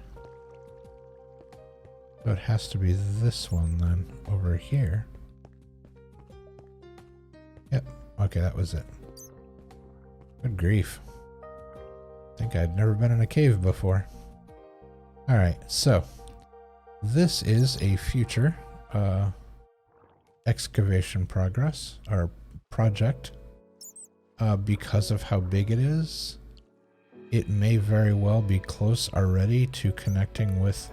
So it has to be this one then, over here. Yep, okay, that was it. Good grief. I think I'd never been in a cave before. Alright, so this is a future excavation progress, or project. Because of how big it is, it may very well be close already to connecting with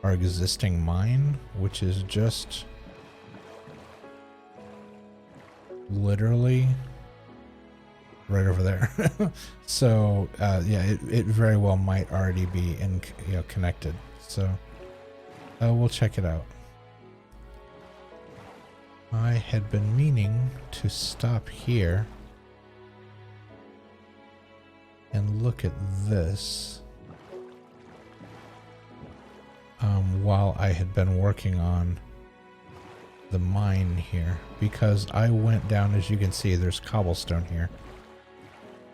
our existing mine, which is just literally right over there. So yeah, it very well might already be connected. So we'll check it out. I had been meaning to stop here and look at this while I had been working on the mine here, because I went down, as you can see, there's cobblestone here.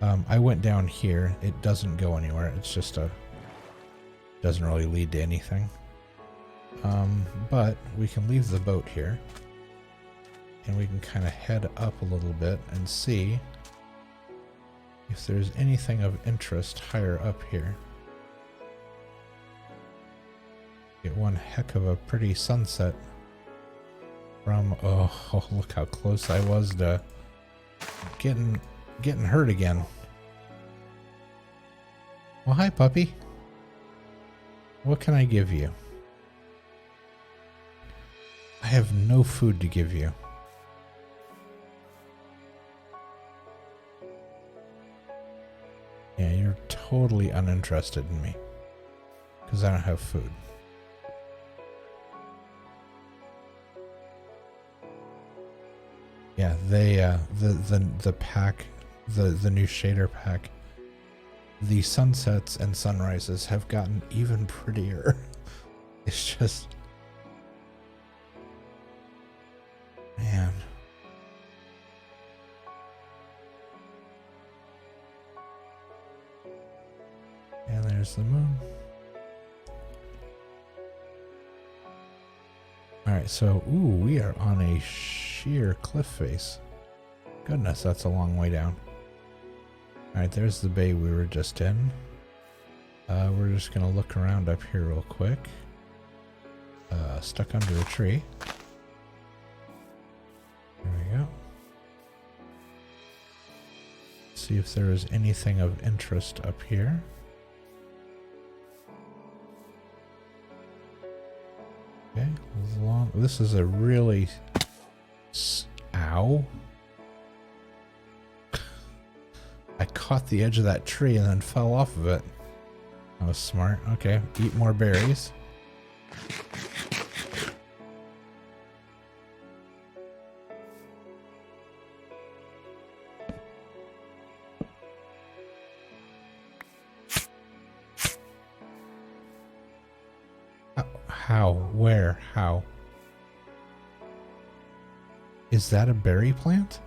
I went down here. It doesn't go anywhere. It's just doesn't really lead to anything. But we can leave the boat here and we can kind of head up a little bit and see if there's anything of interest higher up here. Get one heck of a pretty sunset from, oh, look how close I was to getting hurt again. Well, hi, puppy. What can I give you? I have no food to give you. Yeah, you're totally uninterested in me because I don't have food. Yeah, they the pack, the new shader pack, the sunsets and sunrises have gotten even prettier. It's just, man. And there's the moon. Alright, so, ooh, we are on a sheer cliff face. Goodness, that's a long way down. Alright, there's the bay we were just in. We're just gonna look around up here real quick. Stuck under a tree. There we go. See if there is anything of interest up here. Okay, long. This is a really... Ow. I caught the edge of that tree and then fell off of it. That was smart. Okay, eat more berries. How? Where? How? Is that a berry plant?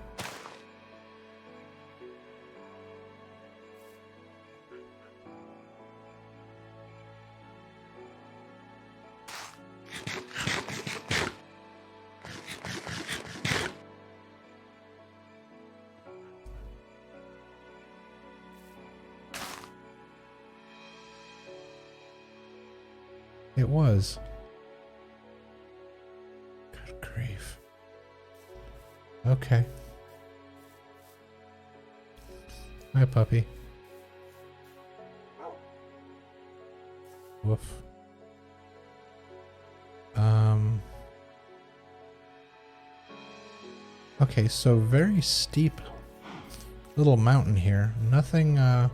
It was. Good grief. Okay. Hi, puppy. Woof. Okay, so very steep little mountain here. Nothing, oh,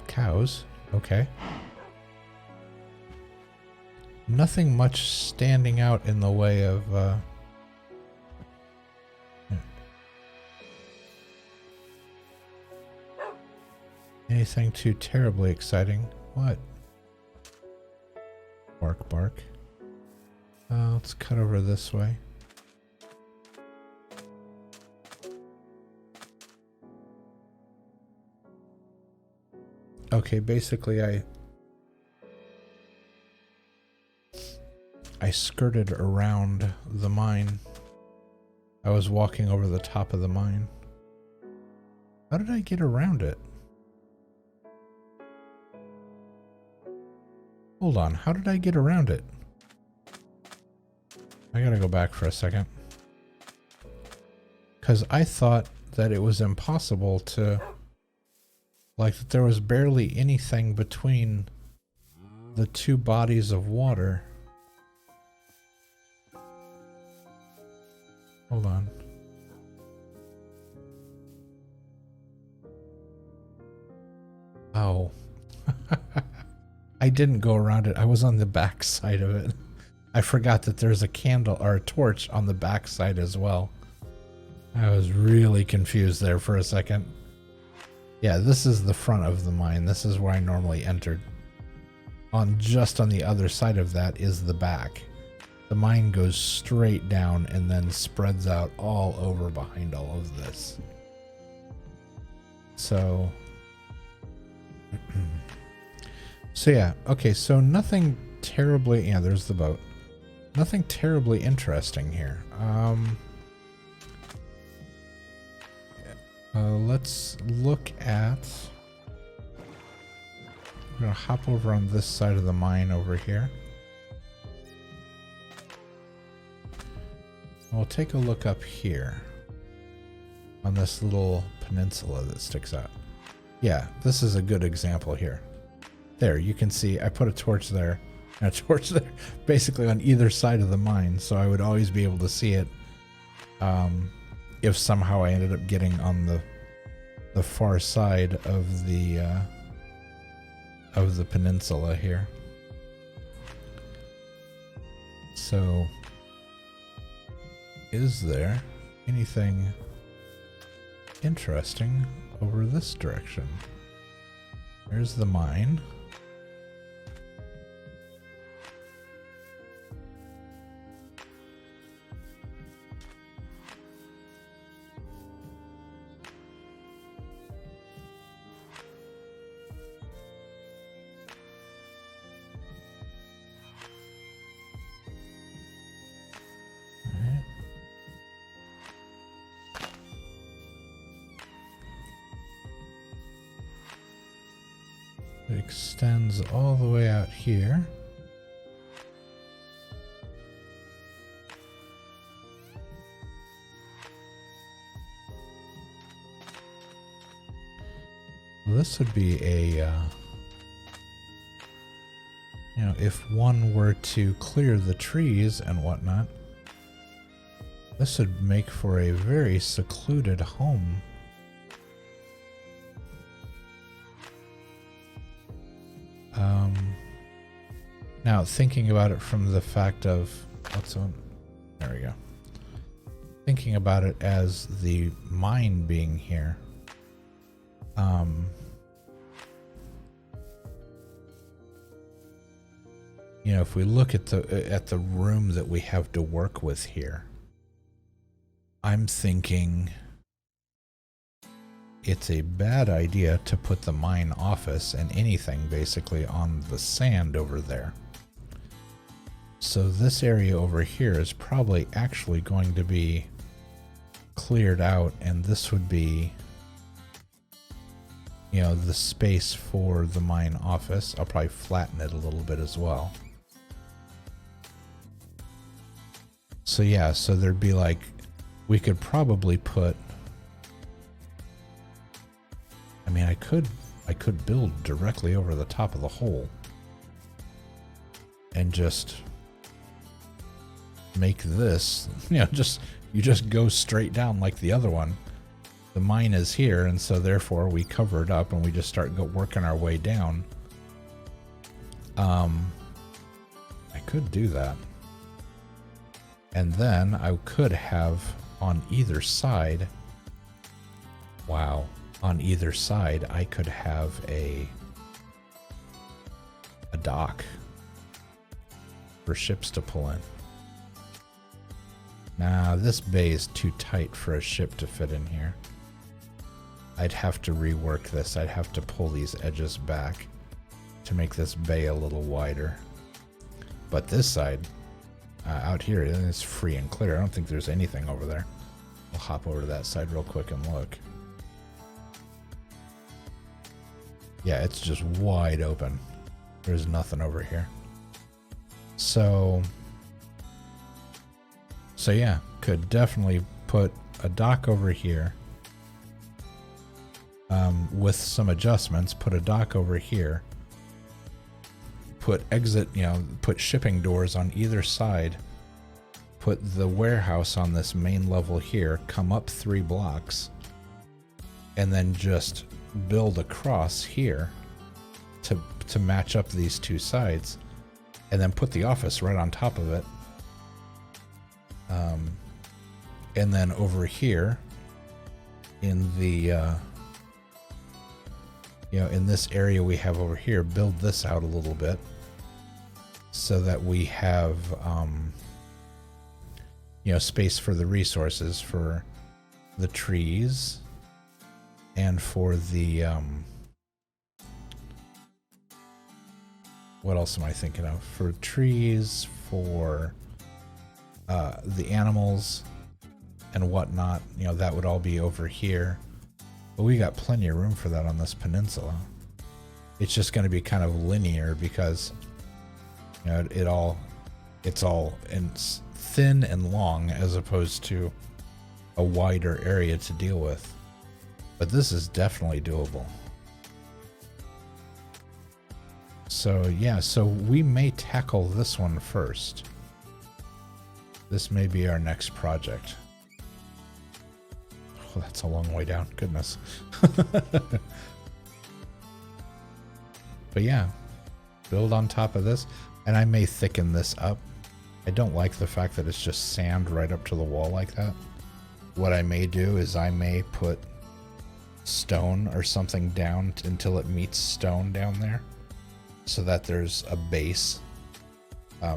cows. Okay. Nothing much standing out in the way of, anything too terribly exciting. What? Bark, bark. Let's cut over this way. Okay, basically I skirted around the mine. I was walking over the top of the mine. How did I get around it? Hold on, how did I get around it? I gotta go back for a second. Because I thought that it was impossible to... Like, that there was barely anything between the two bodies of water. Hold on. Oh. I didn't go around it. I was on the back side of it. I forgot that there's a candle or a torch on the back side as well. I was really confused there for a second. Yeah, this is the front of the mine. This is where I normally entered. Just on the other side of that is the back. The mine goes straight down and then spreads out all over behind all of this. So... So yeah, okay, so nothing terribly... Yeah, there's the boat. Nothing terribly interesting here. Let's look at... I'm gonna hop over on this side of the mine over here. We'll take a look up here on this little peninsula that sticks out. Yeah, this is a good example here. There, you can see I put a torch there and a torch there, basically on either side of the mine, so I would always be able to see it if somehow I ended up getting on the far side of the peninsula here. So, is there anything interesting over this direction? There's the mine. It extends all the way out here. Well, this would be a, you know, if one were to clear the trees and whatnot, this would make for a very secluded home Now, thinking about it from the fact of what's on, there we go. Thinking about it as the mine being here. You know, if we look at the room that we have to work with here, I'm thinking it's a bad idea to put the mine office and anything basically on the sand over there. So this area over here is probably actually going to be cleared out, and this would be, you know, the space for the mine office. I'll probably flatten it a little bit as well. So yeah, so there'd be like, we could probably put, I mean, I could build directly over the top of the hole and just make this, you know, you just go straight down like the other one. The mine is here, and so therefore we cover it up and we just start working our way down. I could do that. And then I could have on either side, wow, on either side I could have a dock for ships to pull in. Nah, this bay is too tight for a ship to fit in here. I'd have to rework this. I'd have to pull these edges back to make this bay a little wider. But this side, out here, it's free and clear. I don't think there's anything over there. We'll hop over to that side real quick and look. Yeah, it's just wide open. There's nothing over here. So yeah, could definitely put a dock over here. With some adjustments, put a dock over here. Put put shipping doors on either side. Put the warehouse on this main level here. Come up 3 blocks. And then just build across here to match up these two sides. And then put the office right on top of it. And then over here in the in this area we have over here, build this out a little bit so that we have space for the resources, for the trees and for the what else am I thinking of? For trees, for the animals and whatnot, that would all be over here. But we got plenty of room for that on this peninsula. It's just going to be kind of linear because it's all thin and long as opposed to a wider area to deal with. But this is definitely doable. So yeah, so we may tackle this one first. This may be our next project. Oh, that's a long way down. Goodness. But yeah, build on top of this, and I may thicken this up. I don't like the fact that it's just sand right up to the wall like that. What I may do is I may put stone or something down until it meets stone down there, so that there's a base,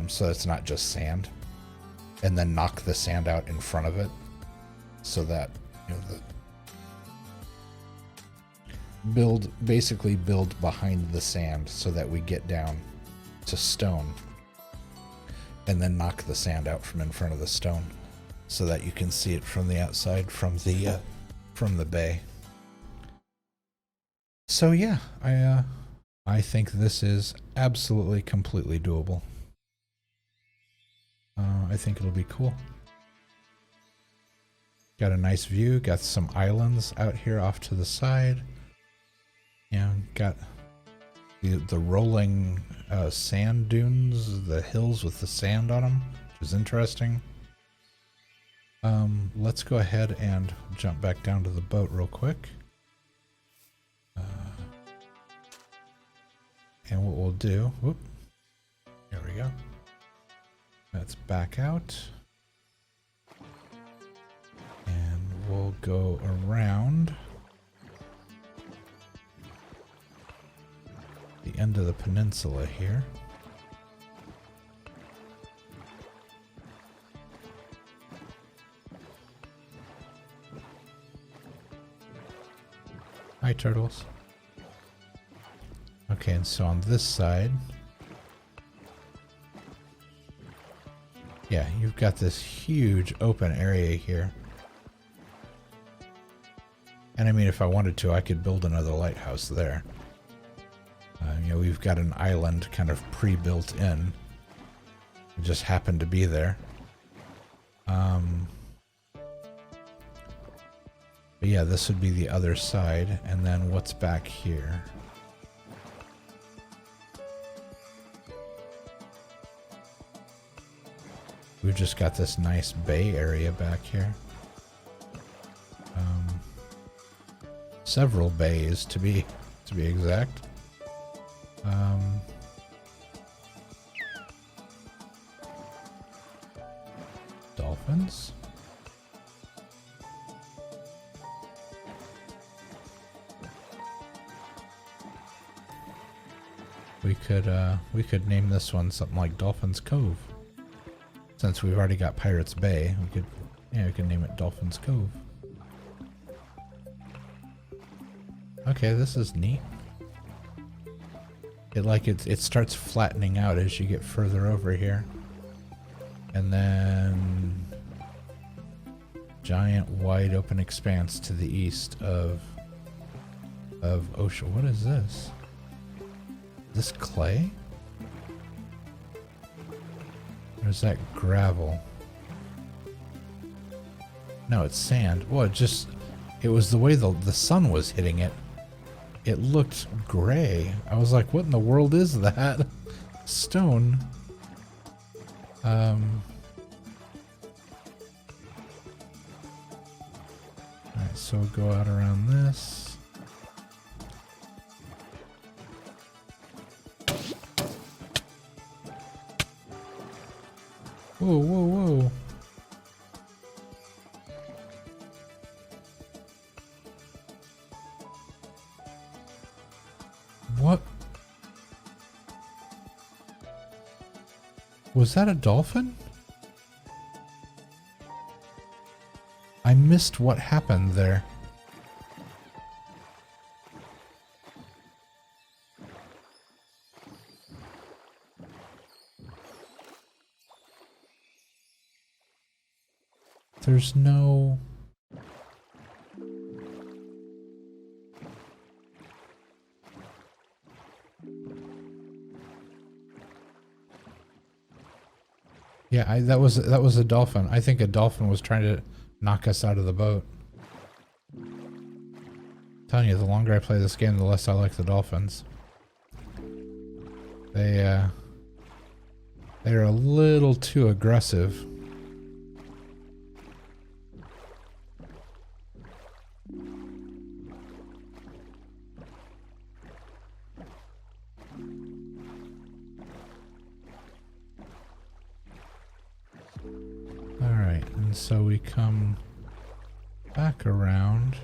so it's not just sand, and then knock the sand out in front of it, so that basically build behind the sand so that we get down to stone, and then knock the sand out from in front of the stone so that you can see it from the outside, from the bay. So yeah, I think this is absolutely completely doable. I think it'll be cool. Got a nice view, got some islands out here off to the side. Got the rolling sand dunes, the hills with the sand on them, which is interesting. Let's go ahead and jump back down to the boat real quick. and what we'll do, whoop, there we go. Let's back out. And we'll go around the end of the peninsula here. Hi, turtles. Okay, and so on this side, yeah, you've got this huge open area here. And I mean, if I wanted to, I could build another lighthouse there. You know, we've got an island kind of pre-built in. It just happened to be there. But yeah, this would be the other side. And then what's back here? We've just got this nice bay area back here. Several bays to be exact. Dolphins. We could name this one something like Dolphins Cove. Since we've already got Pirates Bay, we could name it Dolphins Cove. Okay, this is neat. It starts flattening out as you get further over here. And then giant wide open expanse to the east of ocean. What is this? Is this clay? Or is that gravel? No, it's sand. Well, it was the way the sun was hitting it. It looked gray. I was like, what in the world is that? Stone. Alright, so we'll go out around this. Whoa, whoa, whoa. What? Was that a dolphin? I missed what happened there. There's no... Yeah, that was a dolphin. I think a dolphin was trying to knock us out of the boat. I'm telling you, the longer I play this game, the less I like the dolphins. They're a little too aggressive. So we come back around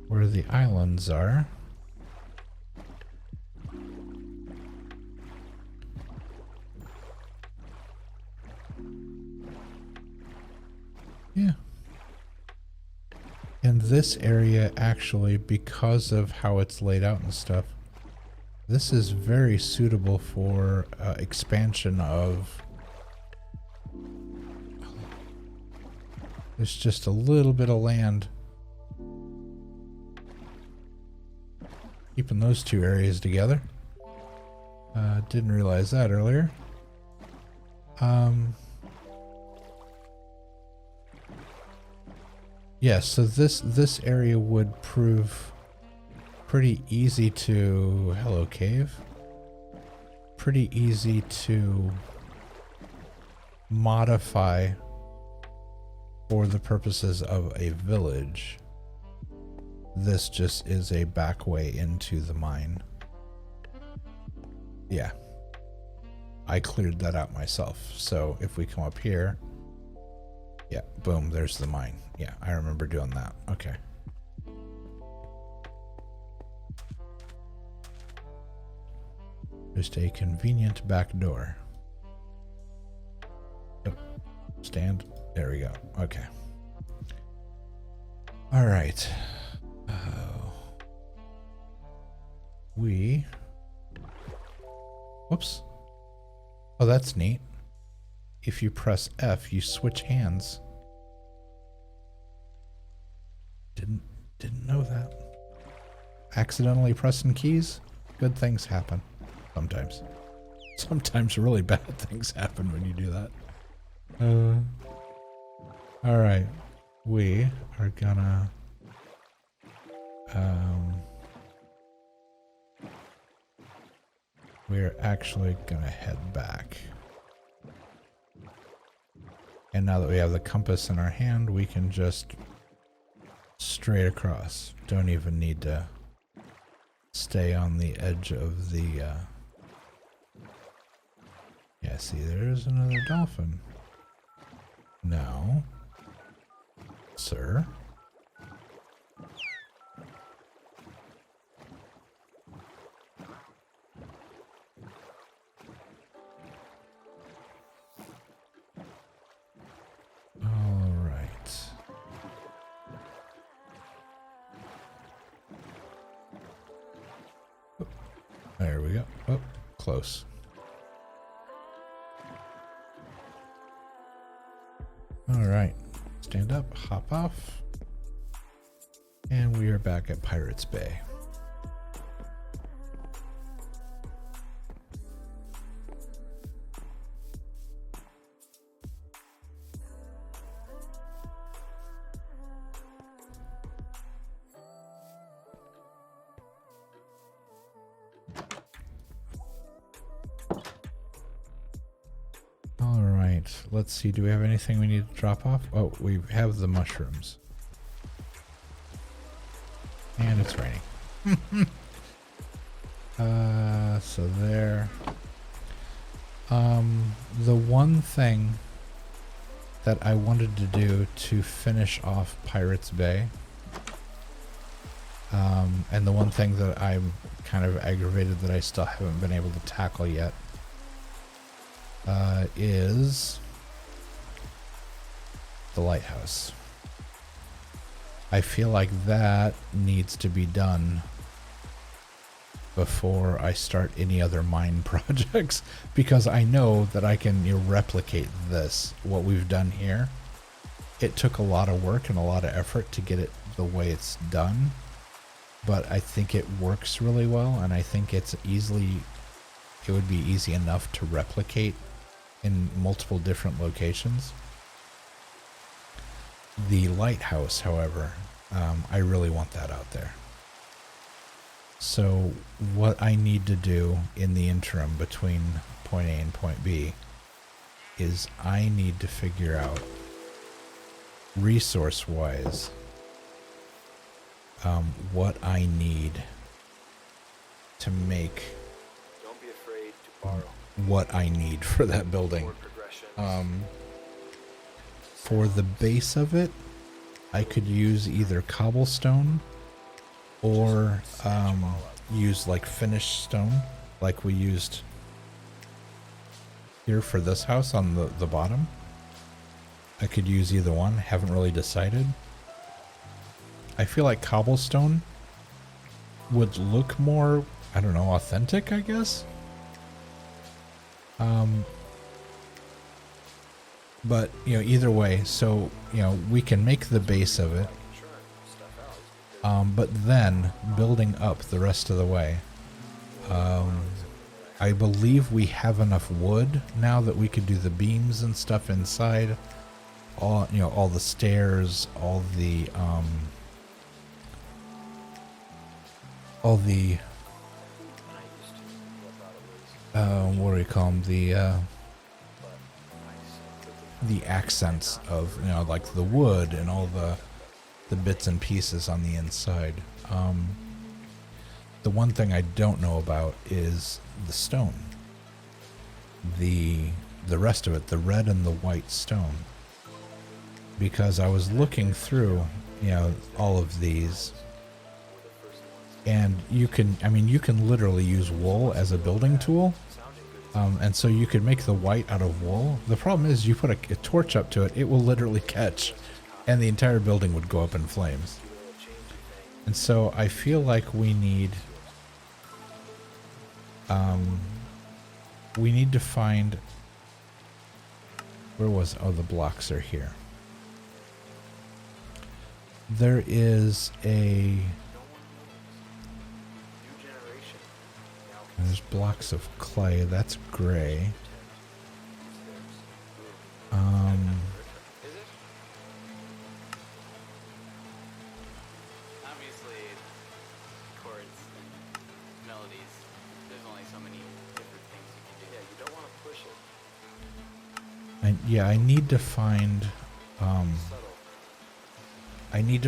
where the islands are. Yeah. And this area actually, because of how it's laid out and stuff, this is very suitable for expansion of... There's just a little bit of land keeping those two areas together. Didn't realize that earlier. Yeah, so this area would prove pretty easy to... Hello, cave. Pretty easy to modify for the purposes of a village. This just is a back way into the mine. Yeah. I cleared that out myself. So if we come up here, yeah, boom, there's the mine. Yeah, I remember doing that. Okay. Just a convenient back door. Oh, stand. There we go. Okay. All right. Whoops. Oh, that's neat. If you press F, you switch hands. Didn't know that. Accidentally pressing keys? Good things happen. Sometimes. Sometimes really bad things happen when you do that. Alright. We are gonna... we're actually gonna head back. And now that we have the compass in our hand, we can just straight across. Don't even need to stay on the edge of the... Yeah, see, there's another dolphin. No. Sir? All right. Oh, there we go. Oh, close. All right. Stand up, hop off. And we are back at Pirates Bay. Let's see, do we have anything we need to drop off? Oh, we have the mushrooms. And it's raining. So there. The one thing that I wanted to do to finish off Pirates Bay, and the one thing that I'm kind of aggravated that I still haven't been able to tackle yet, is the lighthouse. I feel like that needs to be done before I start any other mine projects, because I know that I can replicate this, what we've done here. It took a lot of work and a lot of effort to get it the way it's done, but I think it works really well, and I think it would be easy enough to replicate in multiple different locations. The lighthouse, however, I really want that out there. So what I need to do in the interim between point A and point B is I need to figure out, resource-wise, what I need to make what I need for that building. For the base of it, I could use either cobblestone or use like finished stone, like we used here for this house on the bottom. I could use either one, haven't really decided. I feel like cobblestone would look more, I don't know, authentic, I guess. But, either way, so, we can make the base of it. But then, building up the rest of the way, I believe we have enough wood now that we could do the beams and stuff inside. All the stairs, all the, what do we call them? The accents of, like the wood and all the bits and pieces on the inside. The one thing I don't know about is the stone. The rest of it, the red and the white stone. Because I was looking through, you know, all of these, and you can, I mean, you can literally use wool as a building tool. And so you could make the white out of wool. The problem is you put a torch up to it, it will literally catch, and the entire building would go up in flames. And so I feel like we need to find, where was, oh, the blocks are here. There is there's blocks of clay, that's gray. Obviously, chords and melodies, there's only so many different things you can do. Yeah, you don't want to push it. Yeah, I need to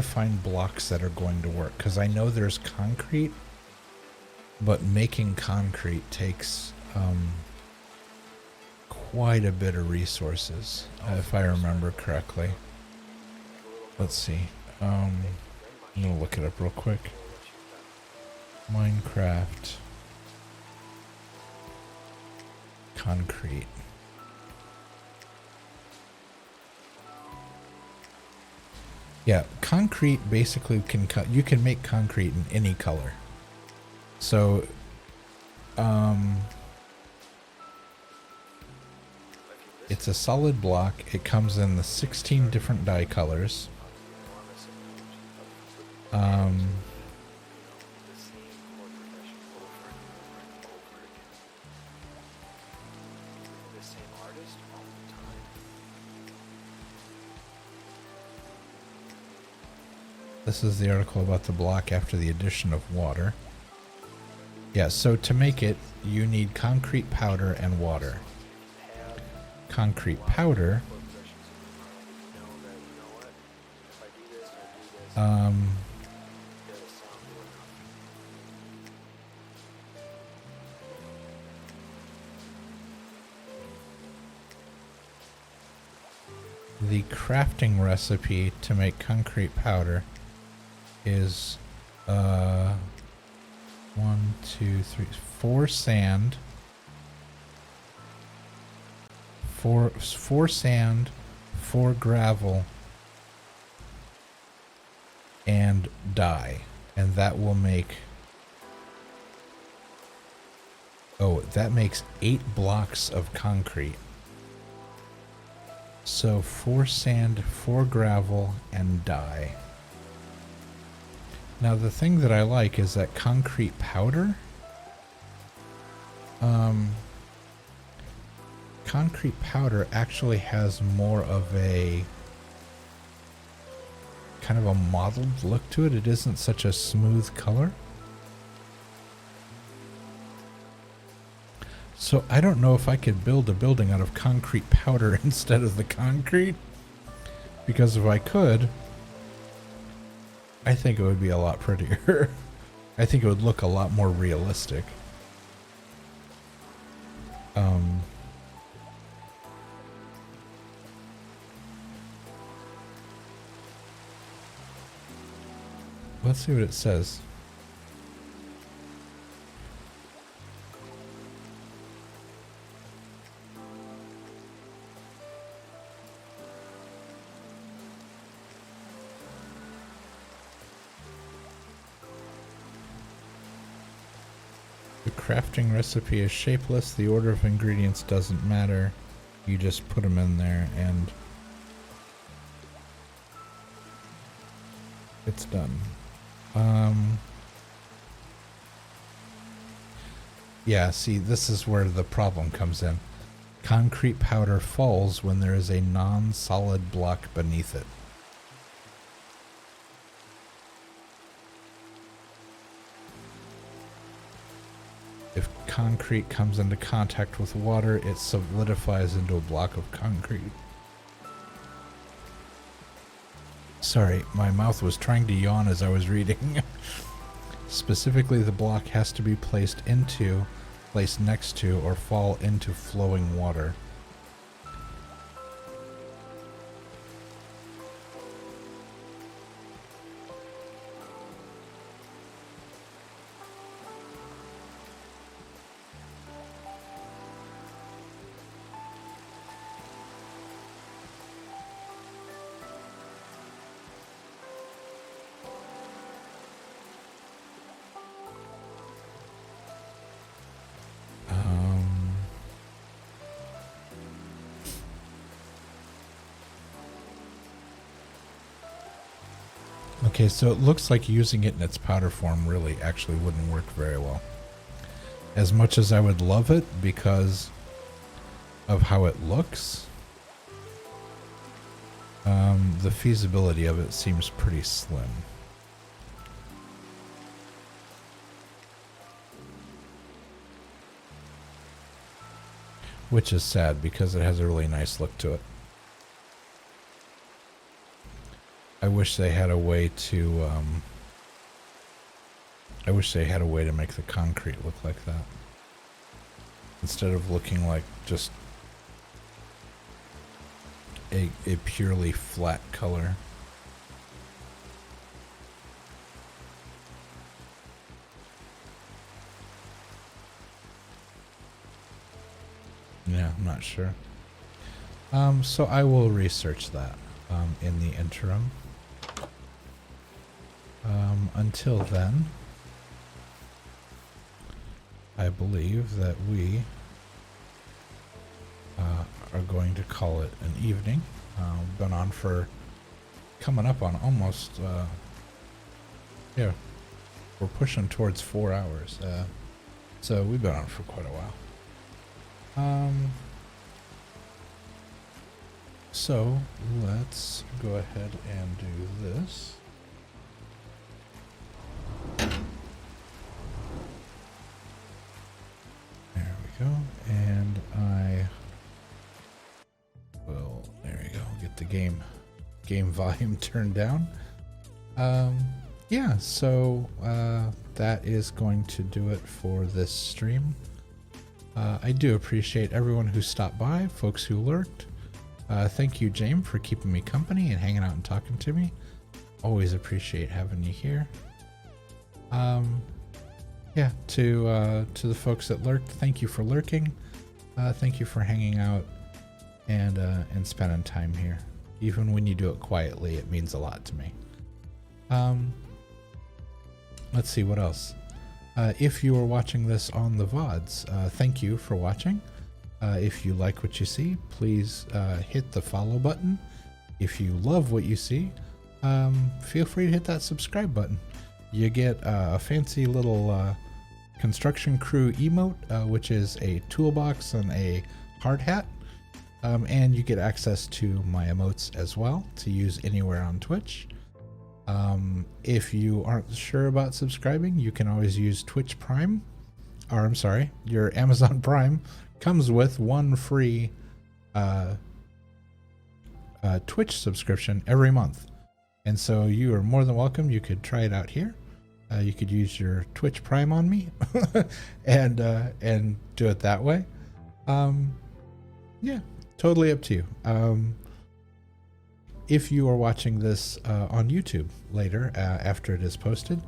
find blocks that are going to work, because I know there's concrete, but making concrete takes quite a bit of resources, if I remember correctly. Let's see. I'm gonna look it up real quick. Minecraft concrete. Yeah, concrete basically you can make concrete in any color. So, it's a solid block. It comes in the 16 different dye colors. This is the article about the block after the addition of water. Yeah, so to make it, you need concrete powder and water. Concrete powder. The crafting recipe to make concrete powder is 1, 2, 3, 4 sand, 4 sand, 4 gravel, and dye, and that will make, oh, that makes 8 blocks of concrete. So 4 sand, 4 gravel, and dye. Now the thing that I like is that concrete powder, concrete powder actually has more of a kind of a mottled look to it. It isn't such a smooth color. So I don't know if I could build a building out of concrete powder instead of the concrete, because if I could, I think it would be a lot prettier. I think it would look a lot more realistic. Let's see what it says. The crafting recipe is shapeless. The order of ingredients doesn't matter. You just put them in there and it's done. Yeah, see, this is where the problem comes in. Concrete powder falls when there is a non-solid block beneath it. If concrete comes into contact with water, it solidifies into a block of concrete. Sorry, my mouth was trying to yawn as I was reading. Specifically, the block has to be placed next to, or fall into flowing water. Okay, so it looks like using it in its powder form really actually wouldn't work very well. As much as I would love it because of how it looks, the feasibility of it seems pretty slim. Which is sad because it has a really nice look to it. I wish they had a way to make the concrete look like that. Instead of looking like just a purely flat color. Yeah, I'm not sure. So I will research that in the interim. Until then, I believe that we are going to call it an evening. Been on for coming up on almost, yeah, we're pushing towards 4 hours. So we've been on for quite a while. So let's go ahead and do this. There we go. And I will, there we go, get the game volume turned down. Yeah, so that is going to do it for this stream. I do appreciate everyone who stopped by, folks who lurked. Thank you, James, for keeping me company and hanging out and talking to me. Always appreciate having you here. Yeah, to the folks that lurked, thank you for lurking. Thank you for hanging out and spending time here. Even when you do it quietly, it means a lot to me. Let's see what else. If you are watching this on the VODs, thank you for watching. If you like what you see, please hit the follow button. If you love what you see, feel free to hit that subscribe button. You get a fancy little construction crew emote, which is a toolbox and a hard hat. And you get access to my emotes as well to use anywhere on Twitch. If you aren't sure about subscribing, you can always use Twitch Prime, or I'm sorry, your Amazon Prime comes with one free Twitch subscription every month. And so you are more than welcome. You could try it out here. You could use your Twitch Prime on me and do it that way. Yeah, totally up to you. If you are watching this on YouTube later after it is posted,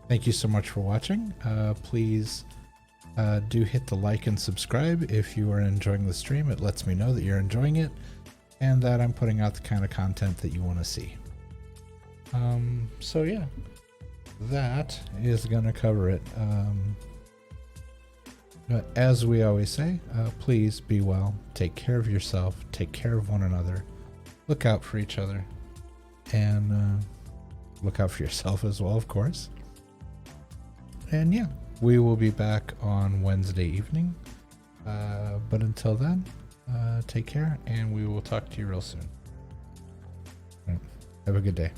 thank you so much for watching. Please do hit the like and subscribe if you are enjoying the stream. It lets me know that you're enjoying it and that I'm putting out the kind of content that you want to see. So yeah, that is going to cover it. As we always say, please be well, take care of yourself, take care of one another, look out for each other, and look out for yourself as well, of course. And yeah, we will be back on Wednesday evening. But until then, take care, and we will talk to you real soon. Have a good day.